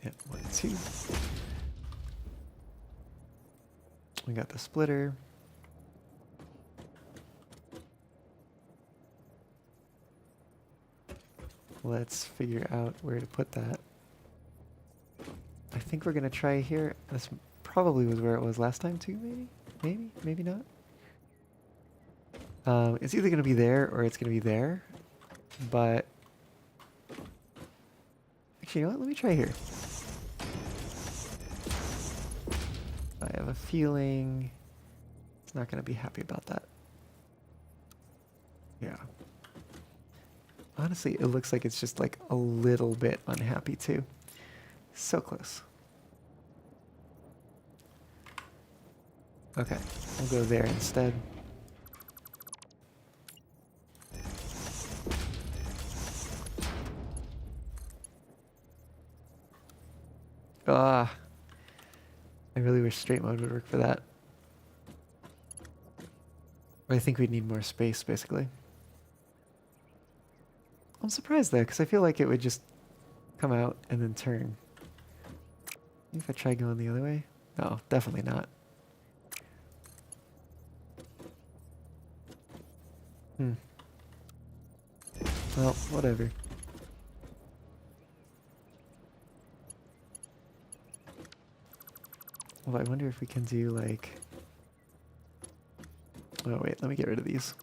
Yep, 1, 2. We got the splitter. Let's figure out where to put that. I think we're gonna try here. This probably was where it was last time too, maybe not. It's either gonna be there or it's gonna be there, but actually, you know what? Let me try here. I have a feeling it's not gonna be happy about that. Yeah. Honestly, it looks like it's just like a little bit unhappy too. So close. Okay, we'll go there instead. Ah, I really wish straight mode would work for that. But I think we'd need more space, basically. I'm surprised though, because I feel like it would just come out and then turn. If I try going the other way? No, definitely not. Well, whatever. Well, I wonder if we can do like... Oh wait, let me get rid of these.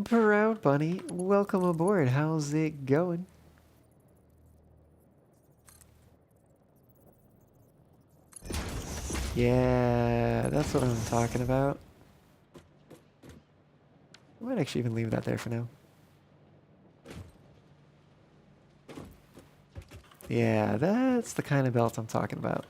Proud Bunny, welcome aboard. How's it going? Yeah, that's what I'm talking about. I might actually even leave that there for now. Yeah, that's the kind of belt I'm talking about.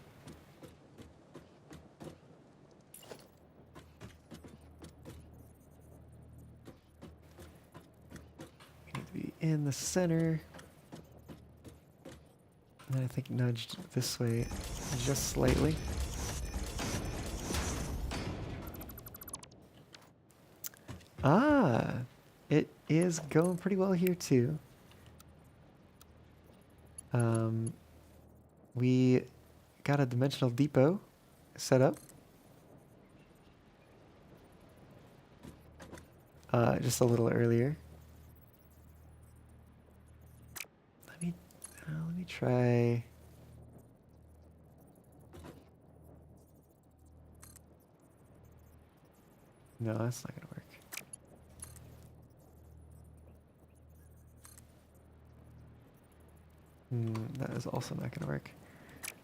We need to be in the center. And I think nudged this way just slightly. Ah, it is going pretty well here too. We got a dimensional depot set up. Just a little earlier. Let me try. No, that's not gonna work. That is also not gonna work.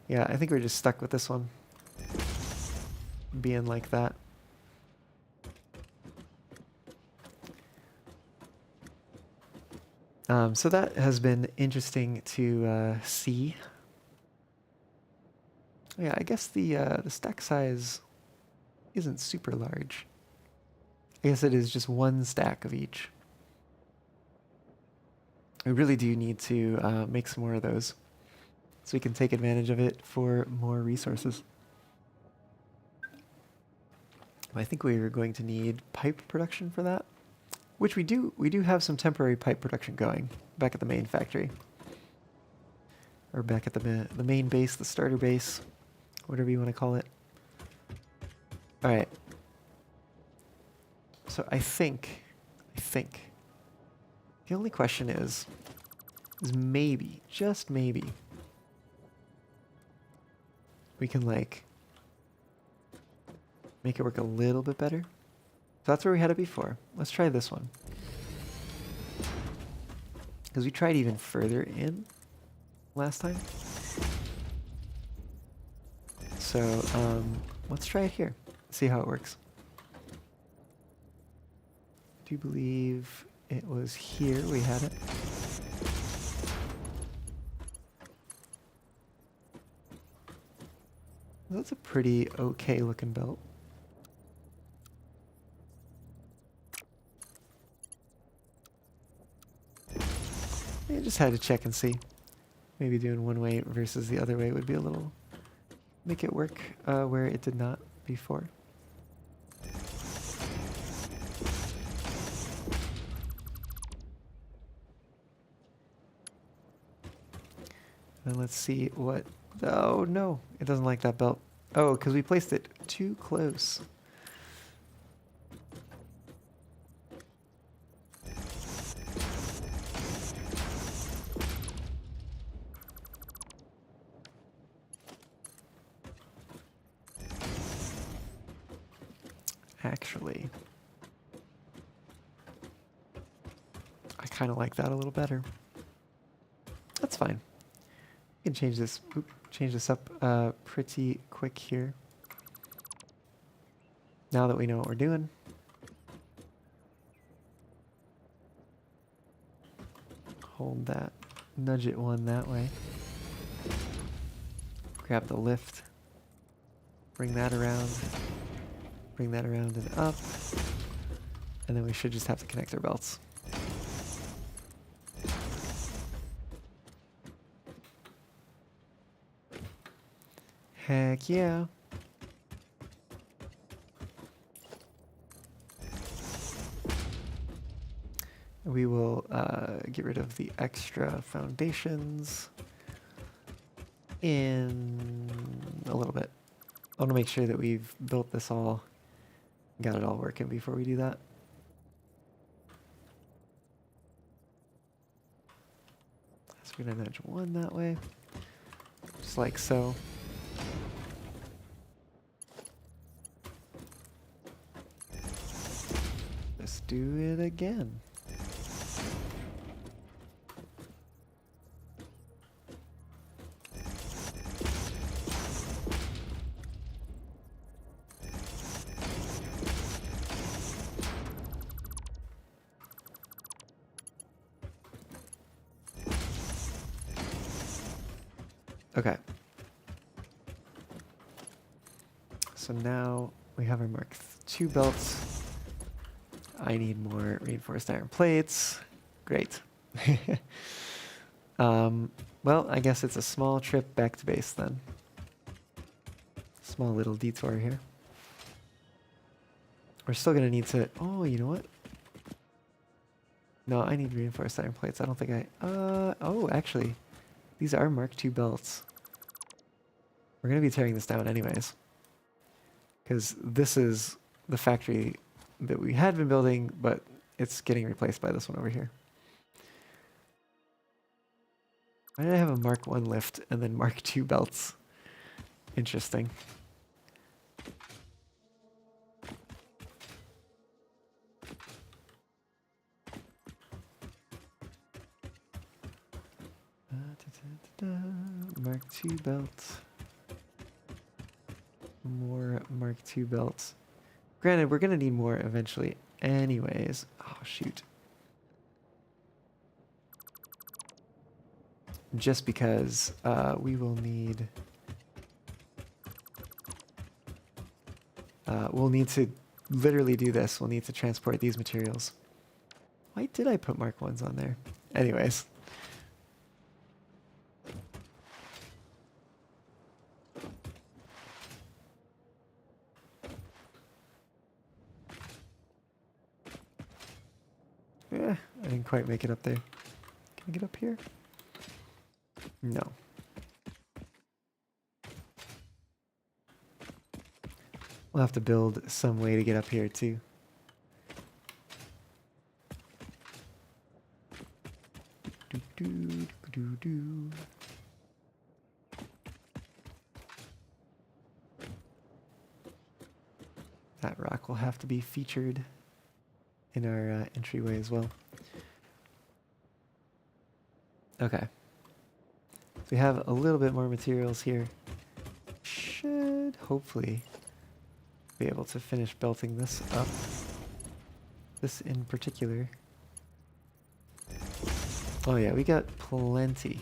Yeah, I think we're just stuck with this one being like that. So that has been interesting to see. Yeah, I guess the stack size isn't super large. I guess it is just one stack of each. We really do need to make some more of those so we can take advantage of it for more resources. I think we are going to need pipe production for that, which we do. We do have some temporary pipe production going back at the main factory, or back at the main base, the starter base, whatever you want to call it. All right. So I think the only question is maybe, just maybe, we can like make it work a little bit better. So that's where we had it before. Let's try this one. Because we tried even further in last time. So let's try it here. See how it works. I do believe it was here we had it. That's a pretty okay looking belt. I just had to check and see. Maybe doing one way versus the other way would be a little... make it work where it did not before. And let's see what... Oh, no. It doesn't like that belt. Oh, because we placed it too close. Actually, I kind of like that a little better. That's fine. We can change this. Change this up pretty quick here. Now that we know what we're doing. Hold that. Nudge it one that way. Grab the lift. Bring that around. Bring that around and up. And then we should just have to connect our belts. Heck yeah. We will get rid of the extra foundations in a little bit. I want to make sure that we've built this all, got it all working before we do that. So we're gonna nudge one that way, just like so. Let's do it again. Okay. So now we have our Mark II belts. I need more reinforced iron plates. Great. Well, I guess it's a small trip back to base then. Small little detour here. We're still gonna need to... Oh, you know what? No, I need reinforced iron plates. I don't think I... Oh, actually, these are Mark II belts. We're gonna be tearing this down anyways. Because this is the factory that we had been building, but it's getting replaced by this one over here. Why did I have a Mark I lift and then Mark II belts? Interesting. Mark II belts. More Mark II belts. Granted, we're gonna need more eventually anyways. Oh, shoot. Just because we will need... we'll need to literally do this. We'll need to transport these materials. Why did I put Mark I's on there? Anyways. Yeah, I didn't quite make it up there. Can I get up here? No. We'll have to build some way to get up here too. That rock will have to be featured in our entryway as well. Okay. So we have a little bit more materials here. Should hopefully be able to finish belting this up. This in particular. Oh yeah, we got plenty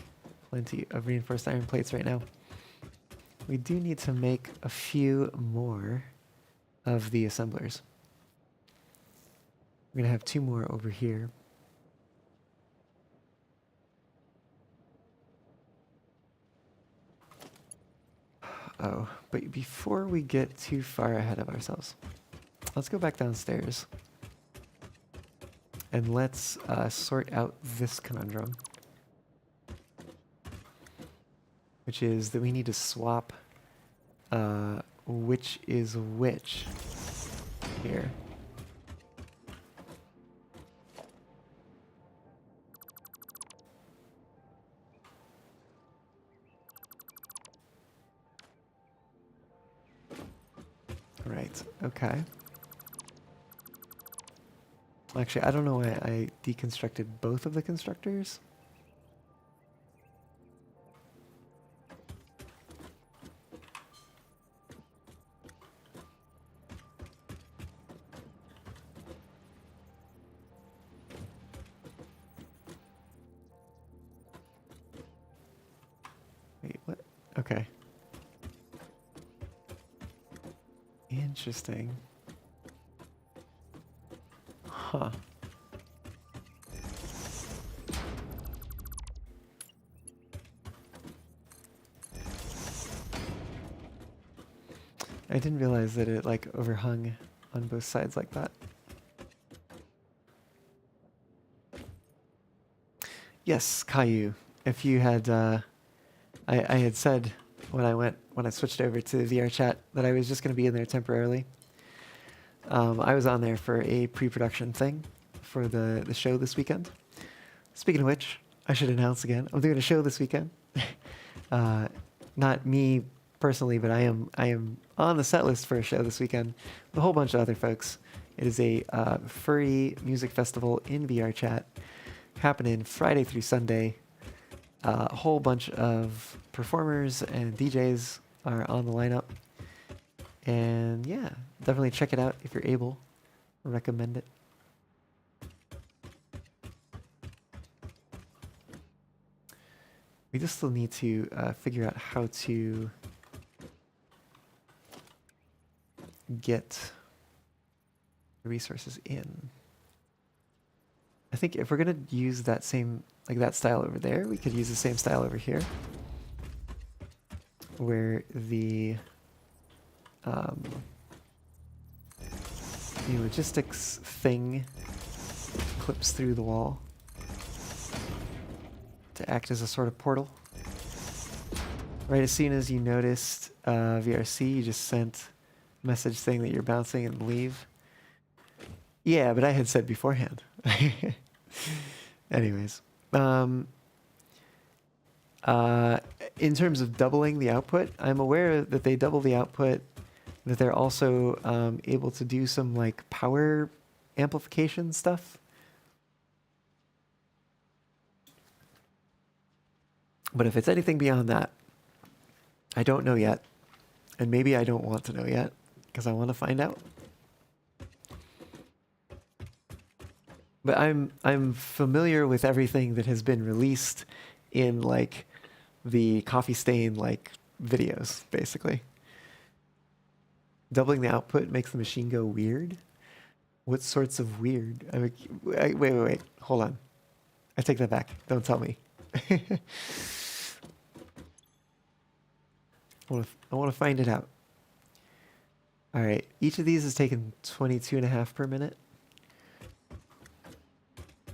of reinforced iron plates right now. We do need to make a few more of the assemblers. We're gonna have 2 more over here. Oh, but before we get too far ahead of ourselves, let's go back downstairs and let's sort out this conundrum. which is that we need to swap which is which here. Right, okay. Actually, I don't know why I deconstructed both of the constructors. Wait, what? Okay. Interesting. Huh. I didn't realize that it like overhung on both sides like that. Yes, Caillou. If you had, I had said when I switched over to VR chat that I was just going to be in there temporarily. I was on there for a pre-production thing for the show this weekend. Speaking of which, I should announce again, I'm doing a show this weekend. Not me personally, but I am on the set list for a show this weekend with a whole bunch of other folks. It is a furry music festival in VR chat happening Friday through Sunday. A whole bunch of performers and DJs are on the lineup. And yeah, definitely check it out if you're able. Recommend it. We just still need to figure out how to get the resources in. I think if we're gonna use that same, like that style over there, we could use the same style over here, where the logistics thing clips through the wall to act as a sort of portal. Right as soon as you noticed VRC, you just sent a message saying that you're bouncing and leave. Yeah, but I had said beforehand. Anyways, in terms of doubling the output, I'm aware that they double the output, that they're also able to do some like power amplification stuff. But if it's anything beyond that, I don't know yet. And maybe I don't want to know yet, because I want to find out. But I'm familiar with everything that has been released in like the coffee stain like videos, basically. Doubling the output makes the machine go weird. What sorts of weird? I mean, wait. Hold on. I take that back. Don't tell me. I want to find it out. All right. Each of these is taking 22.5 per minute.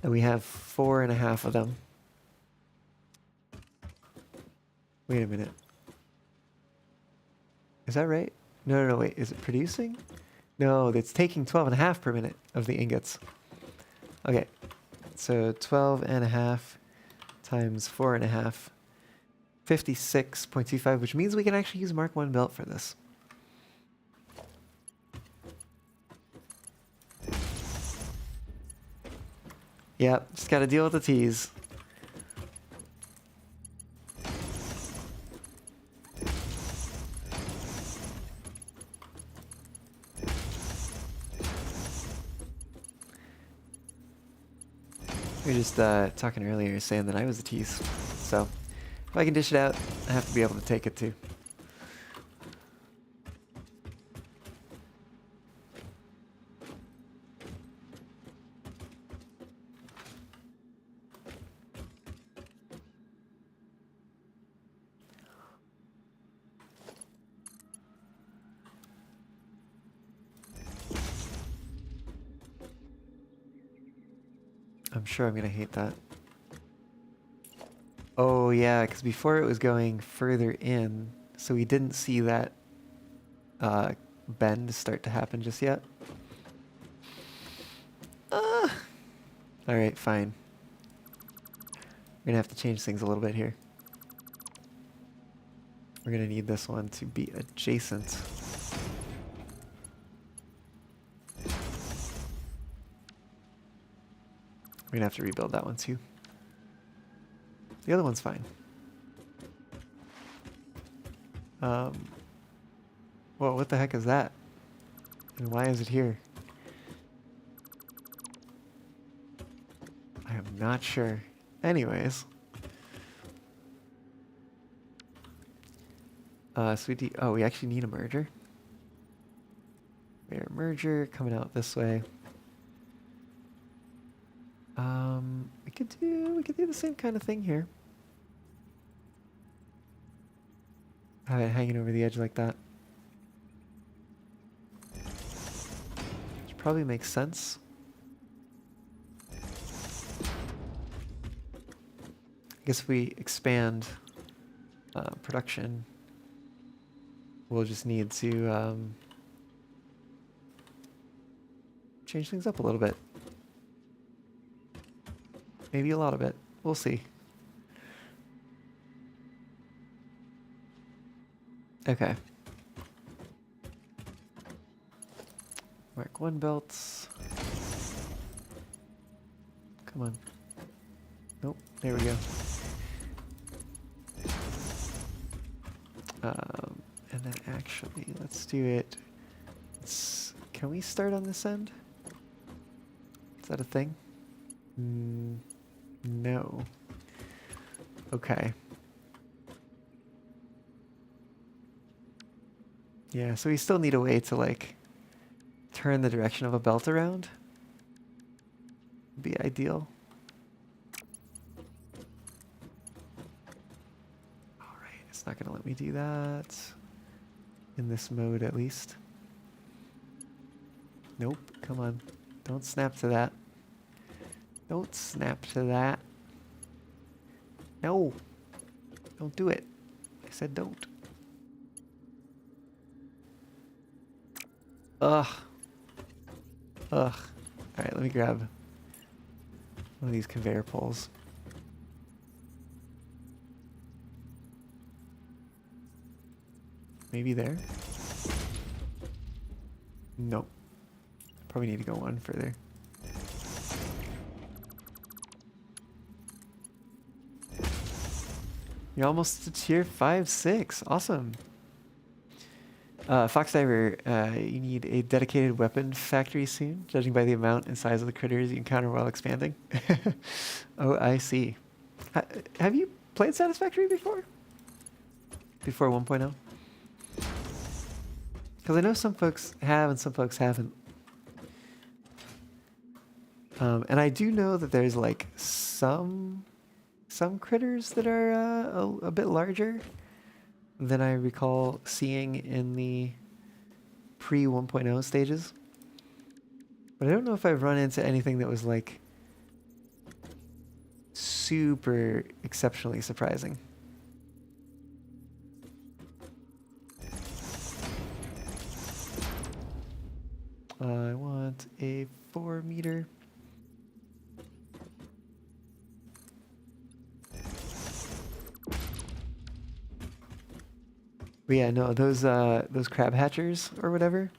And we have 4.5 of them. Wait a minute. Is that right? No, wait. Is it producing? No, it's taking 12.5 per minute of the ingots. Okay. So 12.5 times 4.5. 56.25, which means we can actually use Mark 1 belt for this. Yeah, just got to deal with the T's. We were just talking earlier saying that I was a tease. So if I can dish it out, I have to be able to take it too. I'm sure I'm gonna hate that. Oh yeah, because before it was going further in, so we didn't see that uh, bend start to happen just yet. All right, fine. We're gonna have to change things a little bit here. We're gonna need this one to be adjacent. We're gonna have to rebuild that one too. The other one's fine. Whoa, what the heck is that? And why is it here? I am not sure. Anyways. So we actually need a merger. We have a merger coming out this way. We could do the same kind of thing here. Have it hanging over the edge like that. Which probably makes sense. I guess if we expand production, we'll just need to change things up a little bit. Maybe a lot of it. We'll see. Okay. Mark 1 belts. Come on. Nope. There we go. And then actually, let's do it. Can we start on this end? Is that a thing? No. Okay. Yeah, so we still need a way to like turn the direction of a belt around. Be ideal. Alright, it's not gonna let me do that. In this mode at least. Nope, come on. Don't snap to that. Don't snap to that. No. Don't do it. I said don't. Ugh. Ugh. Alright, let me grab one of these conveyor poles. Maybe there? Nope. Probably need to go one further. You're almost to tier 5, 6. Awesome. Fox Diver, you need a dedicated weapon factory soon, judging by the amount and size of the critters you encounter while expanding. Oh, I see. Have you played Satisfactory before? Before 1.0? Because I know some folks have and some folks haven't. And I do know that there's like some critters that are a bit larger than I recall seeing in the pre 1.0 stages. But I don't know if I've run into anything that was like super exceptionally surprising. I want a 4 meter. But yeah, no, those crab hatchers or whatever.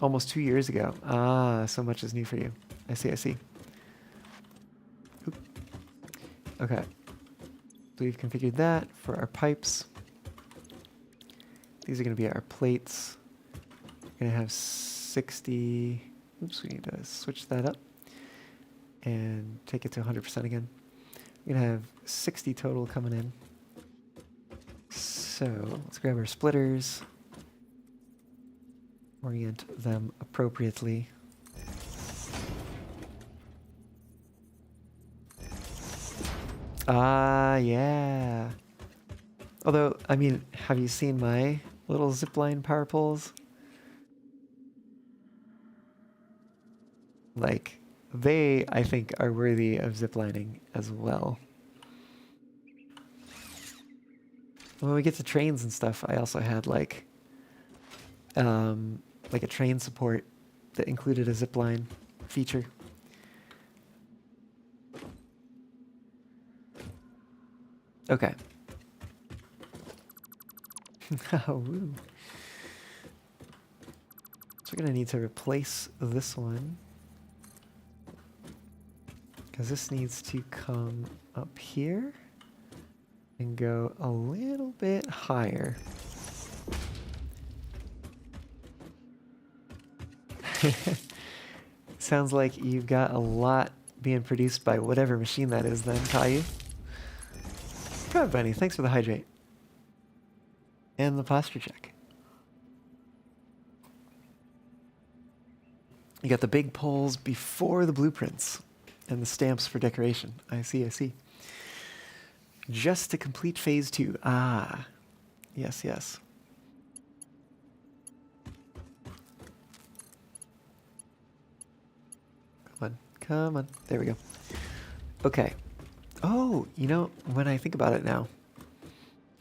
Almost 2 years ago. Ah, so much is new for you. I see, I see. Oop. Okay. So we've configured that for our pipes. These are going to be our plates. We're going to have 60. Oops, we need to switch that up and take it to 100% again. We're going to have 60 total coming in. So let's grab our splitters, orient them appropriately. Ah, yeah. Although, I mean, have you seen my little zipline power poles? Like, they, I think, are worthy of ziplining as well. when we get to trains and stuff, I also had like a train support that included a zip line feature. Okay. Oh, woo. So we're gonna need to replace this one, because this needs to come up here and go a little bit higher. Sounds like you've got a lot being produced by whatever machine that is then, Caillou. Good, Bunny. Thanks for the hydrate. And the posture check. You got the big poles before the blueprints and the stamps for decoration. I see, I see. Just to complete phase 2. Ah, yes, yes. Come on, come on. There we go. Okay. Oh, you know, when I think about it now,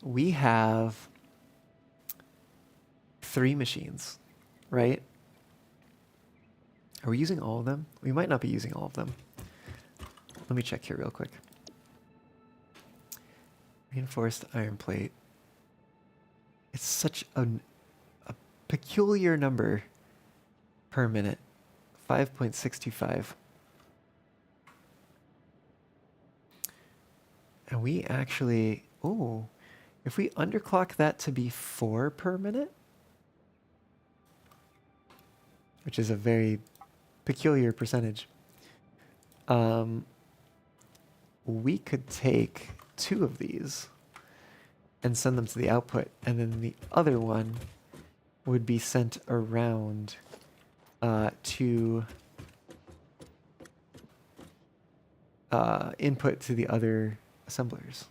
we have 3 machines, right? Are we using all of them? We might not be using all of them. Let me check here real quick. Reinforced iron plate. It's such a peculiar number per minute. 5.625. And we actually, oh, if we underclock that to be 4 per minute, which is a very peculiar percentage, we could take 2 of these and send them to the output, and then the other one would be sent around to input to the other assemblers.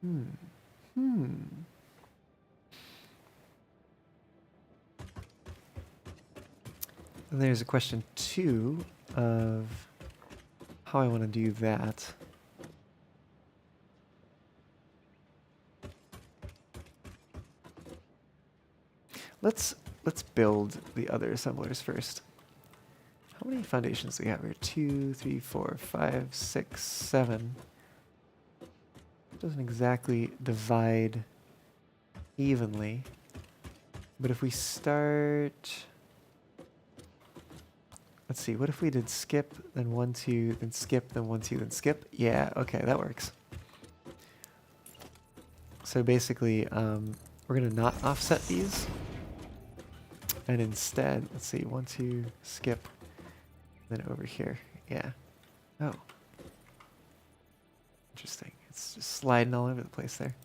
And there's a question too of how I want to do that. Let's build the other assemblers first. How many foundations do we have here? 2, 3, 4, 5, 6, 7. Doesn't exactly divide evenly. But if we start, let's see, what if we did skip, then 1, 2, then skip, then 1, 2, then skip? Yeah, okay, that works. So basically, we're gonna not offset these. And instead, let's see, 1, 2, skip, then over here. Yeah. Oh. Interesting. It's just sliding all over the place there.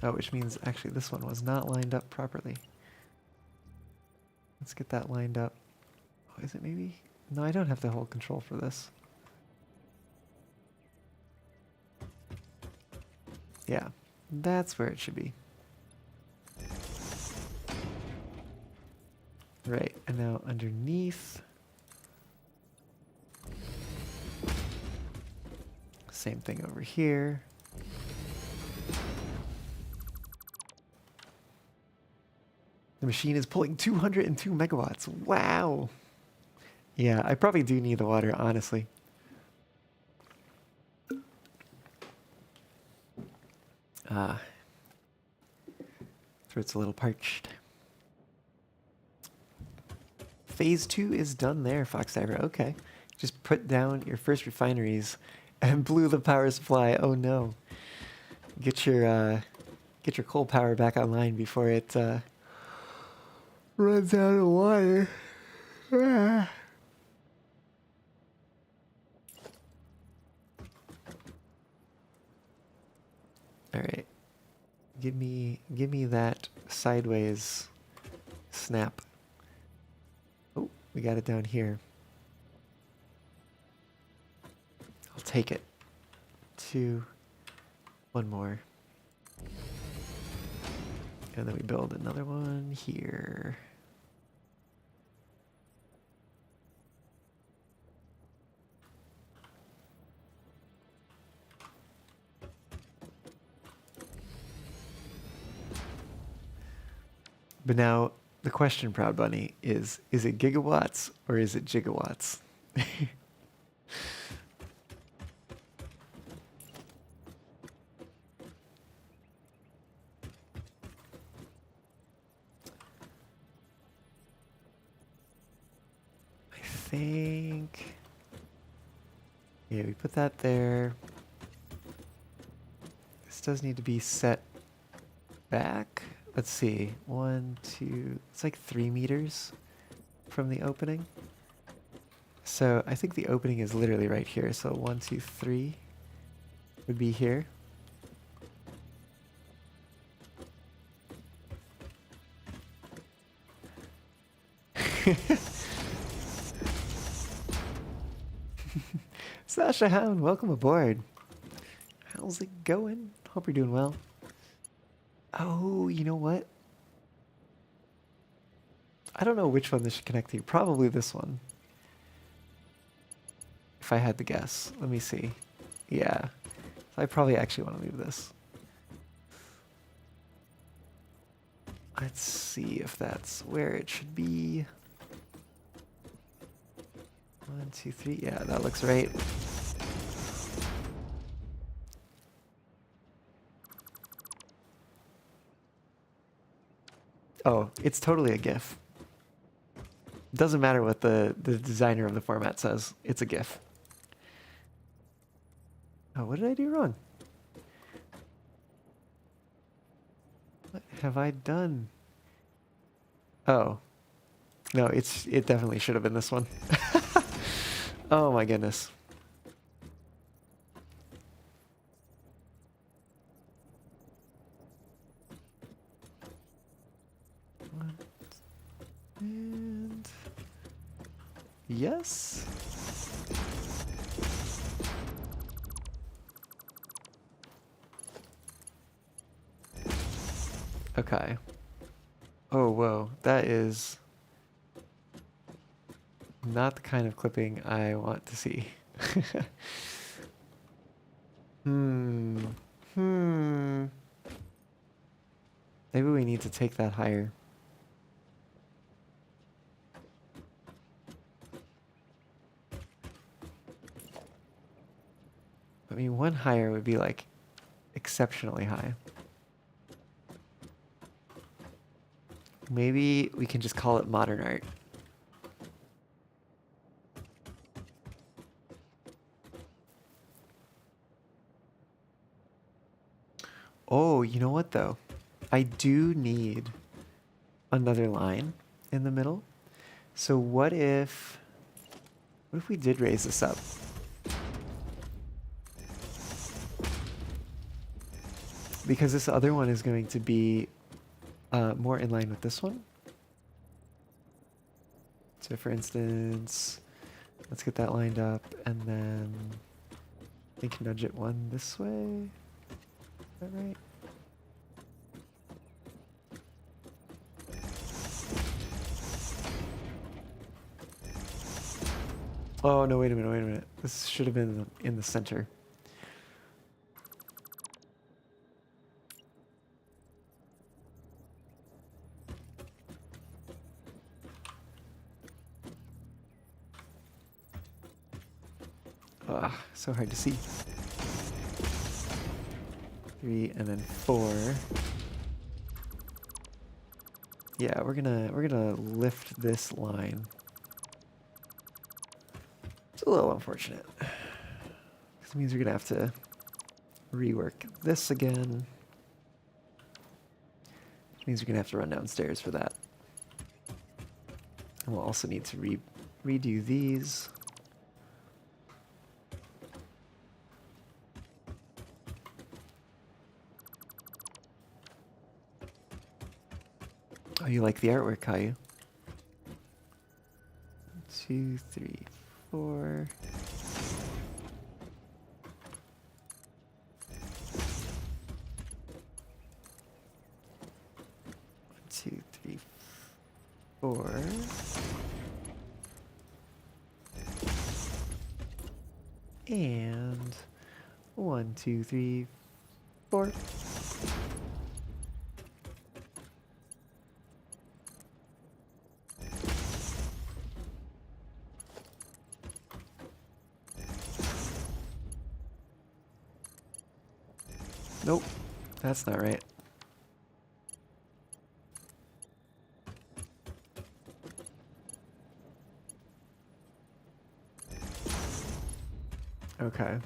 Oh, which means actually this one was not lined up properly. Let's get that lined up. Oh, is it maybe? No, I don't have to hold control for this. Yeah, that's where it should be. Right, and now underneath. Same thing over here. The machine is pulling 202 megawatts. Wow. Yeah, I probably do need the water, honestly. Throat's a little parched. Phase 2 is done there, Fox Diver. Okay. Just put down your first refineries and blew the power supply. Oh no. Get your coal power back online before it runs out of water. Ah. All right. Give me that sideways snap. Oh, we got it down here. I'll take it. 2, 1 more. And then we build another one here. But now the question, Proud Bunny, is it gigawatts or is it gigawatts? I think, yeah, we put that there. This does need to be set back. Let's see, 1, 2, it's like 3 meters from the opening. So I think the opening is literally right here. So 1, 2, 3 would be here. Sasha Hound, welcome aboard. How's it going? Hope you're doing well. Oh, you know what? I don't know which one this should connect to. Probably this one. If I had to guess. Let me see. Yeah. I probably actually want to leave this. Let's see if that's where it should be. 1, 2, 3. Yeah, that looks right. Oh, it's totally a GIF. Doesn't matter what the designer of the format says. It's a GIF. Oh, what did I do wrong? What have I done? Oh. No, it definitely should have been this one. Oh my goodness. And yes. Okay. Oh, whoa. That is not the kind of clipping I want to see. Maybe we need to take that higher. I mean, one higher would be like exceptionally high. Maybe we can just call it modern art. Oh, you know what though? I do need another line in the middle. So what if we did raise this up? Because this other one is going to be more in line with this one. So for instance, let's get that lined up and then I think nudge it one this way. Is that right? Oh, no, wait a minute. This should have been in the center. Ugh, so hard to see. 3 and then 4. Yeah, we're gonna lift this line. It's a little unfortunate. This means we're gonna have to rework this again. Which means we're gonna have to run downstairs for that. And we'll also need to redo these. Oh, you like the artwork, Caillou? 2, 3, 4. 2, 3, 4. And 1, 2, 3, 4. Nope, that's not right. Okay.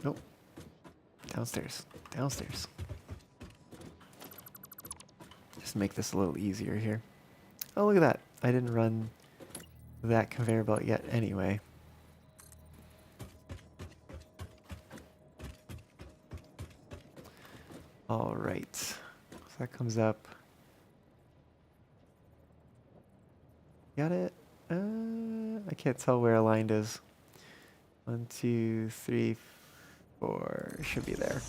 Nope. Downstairs. Downstairs. Just make this a little easier here. Oh, look at that. I didn't run that conveyor belt yet anyway. All right. So that comes up. Got it? I can't tell where aligned is. 1, 2, 3, 4. Should be there.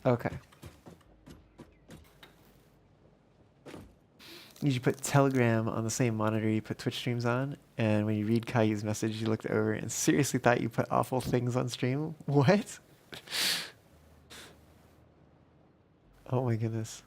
Okay. You should put Telegram on the same monitor you put Twitch streams on, and when you read Caillou's message, you looked over and seriously thought you put awful things on stream? What? Oh my goodness.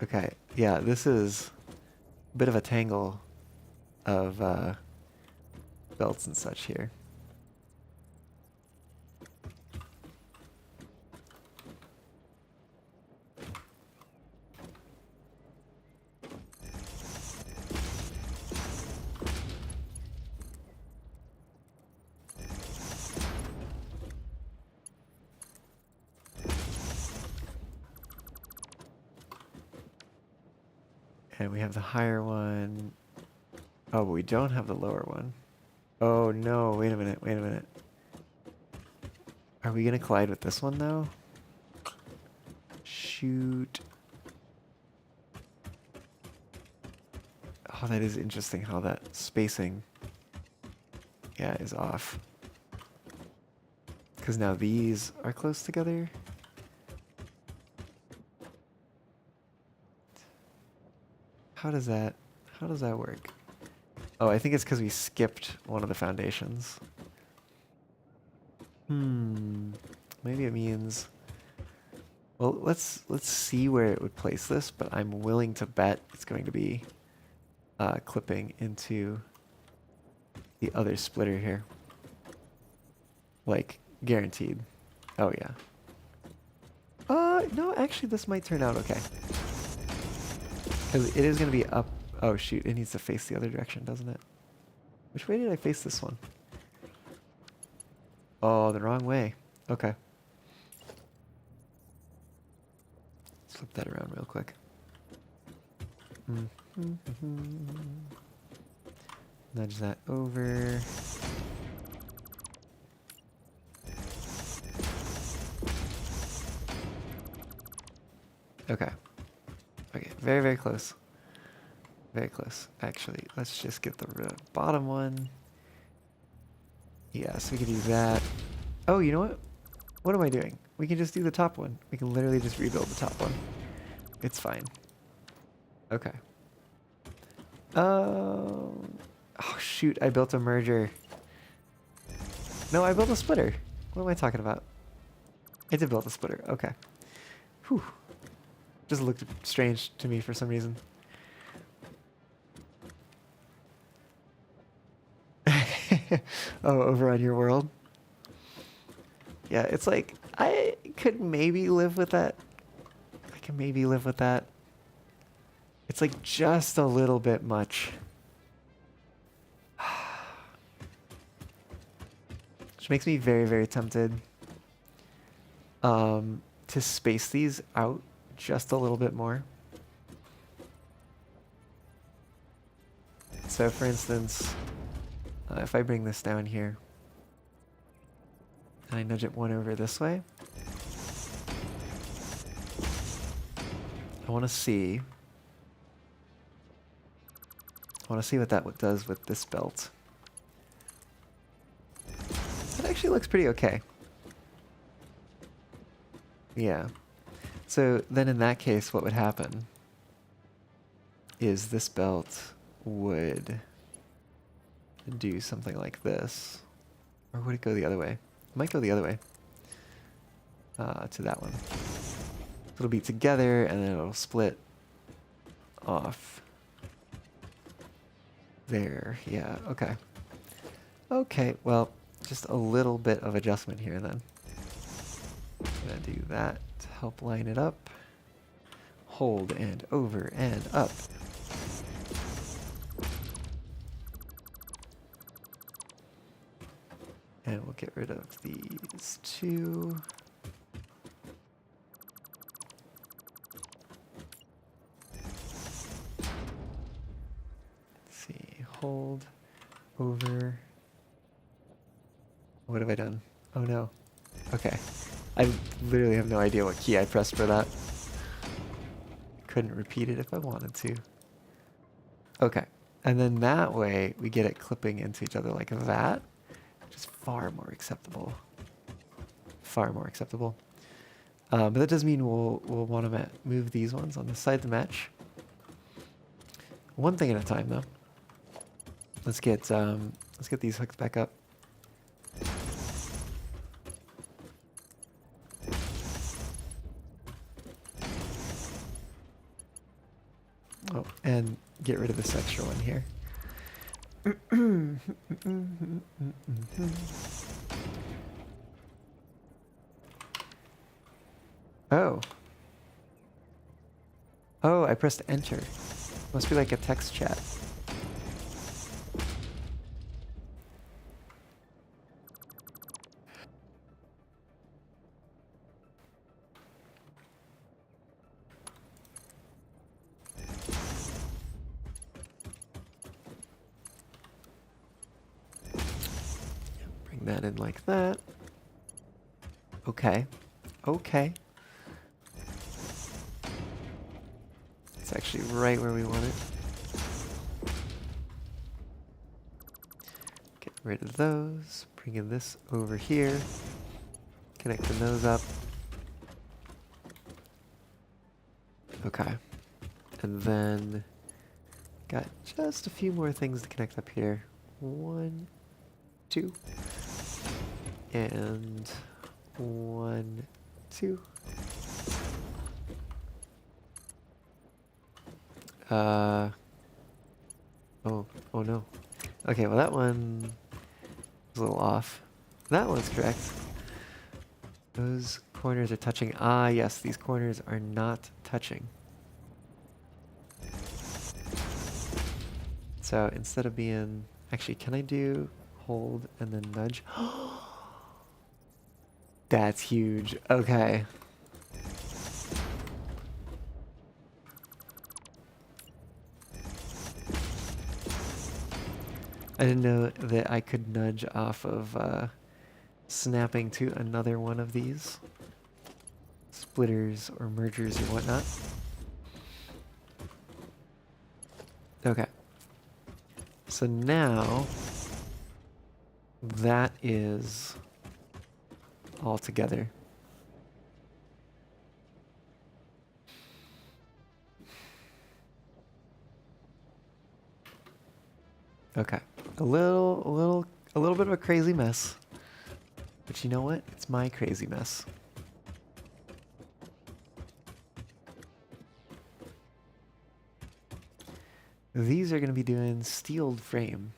Okay, yeah, this is a bit of a tangle of belts and such here. And we have the higher one. Oh, but we don't have the lower one. Oh no, wait a minute, wait a minute. Are we gonna collide with this one though? Shoot. Oh, that is interesting how that spacing, yeah, is off. Because now these are close together. How does that work? Oh, I think it's because we skipped one of the foundations. Maybe it means, well, let's see where it would place this, but I'm willing to bet it's going to be clipping into the other splitter here. Like, guaranteed. Oh, yeah. No, actually, this might turn out okay. Because it is going to be up. Oh, shoot. It needs to face the other direction, doesn't it? Which way did I face this one? Oh, the wrong way. Okay. Flip that around real quick. Nudge that over. Okay. Okay, very, very close. Very close. Actually, let's just get the bottom one. Yeah, so we can do that. Oh, you know what? What am I doing? We can just do the top one. We can literally just rebuild the top one. It's fine. Okay. Oh, shoot. I built a merger. No, I built a splitter. What am I talking about? I did build a splitter. Okay. Whew. Just looked strange to me for some reason. Oh, over on your world? Yeah, it's like, I could maybe live with that. I can maybe live with that. It's like just a little bit much. Which makes me very, very tempted to space these out just a little bit more. So for instance, if I bring this down here, and I nudge it one over this way, I want to see what that does with this belt. That actually looks pretty okay. Yeah. So then in that case, what would happen is this belt would and do something like this. Or would it go the other way? It might go the other way. To that one. It'll be together and then it'll split off. There, yeah, okay. Okay, well, just a little bit of adjustment here then. I'm gonna do that to help line it up. Hold and over and up. And we'll get rid of these two. Let's see, hold, over. What have I done? Oh no. Okay. I literally have no idea what key I pressed for that. Couldn't repeat it if I wanted to. Okay. And then that way we get it clipping into each other like that, which is far more acceptable. Far more acceptable. But that does mean we'll want to move these ones on the side to match. One thing at a time though. Let's get these hooks back up. Oh, and get rid of this extra one here. Oh. Oh, I pressed enter. Must be like a text chat. Bring that in like that. Okay. Okay. It's actually right where we want it. Get rid of those. Bring in this over here. Connect the nose up. Okay. And then got just a few more things to connect up here. 1, 2. And 1, 2. Oh no. Okay, well that one was a little off. That one's correct. Those corners are touching. Ah, yes, these corners are not touching. So instead of being... Actually, can I do hold and then nudge? That's huge. Okay. I didn't know that I could nudge off of snapping to another one of these splitters or mergers or whatnot. Okay. So now that is all together. Okay. A little bit of a crazy mess. But you know what? It's my crazy mess. These are going to be doing steeled frame.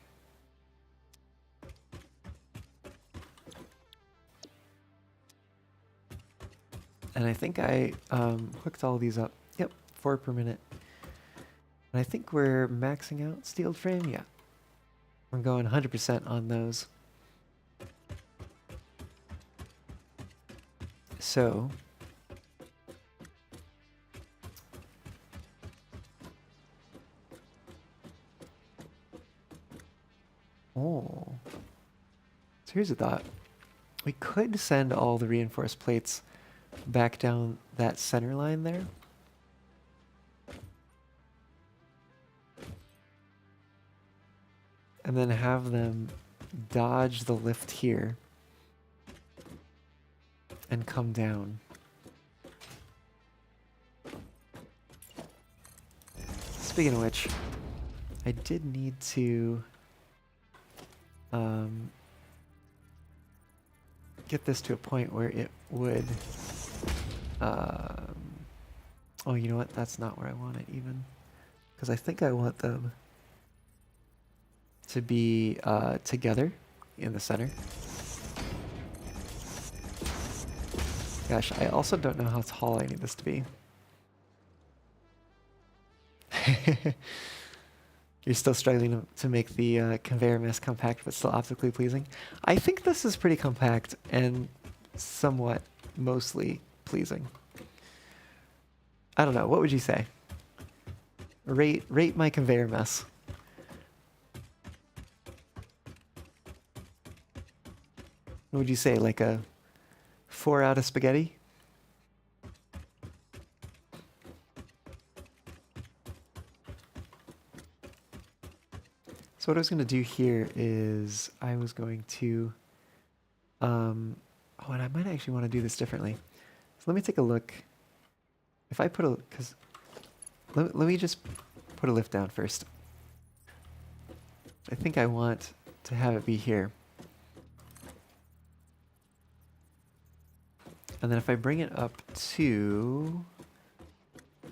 And I think I hooked all these up. Yep, 4 per minute. And I think we're maxing out steeled frame. Yeah. We're going 100% on those. So here's a thought. We could send all the reinforced plates back down that center line there. And then have them dodge the lift here and come down. Speaking of which, I did need to get this to a point where it would, um, oh, you know what? That's not where I want it even. Because I think I want them to be together in the center. Gosh, I also don't know how tall I need this to be. You're still struggling to make the conveyor mesh compact but still optically pleasing. I think this is pretty compact and somewhat mostly pleasing. I don't know. What would you say? Rate my conveyor mess. What would you say? Like a 4 out of spaghetti? So what I was going to do here is I was going to, oh, and I might actually want to do this differently. So let me take a look. If I put a, because let me just put a lift down first. I think I want to have it be here. And then if I bring it up to,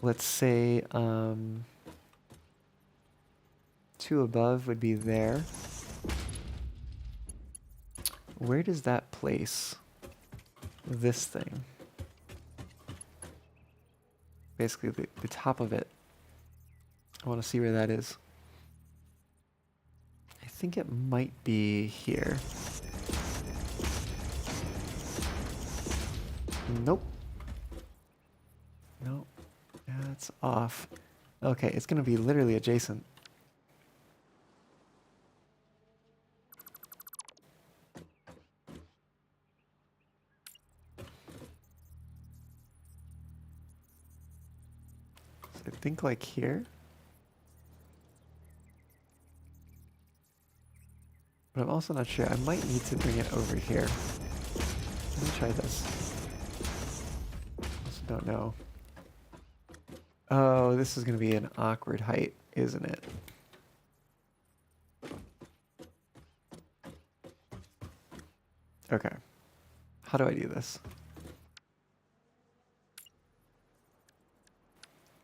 let's say, 2 above would be there. Where does that place this thing? Basically the top of it. I want to see where that is. I think it might be here. Nope. Nope. That's off. Okay, it's going to be literally adjacent. So I think like here. But I'm also not sure. I might need to bring it over here. Let me try this. Also don't know. Oh, this is going to be an awkward height, isn't it? Okay. How do I do this?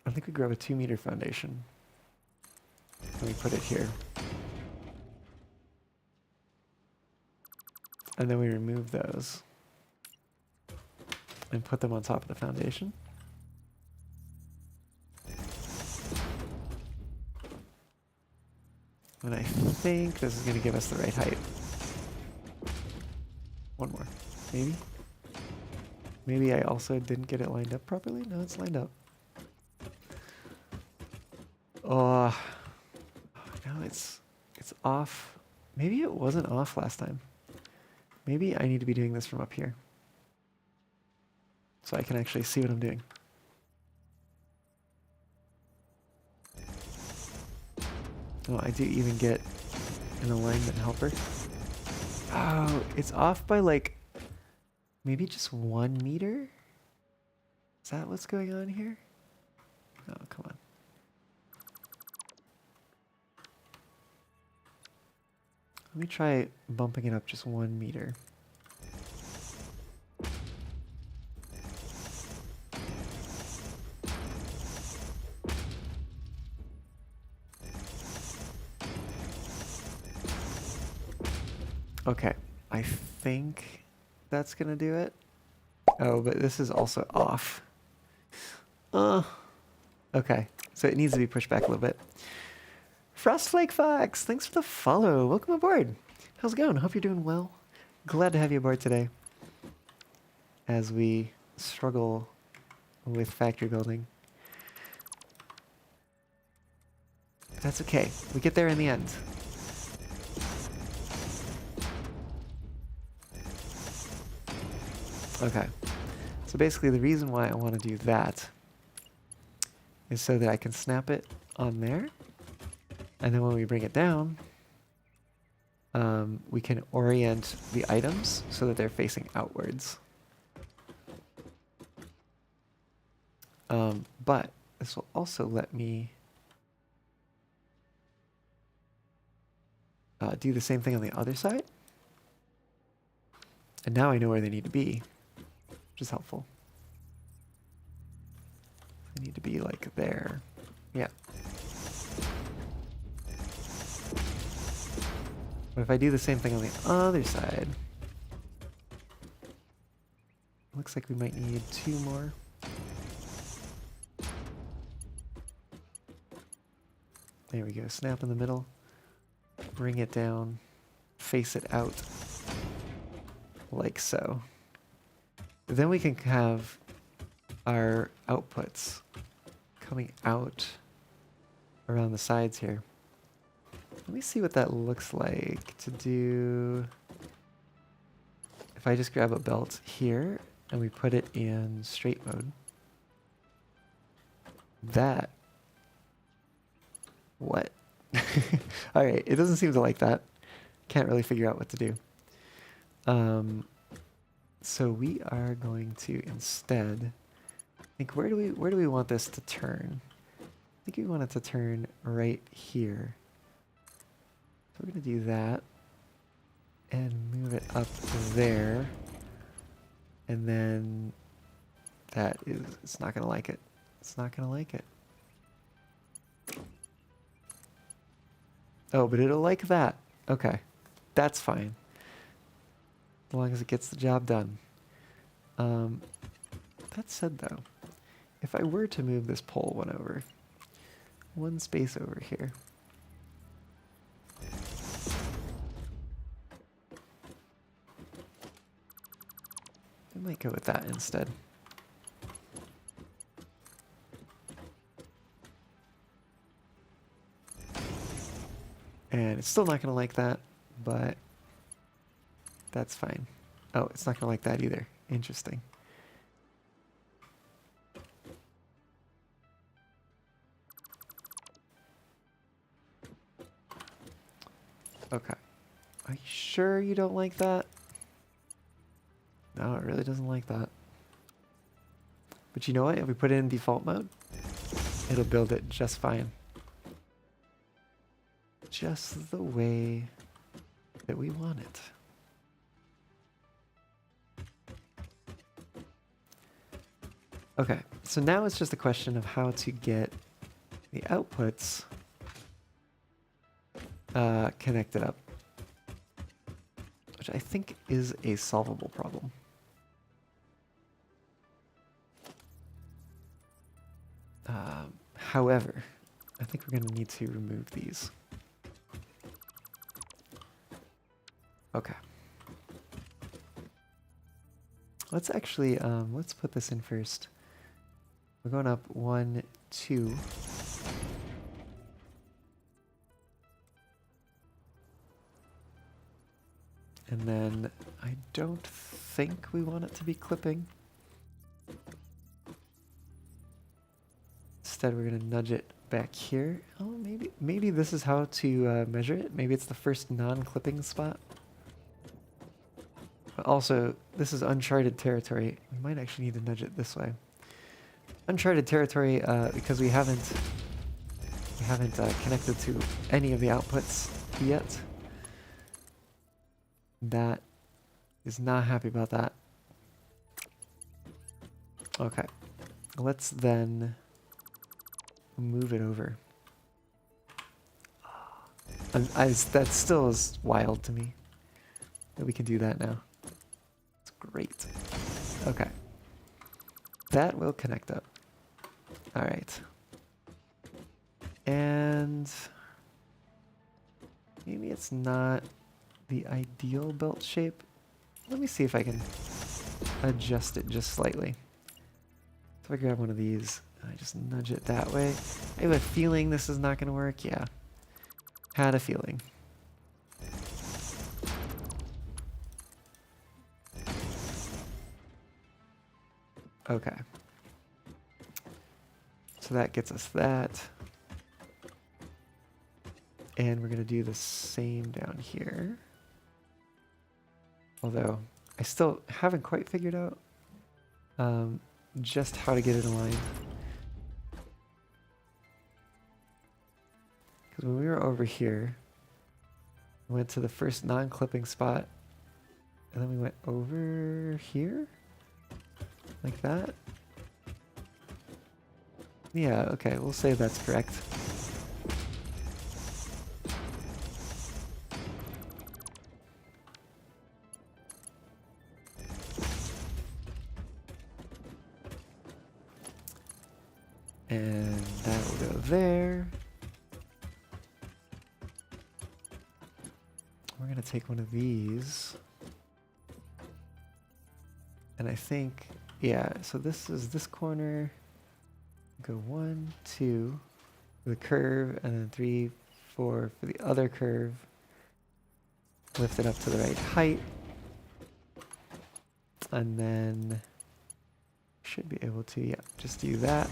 I think we grab a 2-meter foundation. Let me put it here. And then we remove those and put them on top of the foundation. And I think this is going to give us the right height. One more. Maybe? Maybe I also didn't get it lined up properly? No, it's lined up. Oh, no, it's off. Maybe it wasn't off last time. Maybe I need to be doing this from up here, so I can actually see what I'm doing. Oh, I do even get an alignment helper. Oh, it's off by like maybe just 1 meter? Is that what's going on here? Oh, come on. Let me try bumping it up just 1 meter. Okay, I think that's gonna do it. Oh, but this is also off. Okay, so it needs to be pushed back a little bit. Frostflake Fox, thanks for the follow. Welcome aboard. How's it going? Hope you're doing well. Glad to have you aboard today as we struggle with factory building. That's okay. We get there in the end. Okay. So basically the reason why I want to do that is so that I can snap it on there. And then when we bring it down, we can orient the items so that they're facing outwards. But this will also let me do the same thing on the other side. And now I know where they need to be, which is helpful. They need to be like there. Yeah. But if I do the same thing on the other side, looks like we might need 2 more. There we go, snap in the middle, bring it down, face it out, like so. Then we can have our outputs coming out around the sides here. Let me see what that looks like to do. If I just grab a belt here and we put it in straight mode, that, what? All right, it doesn't seem to like that. Can't really figure out what to do. So we are going to instead, I think, where do we want this to turn? I think we want it to turn right here. So we're going to do that and move it up there. And then that is, it's not going to like it. It's not going to like it. Oh, but it'll like that. Okay, that's fine. As long as it gets the job done. That said though, if I were to move this pole one over, one space over here, I might go with that instead. And it's still not going to like that, but that's fine. Oh, it's not going to like that either. Interesting. Okay. Are you sure you don't like that? No, it really doesn't like that. But you know what? If we put it in default mode, it'll build it just fine. Just the way that we want it. Okay, so now it's just a question of how to get the outputs connected up, which I think is a solvable problem. However, I think we're going to need to remove these. Okay. Let's actually, let's put this in first. We're going up 1, 2. And then I don't think we want it to be clipping. Instead, we're going to nudge it back here. Oh, maybe this is how to measure it. Maybe it's the first non-clipping spot. But also, this is uncharted territory. We might actually need to nudge it this way. Uncharted territory because we haven't connected to any of the outputs yet. That is not happy about that. Okay, let's then move it over. That still is wild to me that we can do that now. It's great. Okay, that will connect up. All right, and maybe it's not the ideal belt shape. Let me see if I can adjust it just slightly. So if I grab one of these, and I just nudge it that way. I have a feeling this is not going to work. Yeah, had a feeling. Okay. So that gets us that. And we're going to do the same down here. Although I still haven't quite figured out just how to get it aligned. Because when we were over here, Went to the first non-clipping spot, and then we went over here, like that. Yeah, okay, we'll say that's correct. And that will go there. We're gonna take one of these. And I think, yeah, so this is this corner. Go 1, 2 for the curve, and then 3, 4 for the other curve. Lift it up to the right height. And then should be able to, yeah, just do that.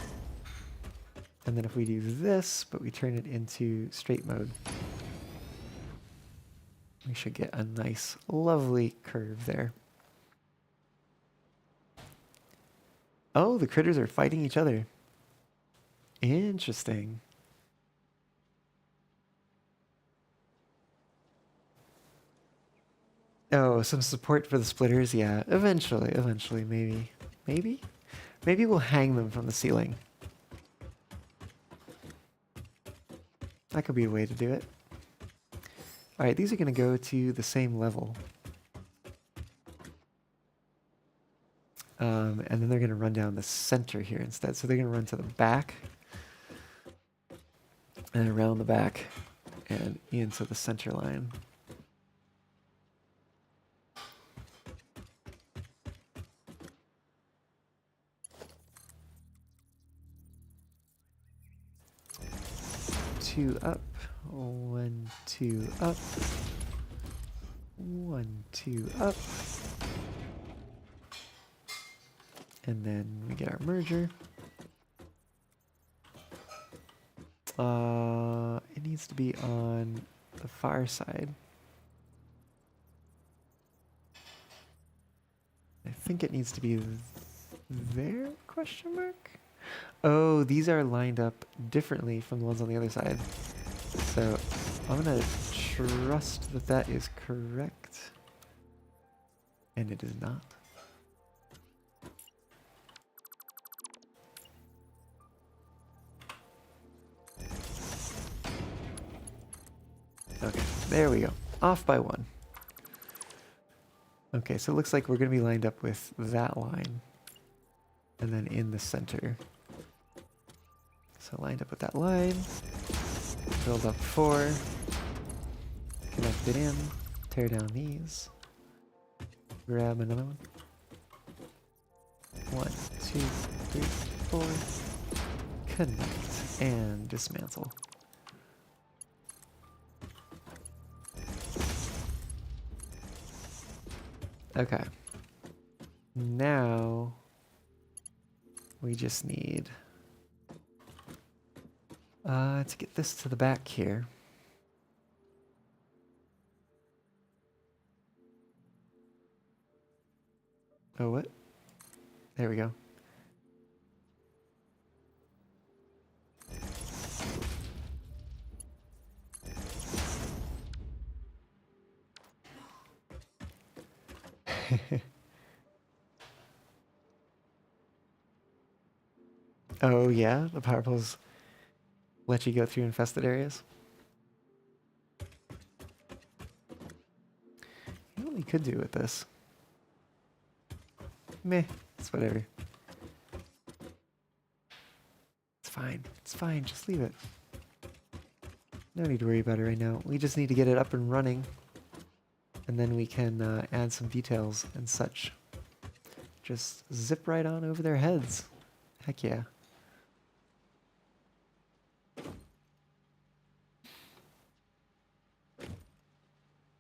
And then if we do this, but we turn it into straight mode, we should get a nice, lovely curve there. Oh, the critters are fighting each other. Interesting. Oh, some support for the splitters? Yeah, eventually, maybe. Maybe? Maybe we'll hang them from the ceiling. That could be a way to do it. Alright, these are going to go to the same level. And then they're going to run down the center here instead. So they're going to run to the back, and around the back, and into the center line. Two up, 1, 2 up, 1, 2 up. And then we get our merger. It needs to be on the far side. I think it needs to be there, question mark? Oh, these are lined up differently from the ones on the other side. So I'm gonna trust that that is correct. And it is not. Okay, there we go. Off by 1. Okay, so it looks like we're going to be lined up with that line. And then in the center. So lined up with that line. Build up 4. Connect it in. Tear down these. Grab another one. 1, 2, 3, 4. Connect. And dismantle. Okay. Now we just need to get this to the back here. Oh, what? There we go. Oh yeah, the power poles let you go through infested areas. You know what we could do with this? Meh, it's whatever. It's fine, just leave it. No need to worry about it right now. We just need to get it up and running. And then we can add some details and such. Just zip right on over their heads. Heck yeah.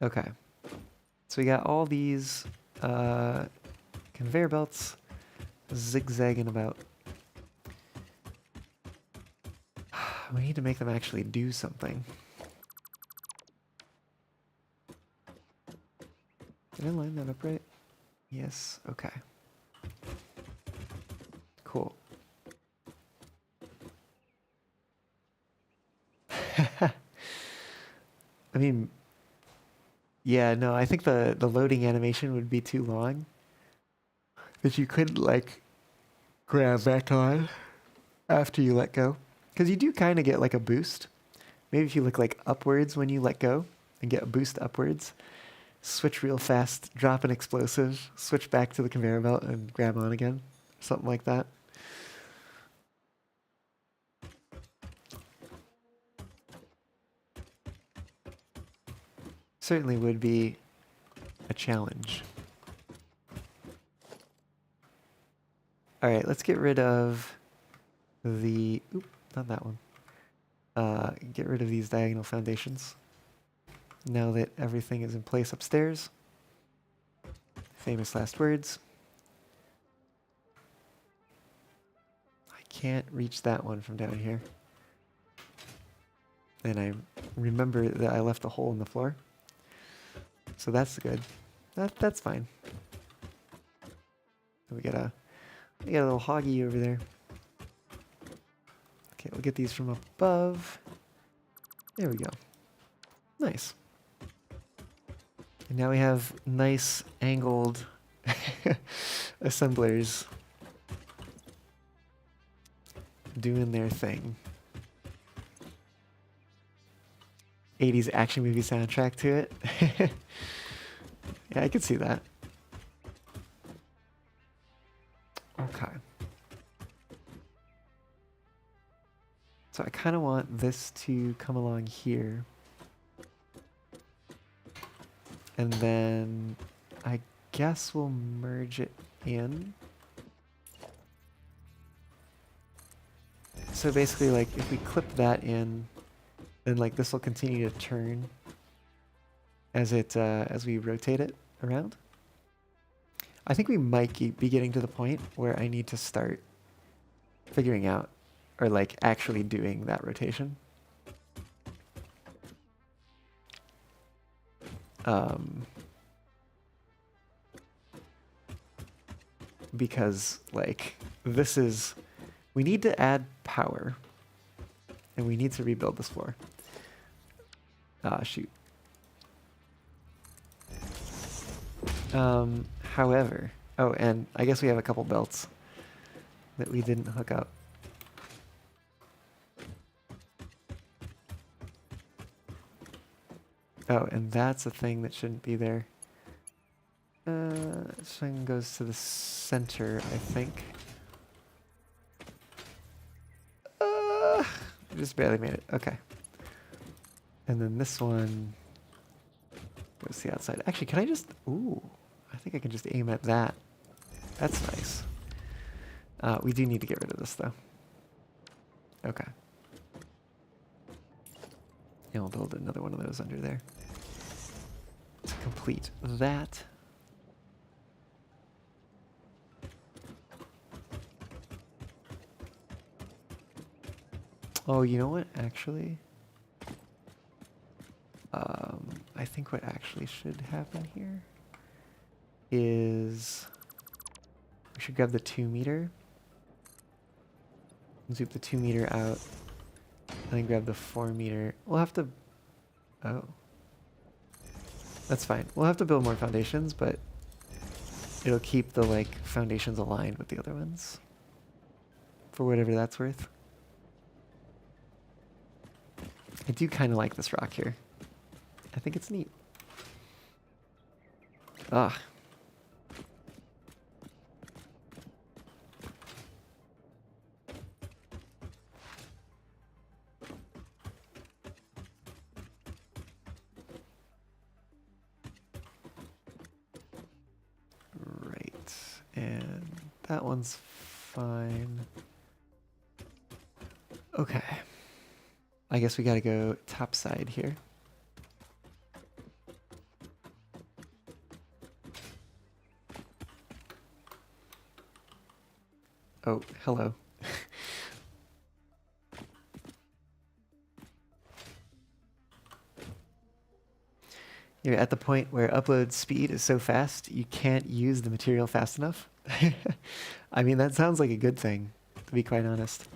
Okay. So we got all these conveyor belts zigzagging about. We need to make them actually do something. Did I line that up right? Yes, okay. Cool. I mean, Yeah, no, I think the loading animation would be too long. That you could like grab back on after you let go. Because you do kind of get like a boost. Maybe if you look like upwards when you let go and get a boost upwards, switch real fast, drop an explosive, switch back to the conveyor belt and grab on again. Something like that. Certainly would be a challenge. All right, let's get rid of the, oop, not that one. Get rid of these diagonal foundations. Now that everything is in place upstairs. Famous last words. I can't reach that one from down here. And I remember that I left a hole in the floor. So that's good. That's fine. We got a little hoggy over there. Okay, we'll get these from above. There we go. Nice. And now we have nice angled assemblers doing their thing. 80s action movie soundtrack to it. Yeah, I could see that. Okay. So I kind of want this to come along here. And then I guess we'll merge it in. So basically, like, if we clip that in, then like this will continue to turn as we rotate it around. I think we might be getting to the point where I need to start figuring out, or like actually doing that rotation. Because like this is, we need to add power and we need to rebuild this floor. Ah, shoot. However, oh, and I guess we have a couple belts that we didn't hook up. Oh, and that's a thing that shouldn't be there. This thing goes to the center, I think. Just barely made it. Okay. And then this one goes to the outside. Actually, can I just... Ooh. I think I can just aim at that. That's nice. We do need to get rid of this, though. Okay. And we'll build another one of those under there. To complete that. Oh, you know what? Actually... I think what actually should happen here is we should grab the 2 meter, zoom the 2 meter out, and then grab the 4 meter. We'll have to, oh, that's fine. We'll have to build more foundations, but it'll keep the like foundations aligned with the other ones for whatever that's worth. I do kind of like this rock here. I think it's neat. Ah. Right. And that one's fine. Okay. I guess we gotta go top side here. Oh, hello. You're at the point where upload speed is so fast, you can't use the material fast enough. I mean, that sounds like a good thing, to be quite honest.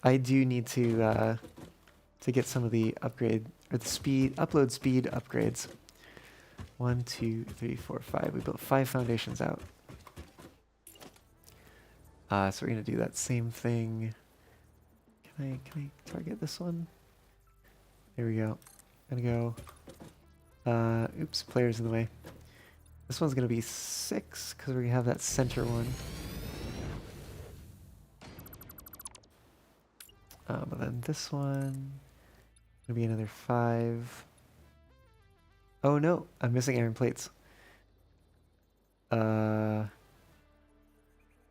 I do need to get some of the upload speed upgrades. 1, 2, 3, 4, 5. We built 5 foundations out. So we're gonna do that same thing. Can I target this one? There we go. Gonna go. Oops, player's in the way. This one's gonna be 6 because we're gonna have that center one. But then this one gonna be another 5. Oh no, I'm missing iron plates.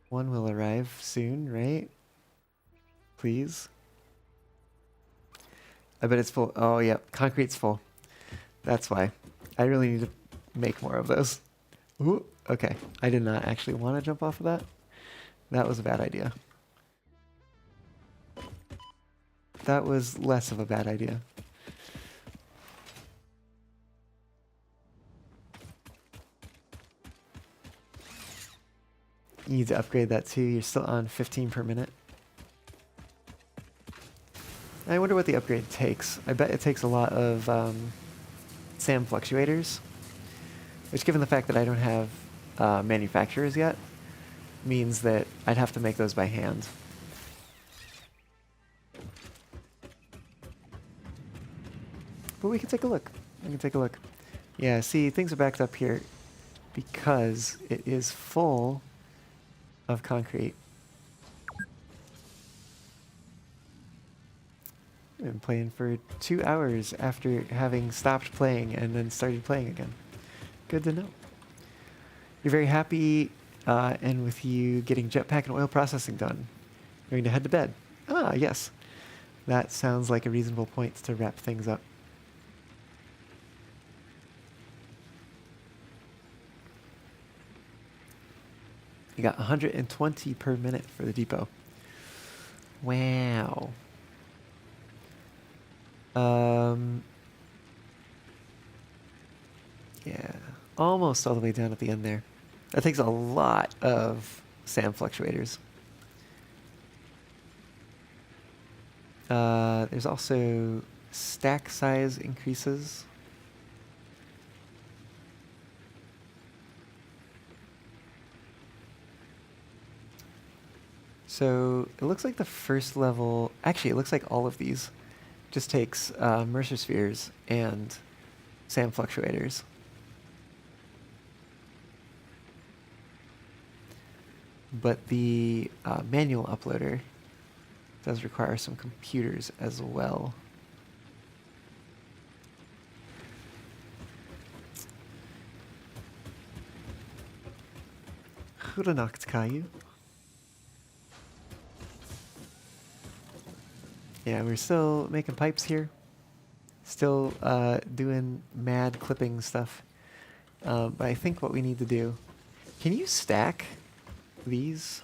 One will arrive soon, right? Please. I bet it's full. Oh yeah, concrete's full. That's why. I really need to make more of those. Ooh, okay. I did not actually want to jump off of that. That was a bad idea. That was less of a bad idea. You need to upgrade that too. You're still on 15 per minute. I wonder what the upgrade takes. I bet it takes a lot of SAM fluctuators, which, given the fact that I don't have manufacturers yet, means that I'd have to make those by hand. But we can take a look. We can take a look. Yeah, see, things are backed up here because it is full of concrete. I've been playing for 2 hours after having stopped playing and then started playing again. Good to know. You're very happy, and with you getting jetpack and oil processing done, you're going to head to bed. Ah, yes. That sounds like a reasonable point to wrap things up. You got 120 per minute for the depot. Wow. Yeah, almost all the way down at the end there. That takes a lot of SAM fluctuators. There's also stack size increases. So it looks like the first level, actually it looks like all of these just takes Mercer spheres and SAM fluctuators. But the manual uploader does require some computers as well. Goedenacht, Caillou. Yeah, we're still making pipes here. Still doing mad clipping stuff. But I think what we need to do... Can you stack these?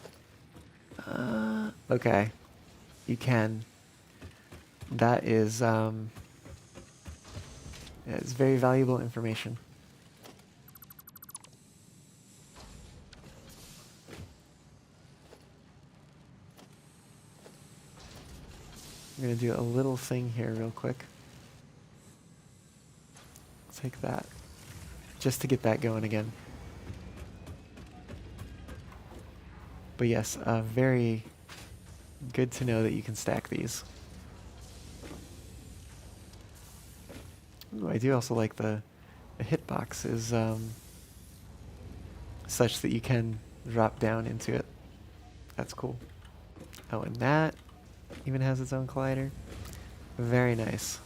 Okay. You can. That is it's very valuable information. I'm going to do a little thing here real quick. Take that. Just to get that going again. But yes, very good to know that you can stack these. Ooh, I do also like the hitbox is such that you can drop down into it. That's cool. Oh, and that even has its own collider. Very nice.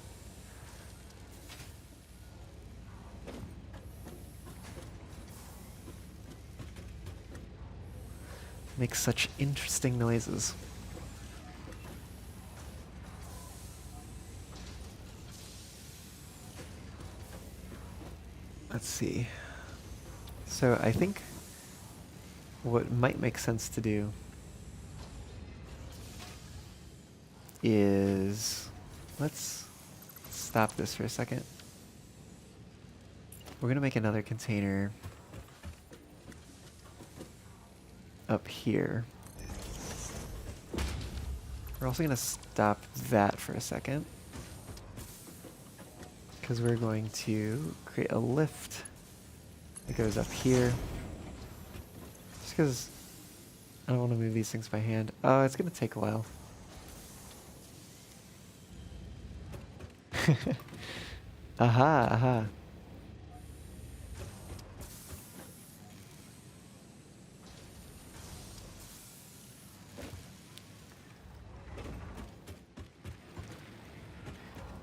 Makes such interesting noises. Let's see. So I think what might make sense to do is, let's stop this for a second. We're gonna make another container up here. We're also gonna stop that for a second because we're going to create a lift It goes up here. Just because I don't want to move these things by hand. Oh, it's going to take a while. Aha, aha.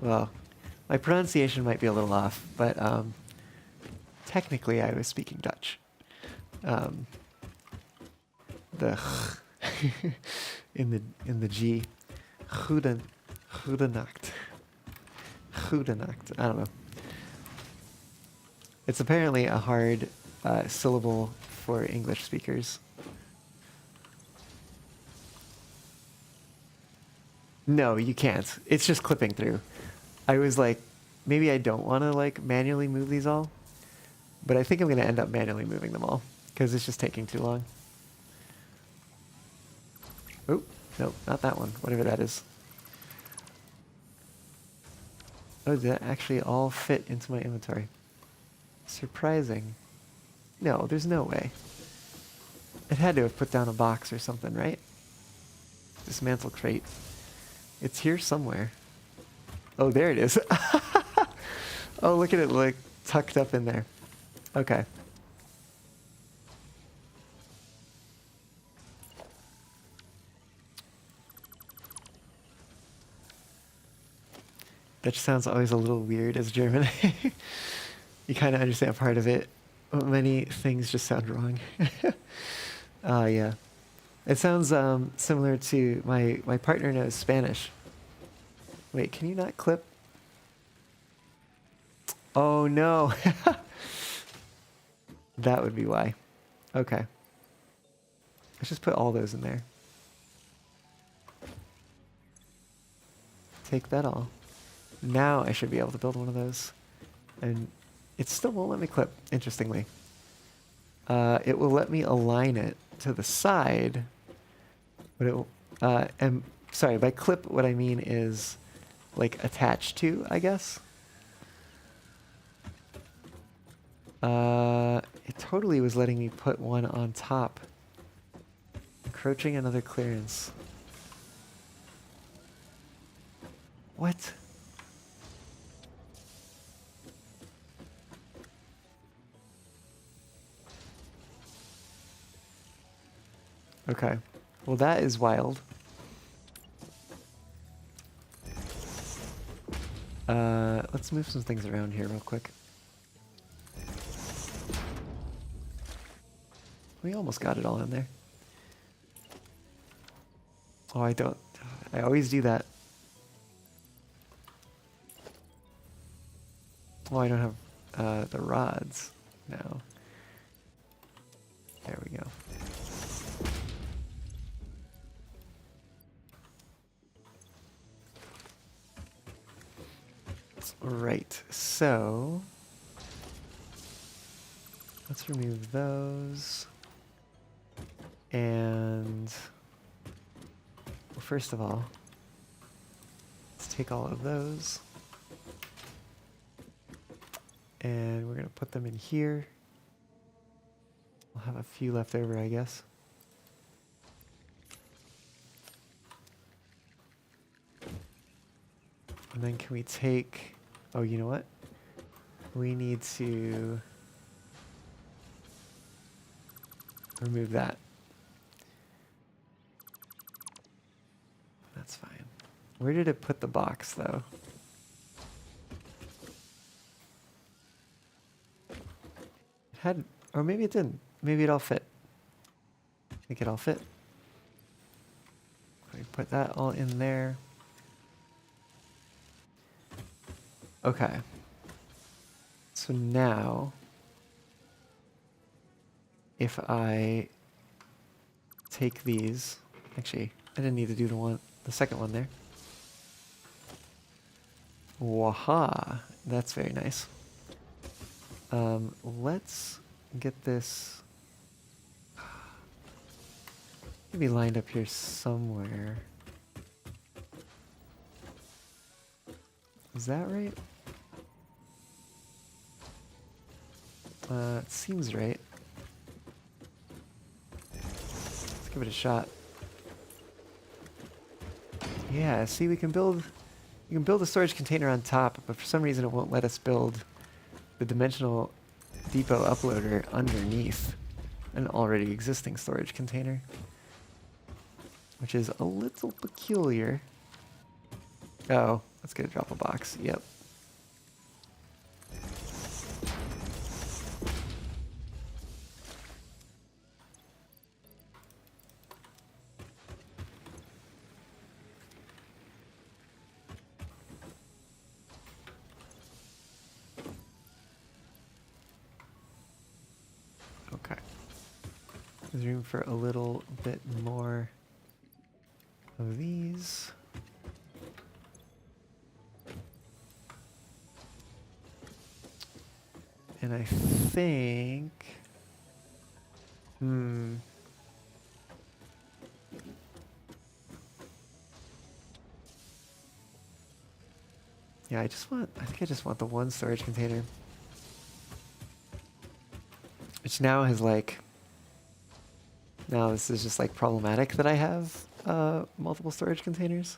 Well, my pronunciation might be a little off, but technically I was speaking Dutch. The in the G. Goedenacht. Goedenacht. I don't know. It's apparently a hard syllable for English speakers. No, you can't. It's just clipping through. I was like, maybe I don't want to like manually move these all, but I think I'm going to end up manually moving them all because it's just taking too long. Oh, no, not that one. Whatever that is. Oh, did that actually all fit into my inventory? Surprising. No, there's no way. It had to have put down a box or something, right? Dismantle crate. It's here somewhere. Oh, there it is. Oh, look at it, like tucked up in there. Okay. Dutch sounds always a little weird as German. You kind of understand part of it. Many things just sound wrong. Yeah. It sounds similar to my partner knows Spanish. Wait, can you not clip? Oh no. That would be why. Okay. Let's just put all those in there. Take that all. Now I should be able to build one of those. And it still won't let me clip, interestingly. It will let me align it to the side, but it will, and sorry, by clip what I mean is like attached to, I guess. It totally was letting me put one on top. Encroaching another clearance. What? Okay. Well, that is wild. Let's move some things around here real quick. We almost got it all in there. Oh, I don't. I always do that. Oh, I don't have the rods now. There we go. Right, so let's remove those. And well, first of all, let's take all of those. And we're going to put them in here. We'll have a few left over, I guess. And then can we take... Oh, you know what? We need to remove that. That's fine. Where did it put the box, though? It had... Or maybe it didn't. Maybe it all fit. I think it all fit. We put that all in there. Okay. So now, if I take these, actually, I didn't need to do the second one there. Waha, that's very nice. Let's get this maybe lined up here somewhere. Is that right? It seems right. Let's give it a shot. Yeah, see, we can build a storage container on top, but for some reason it won't let us build the dimensional depot uploader underneath an already existing storage container, which is a little peculiar. Oh, let's get a drop a box. Yep. Okay. There's room for a little bit more of these. And I think... Yeah, I think I just want the one storage container. Which now has like... Now this is just like problematic that I have multiple storage containers.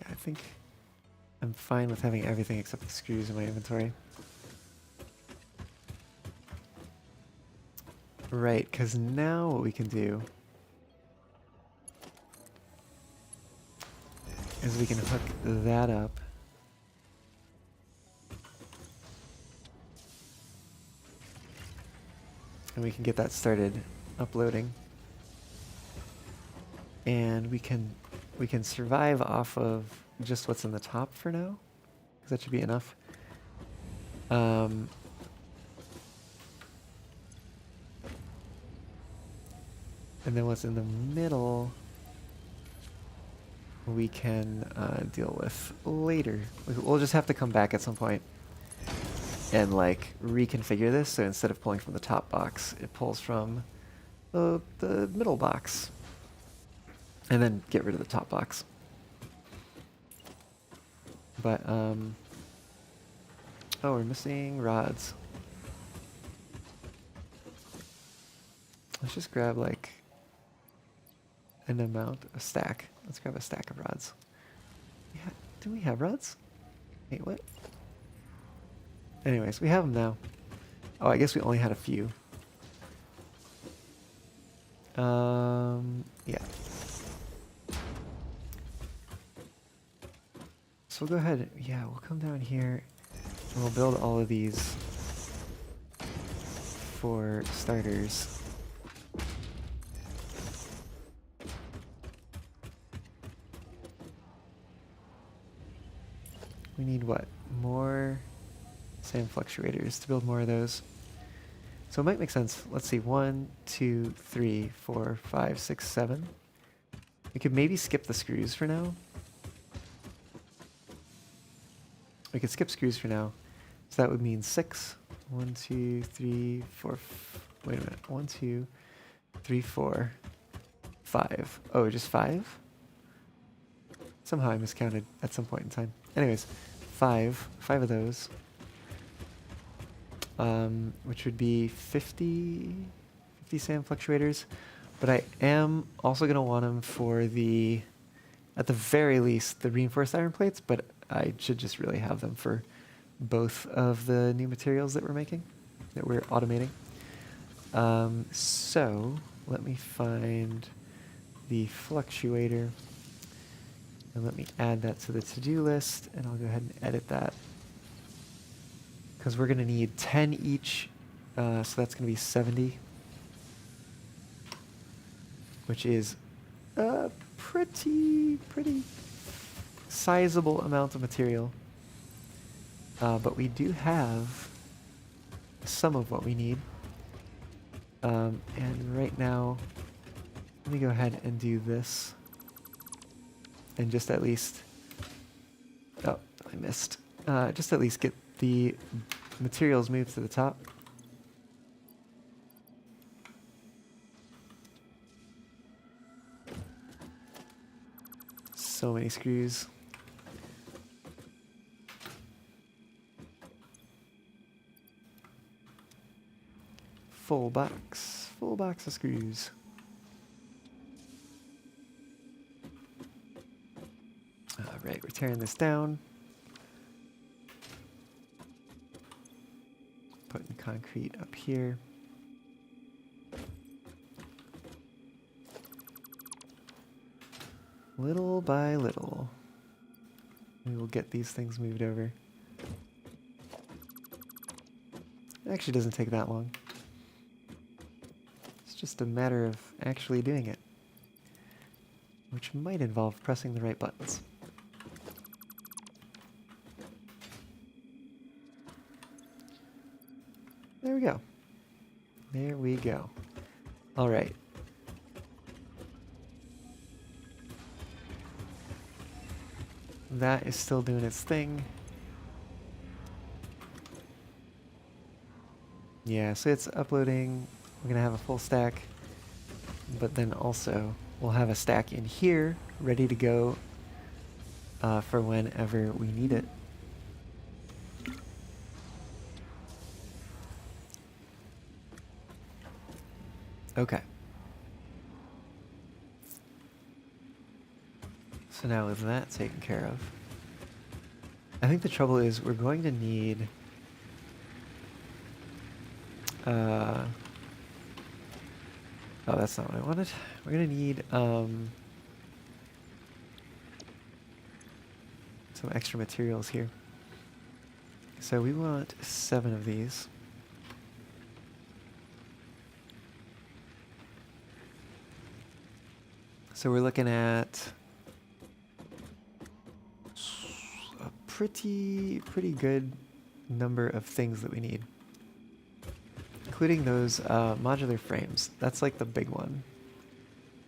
Yeah, I think I'm fine with having everything except the screws in my inventory. Right, because now what we can do is we can hook that up. And we can get that started uploading. And we can survive off of just what's in the top for now, because that should be enough. And then what's in the middle, we can deal with later. We'll just have to come back at some point and like reconfigure this, so instead of pulling from the top box, it pulls from the middle box. And then get rid of the top box. But, oh, we're missing rods. Let's just grab like a stack. Let's grab a stack of rods. Yeah, do we have rods? Wait, what? Anyways, we have them now. Oh, I guess we only had a few. Yeah. So we'll go ahead, yeah, we'll come down here and we'll build all of these for starters. We need what? More sand fluctuators to build more of those. So it might make sense. Let's see, 1, 2, 3, 4, 5, 6, 7. We could maybe skip the screws for now. We could skip screws for now. So that would mean 6. 1, 2, 3, 4. Wait a minute. 1, 2, 3, 4, 5. Oh, just 5? Somehow I miscounted at some point in time. Anyways, 5 of those. Which would be 50 sand fluctuators. But I am also going to want them for at the very least, the reinforced iron plates, but I should just really have them for both of the new materials that we're making, that we're automating. So let me find the fluctuator and let me add that to the to-do list, and I'll go ahead and edit that because we're going to need 10 each, so that's going to be 70, which is a pretty sizable amount of material. But we do have some of what we need. And right now, let me go ahead and do this. And just at least... Oh, I missed. Just at least get the materials moved to the top. So many screws. Full box of screws. All right, we're tearing this down. Putting concrete up here. Little by little, we will get these things moved over. It actually doesn't take that long. It's just a matter of actually doing it, which might involve pressing the right buttons. There we go. There we go. All right. That is still doing its thing. Yeah, so it's uploading. We're gonna have a full stack, but then also we'll have a stack in here ready to go for whenever we need it. Okay. So now with that taken care of, I think the trouble is we're going to need oh, that's not what I wanted. We're gonna need some extra materials here. So we want 7 of these. So we're looking at a pretty good number of things that we need, including those modular frames. That's like the big one.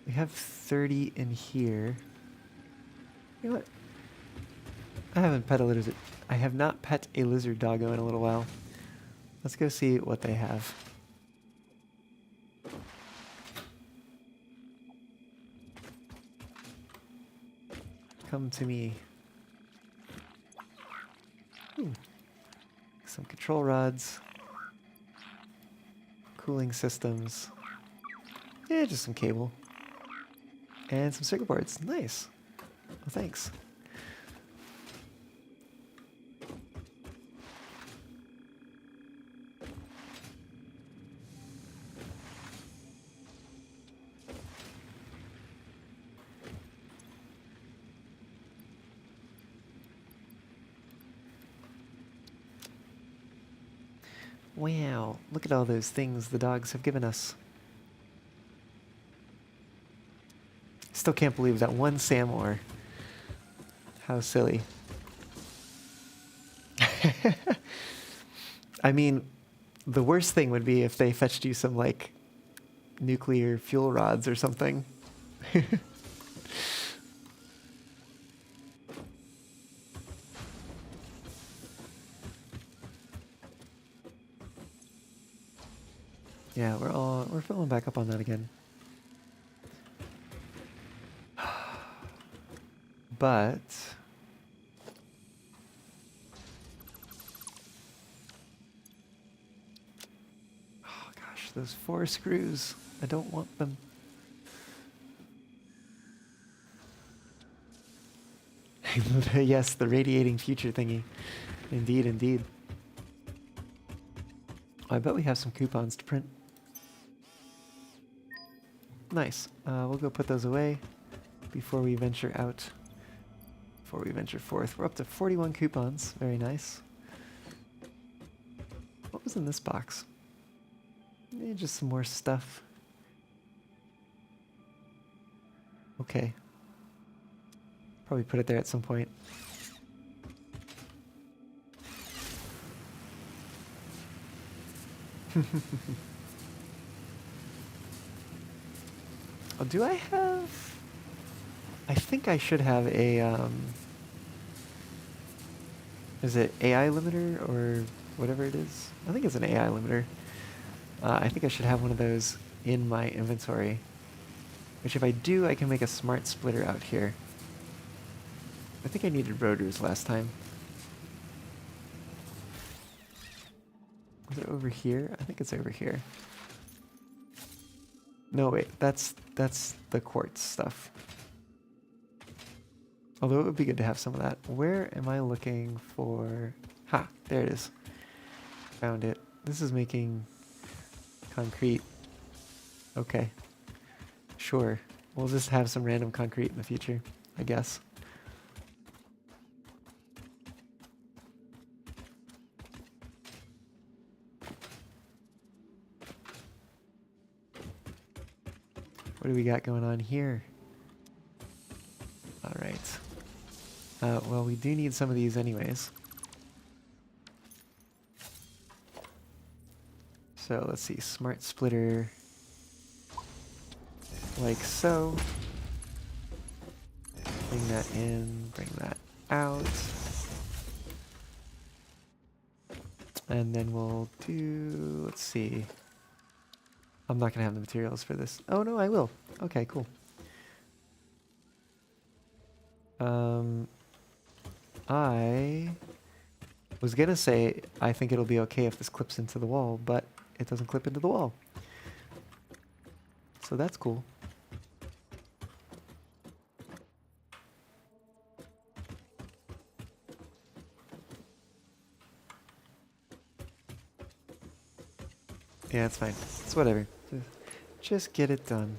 We have 30 in here. You know what? I have not pet a lizard doggo in a little while. Let's go see what they have. Come to me. Some control rods. Cooling systems. Yeah, just some cable. And some circuit boards. Nice. Well, thanks. Wow, look at all those things the dogs have given us. Still can't believe that one Samor. How silly. I mean, the worst thing would be if they fetched you some, like, nuclear fuel rods or something. Yeah, we're filling back up on that again. But oh gosh, those 4 screws. I don't want them. Yes, the radiating future thingy. Indeed, indeed. I bet we have some coupons to print. Nice. We'll go put those away before we venture out. Before we venture forth. We're up to 41 coupons. Very nice. What was in this box? Just some more stuff. Okay. Probably put it there at some point. Oh, do I have... I think I should have a, is it AI limiter or whatever it is? I think it's an AI limiter. I think I should have one of those in my inventory. Which if I do, I can make a smart splitter out here. I think I needed rotors last time. Is it over here? I think it's over here. No, wait, that's the quartz stuff. Although it would be good to have some of that. Where am I looking for? Ha, there it is. Found it. This is making concrete. Okay. Sure. We'll just have some random concrete in the future, I guess. What do we got going on here? All right. Well, we do need some of these anyways. So let's see, smart splitter, like so. Bring that in, bring that out. And then we'll do, let's see. I'm not gonna have the materials for this. Oh no, I will. Okay, cool. I was gonna say I think it'll be okay if this clips into the wall, but it doesn't clip into the wall. So that's cool. Yeah, it's fine. It's whatever. Just get it done.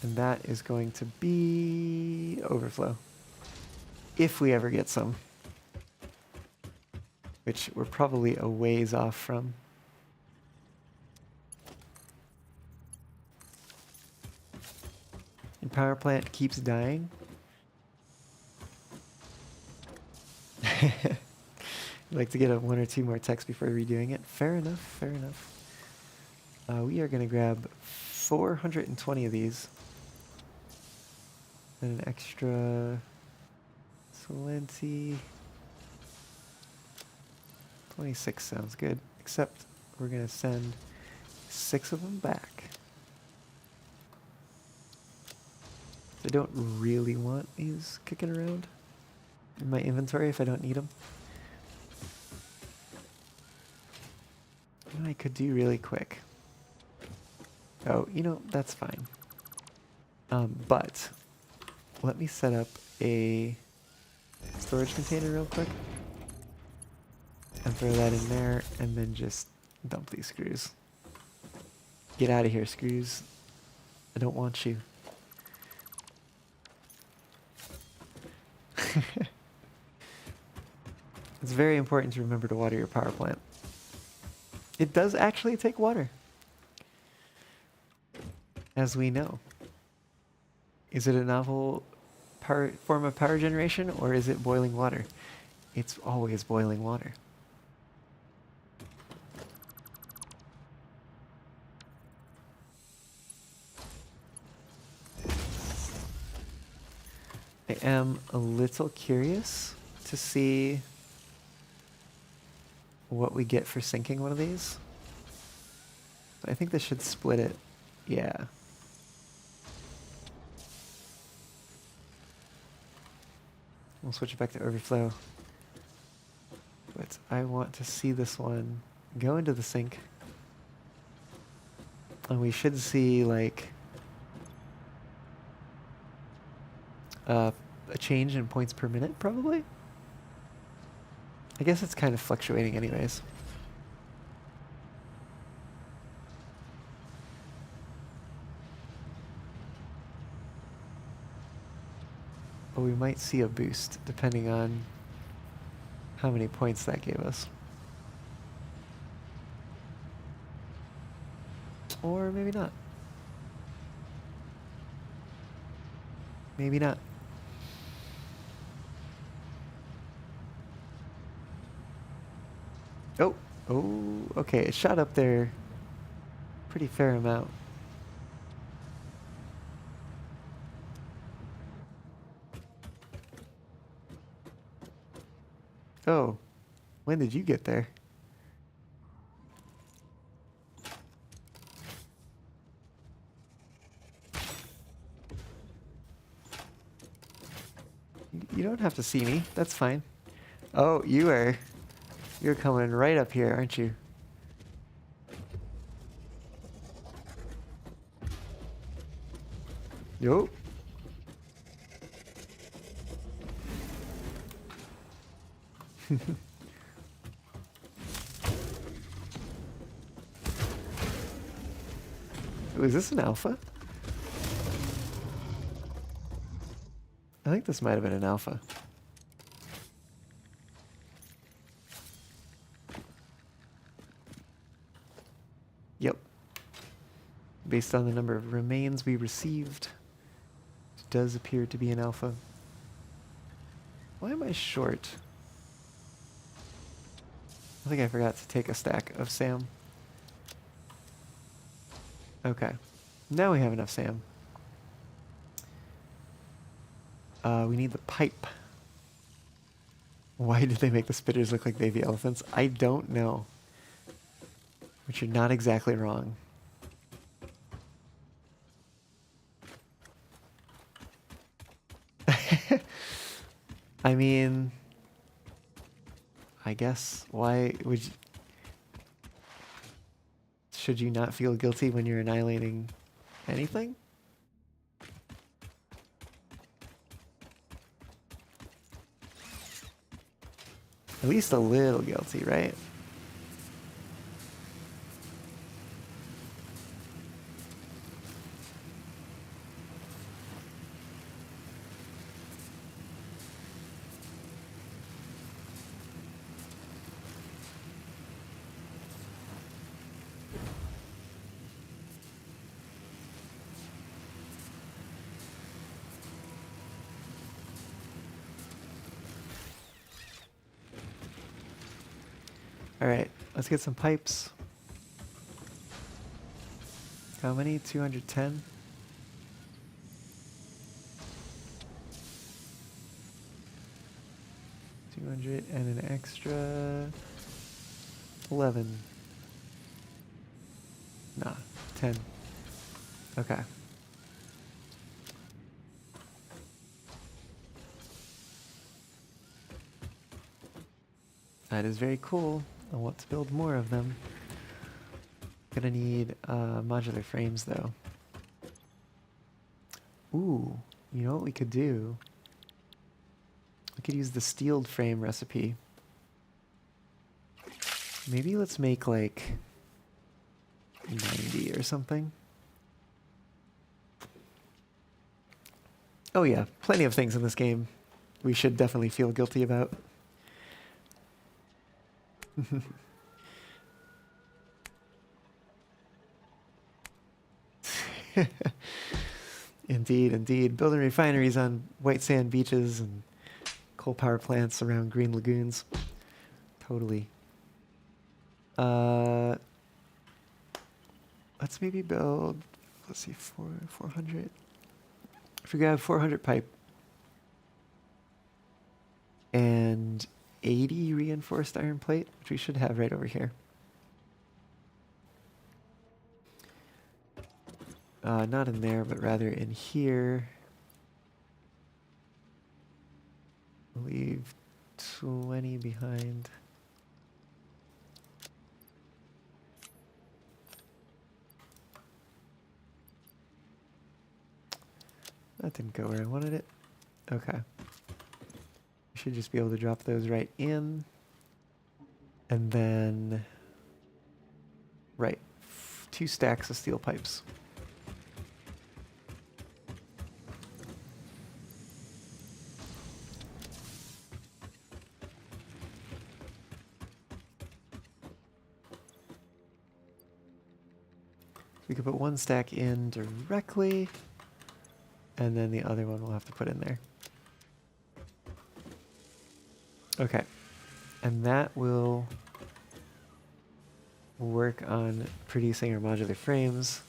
And that is going to be overflow. If we ever get some. Which we're probably a ways off from. Your power plant keeps dying. You'd like to get a 1 or 2 more texts before redoing it. Fair enough, fair enough. We are going to grab 420 of these. And an extra 26 sounds good. Except we're going to send 6 of them back. I don't really want these kicking around in my inventory if I don't need them. I could do really quick. Oh, you know, that's fine. But let me set up a storage container real quick and throw that in there and then just dump these screws. Get out of here, screws. I don't want you. It's very important to remember to water your power plant. It does actually take water, as we know. Is it a novel form of power generation, or is it boiling water? It's always boiling water. I am a little curious to see what we get for sinking one of these. I think this should split it. Yeah. We'll switch it back to overflow. But I want to see this one go into the sink. And we should see like a change in points per minute, probably. I guess it's kind of fluctuating anyways. But we might see a boost depending on how many points that gave us. Or maybe not. Maybe not. Oh, okay, it shot up there pretty fair amount. Oh, when did you get there? You don't have to see me. That's fine. Oh, you're coming right up here, aren't you? Nope. Was this an alpha? I think this might have been an alpha. Yep. Based on the number of remains we received, it does appear to be an alpha. Why am I short? I think I forgot to take a stack of SAM. Okay. Now we have enough SAM. We need the pipe. Why did they make the spitters look like baby elephants? I don't know. But you're not exactly wrong. I mean, I guess, why would you... Should you not feel guilty when you're annihilating anything? At least a little guilty, right? All right, let's get some pipes. How many? 210? $200 and an extra 11. Nah, 10. Okay. That is very cool. I want to build more of them. Gonna need modular frames though. Ooh, you know what we could do? We could use the steeled frame recipe. Maybe let's make like 90 or something. Oh yeah, plenty of things in this game we should definitely feel guilty about. Indeed, indeed. Building refineries on white sand beaches and coal power plants around green lagoons. Totally. Let's maybe build, let's see, 400. If we grab 400 pipe and 80 reinforced iron plate, which we should have right over here. Not in there, but rather in here. Leave 20 behind. That didn't go where I wanted it. Okay. We should just be able to drop those right in. And then, right, 2 stacks of steel pipes. We could put 1 stack in directly, and then the other one we'll have to put in there. Okay, and that will work on producing our modular frames.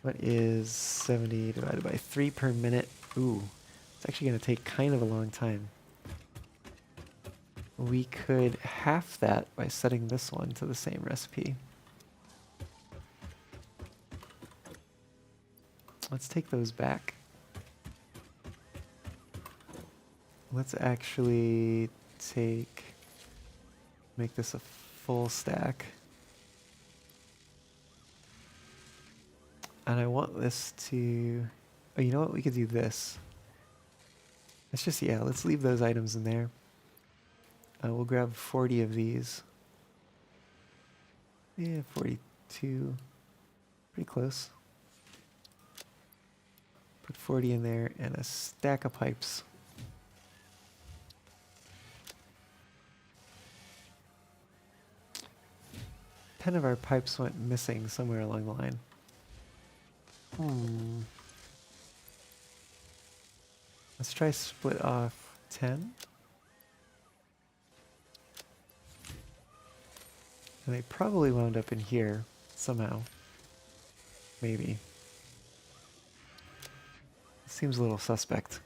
What is 70 divided by 3 per minute? Ooh, it's actually going to take kind of a long time. We could half that by setting this one to the same recipe. Let's take those back. let's actually make this a full stack. And I want this to, oh, you know what? We could do this. Let's just, yeah, let's leave those items in there. We'll grab 40 of these. Yeah, 42. Pretty close. Put 40 in there and a stack of pipes. Ten of our pipes went missing somewhere along the line. Let's try split off 10. And they probably wound up in here somehow. Maybe. Seems a little suspect.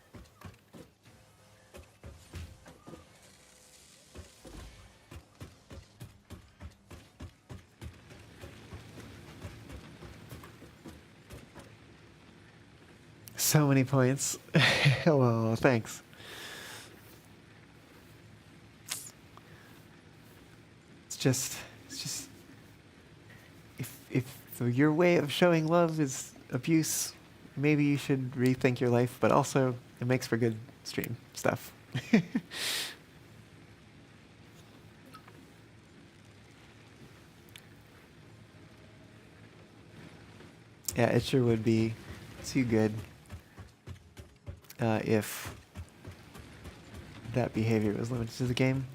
So many points. Well, thanks. It's just if your way of showing love is abuse, maybe you should rethink your life, but also it makes for good stream stuff. Yeah, it sure would be too good if that behavior was limited to the game.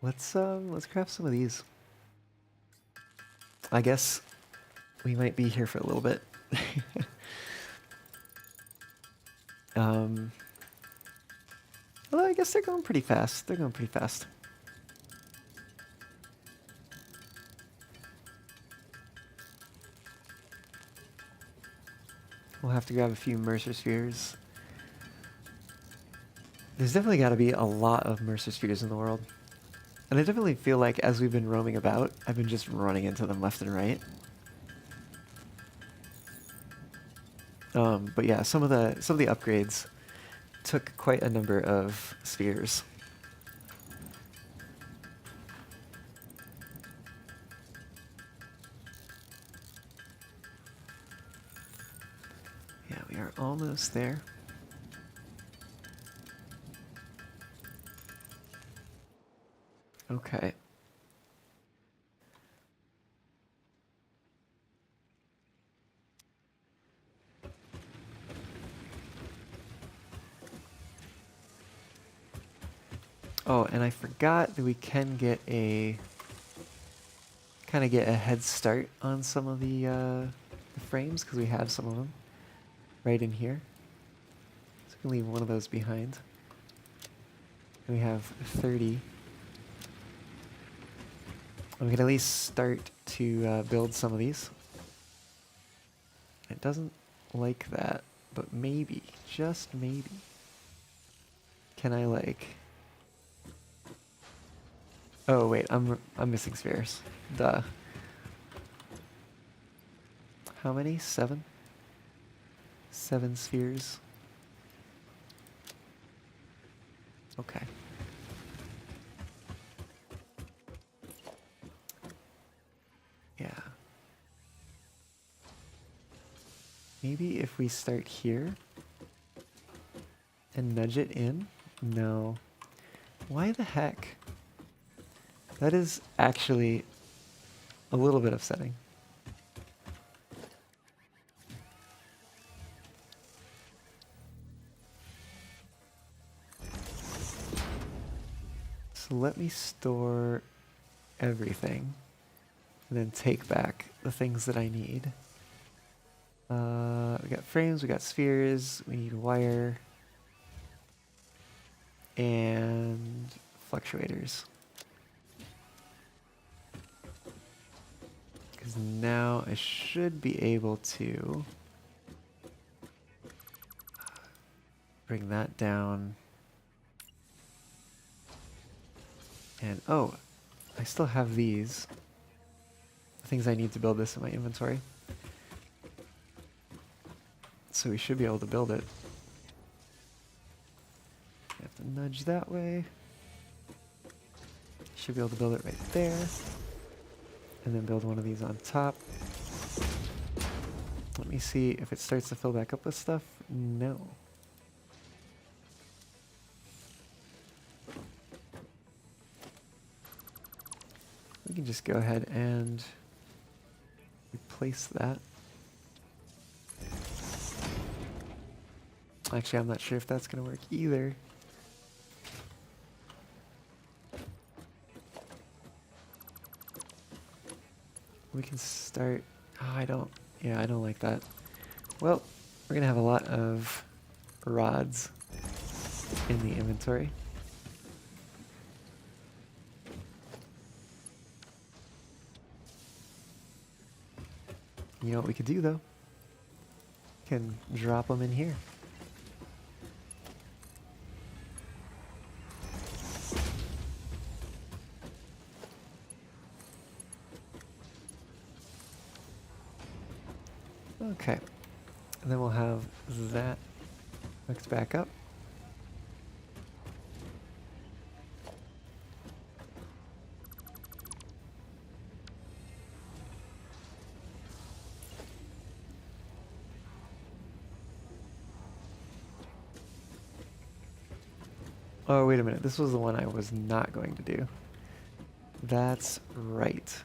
Let's craft some of these. I guess we might be here for a little bit. Although I guess they're going pretty fast. They're going pretty fast. We'll have to grab a few Mercer Spheres. There's definitely got to be a lot of Mercer Spheres in the world. And I definitely feel like as we've been roaming about, I've been just running into them left and right. But yeah, some of the upgrades took quite a number of spheres. Yeah, we are almost there. Okay. Oh, and I forgot that we can get kind of get a head start on some of the frames because we have some of them right in here. So we can leave one of those behind. And we have 30. And we can at least start to build some of these. It doesn't like that, but maybe, just maybe, can I like... Oh wait, I'm missing spheres. Duh. How many? 7? 7 spheres. Okay. Yeah. Maybe if we start here and nudge it in? No. Why the heck? That is actually a little bit upsetting. So let me store everything and then take back the things that I need. We got frames, we got spheres, we need wire, and fluctuators. Because now I should be able to bring that down. And oh, I still have these. The things I need to build this in my inventory. So we should be able to build it. storage that way. Should be able to build it right there. And then build one of these on top. Let me see if it starts to fill back up with stuff. No. We can just go ahead and replace that. Actually, I'm not sure if that's going to work either. We can start... Oh, I don't like that. Well, we're going to have a lot of rods in the inventory. You know what we could do, though? Can drop them in here. Okay, and then we'll have that hooked back up. Oh, wait a minute. This was the one I was not going to do. That's right.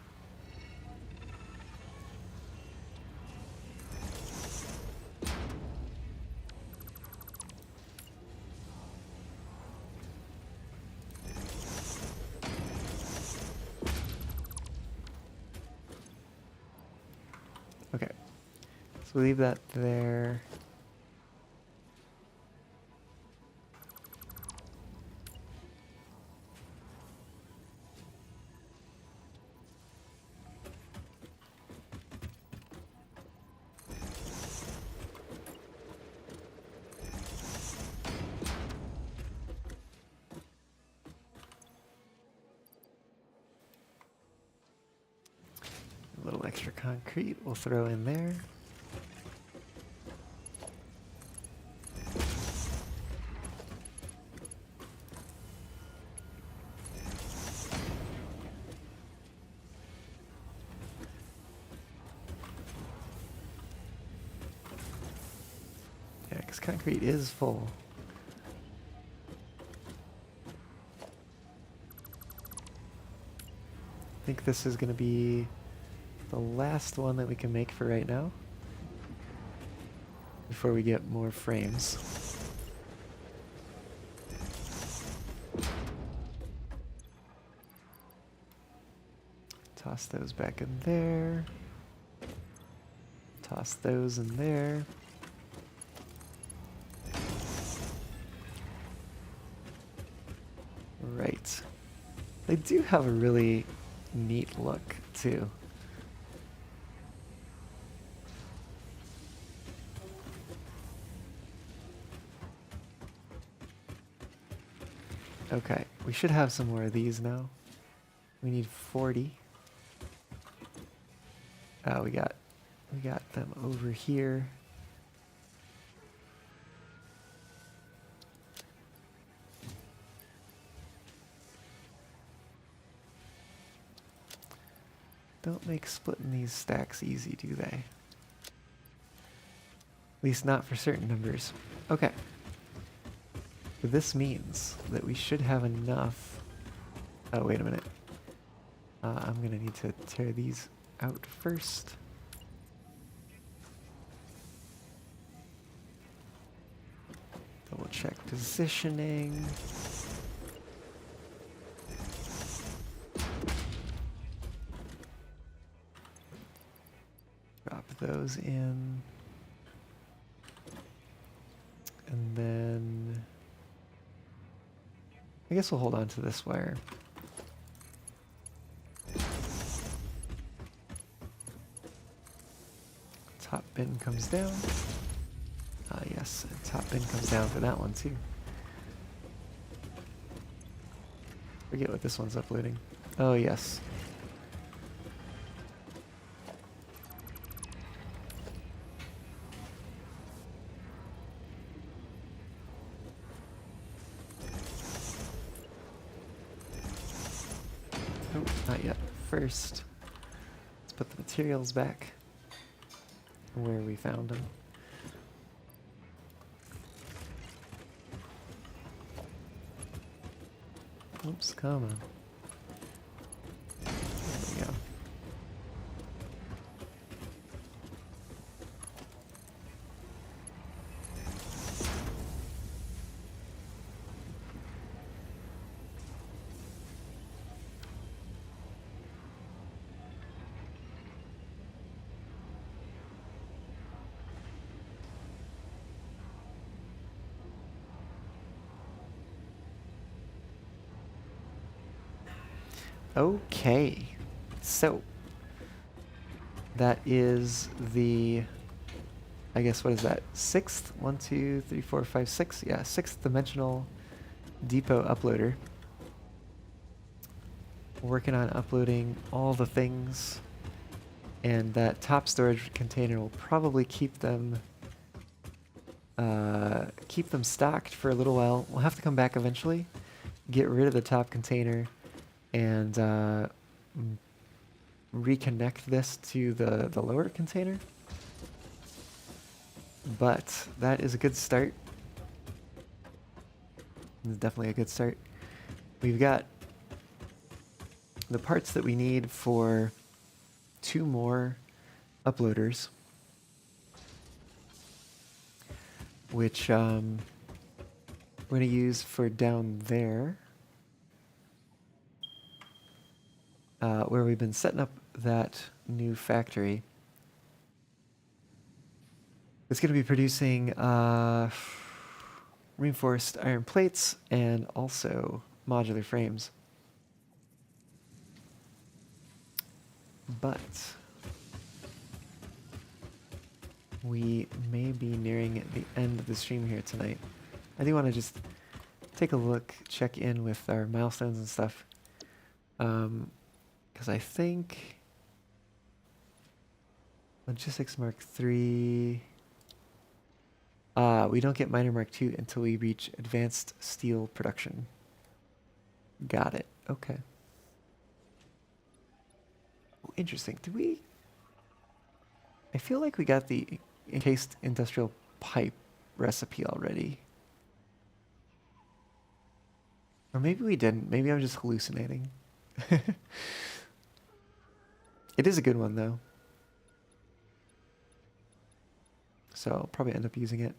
Okay. So leave that there. A little extra concrete we'll throw in there. Yeah, because concrete is full. I think this is going to be the last one that we can make for right now before we get more frames. Toss those back in there. Toss those in there. Right. They do have a really neat look too. Okay, we should have some more of these now. We need 40. Oh, we got them over here. Don't make splitting these stacks easy, do they? At least not for certain numbers. Okay. This means that we should have enough. Oh, wait a minute. I'm going to need to tear these out first. Double check positioning. Drop those in. And then I guess we'll hold on to this wire. Top bin comes down. Yes, and top bin comes down for that one too. Forget what this one's uploading. Oh yes. Not yet. First, let's put the materials back where we found them. Oops, come on. There we go. Okay, so that is the, I guess, what is that? Sixth? 1, 2, 3, 4, 5, 6? Yeah, sixth dimensional depot uploader. Working on uploading all the things, and that top storage container will probably keep them stocked for a little while. We'll have to come back eventually, get rid of the top container, and reconnect this to the lower container. But that is a good start. It's definitely a good start. We've got the parts that we need for 2 more uploaders, which we're going to use for down there, where we've been setting up that new factory. It's going to be producing reinforced iron plates and also modular frames. But we may be nearing the end of the stream here tonight. I do want to just take a look, check in with our milestones and stuff. Because I think Logistics Mark III... we don't get Miner Mark II until we reach Advanced Steel Production. Got it. Okay. Oh, interesting. Did we... I feel like we got the encased industrial pipe recipe already. Or maybe we didn't. Maybe I'm just hallucinating. It is a good one, though. So I'll probably end up using it.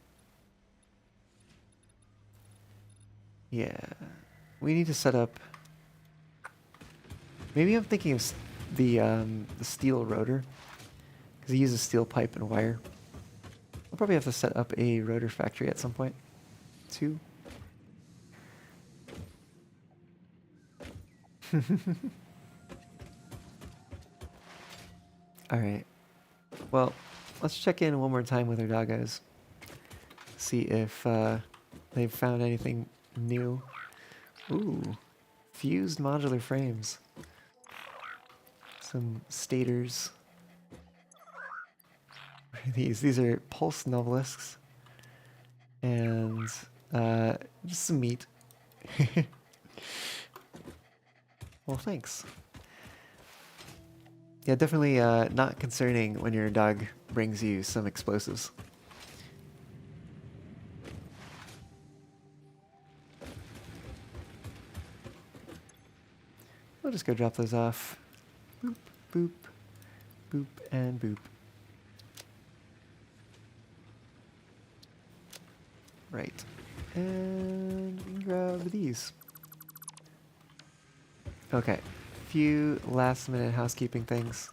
Yeah. We need to set up... Maybe I'm thinking of the steel rotor, because he uses steel pipe and wire. I'll probably have to set up a rotor factory at some point, too. Alright. Well, let's check in one more time with our doggos. See if they've found anything new. Ooh. Fused modular frames. Some stators. These are pulse novelisks. And just some meat. Well, thanks. Yeah, definitely not concerning when your dog brings you some explosives. We'll just go drop those off. Boop, boop, boop, and boop. Right. And we can grab these. Okay. Few last minute housekeeping things.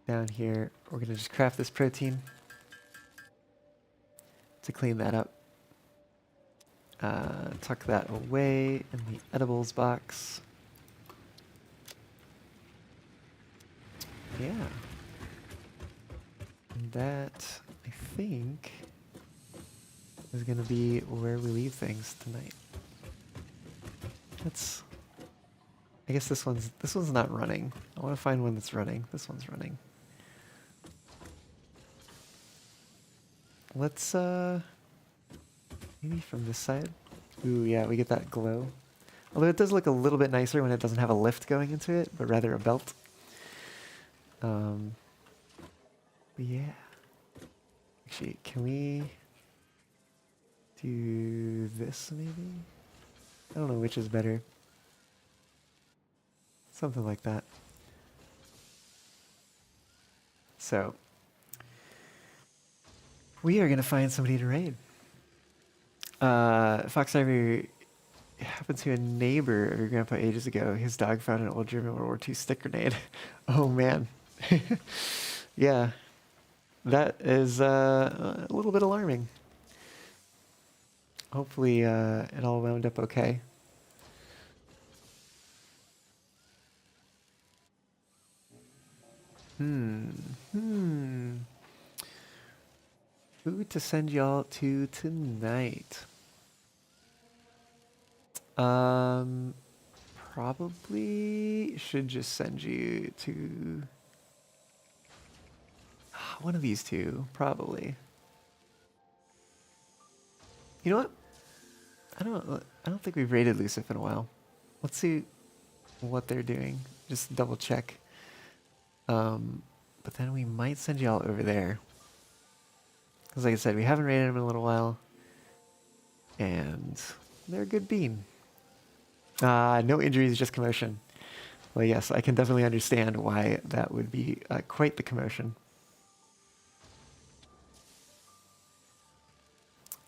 Down here, we're going to just craft this protein to clean that up. Tuck that away in the edibles box. Yeah. And that, I think, is going to be where we leave things tonight. Let's... I guess this one's not running. I want to find one that's running. This one's running. Let's maybe from this side. Ooh, yeah, we get that glow. Although it does look a little bit nicer when it doesn't have a lift going into it, but rather a belt. But yeah. Actually, can we do this maybe? I don't know which is better. Something like that. So, we are going to find somebody to raid. Fox Diver happened to a neighbor of your grandpa ages ago. His dog found an old German World War II stick grenade. Oh, man. Yeah. That is a little bit alarming. Hopefully, it all wound up okay. Who to send y'all to tonight? Probably should just send you to one of these two, probably. You know what? I don't think we've raided Lucif in a while. Let's see what they're doing. Just double check. But then we might send y'all over there. Because like I said, we haven't raided them in a little while. And they're a good bean. No injuries, just commotion. Well, yes, I can definitely understand why that would be quite the commotion.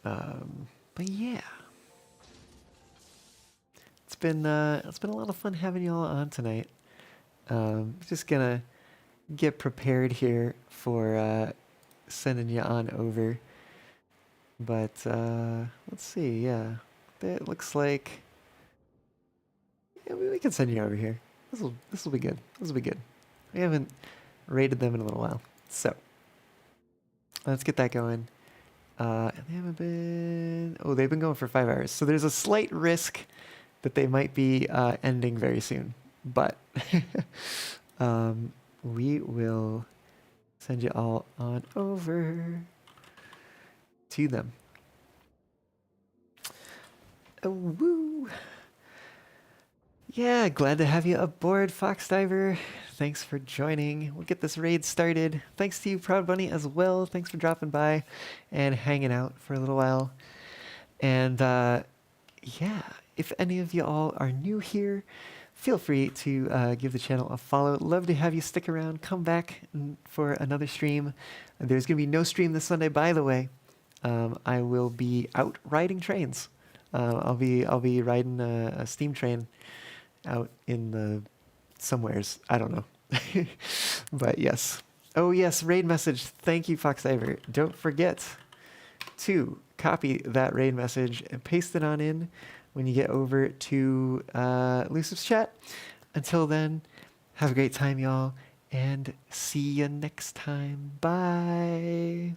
But yeah. It's been a lot of fun having y'all on tonight. Just gonna get prepared here for sending you on over. But let's see, yeah. It looks like we can send you over here. This will be good. This will be good. We haven't raided them in a little while. So let's get that going. And they haven't been they've been going for 5 hours. So there's a slight risk that they might be ending very soon. But we will send you all on over to them. Oh, woo! Yeah, glad to have you aboard, Fox Diver. Thanks for joining. We'll get this raid started. Thanks to you, Proud Bunny, as well. Thanks for dropping by and hanging out for a little while. And yeah, if any of you all are new here, feel free to give the channel a follow. Love to have you stick around. Come back for another stream. There's going to be no stream this Sunday, by the way. I will be out riding trains. I'll be riding a steam train out in the somewheres. I don't know. But yes. Oh yes, raid message. Thank you, Fox Diver. Don't forget to copy that raid message and paste it on in when you get over to Lucif's chat. Until then, have a great time, y'all, and see you next time. Bye.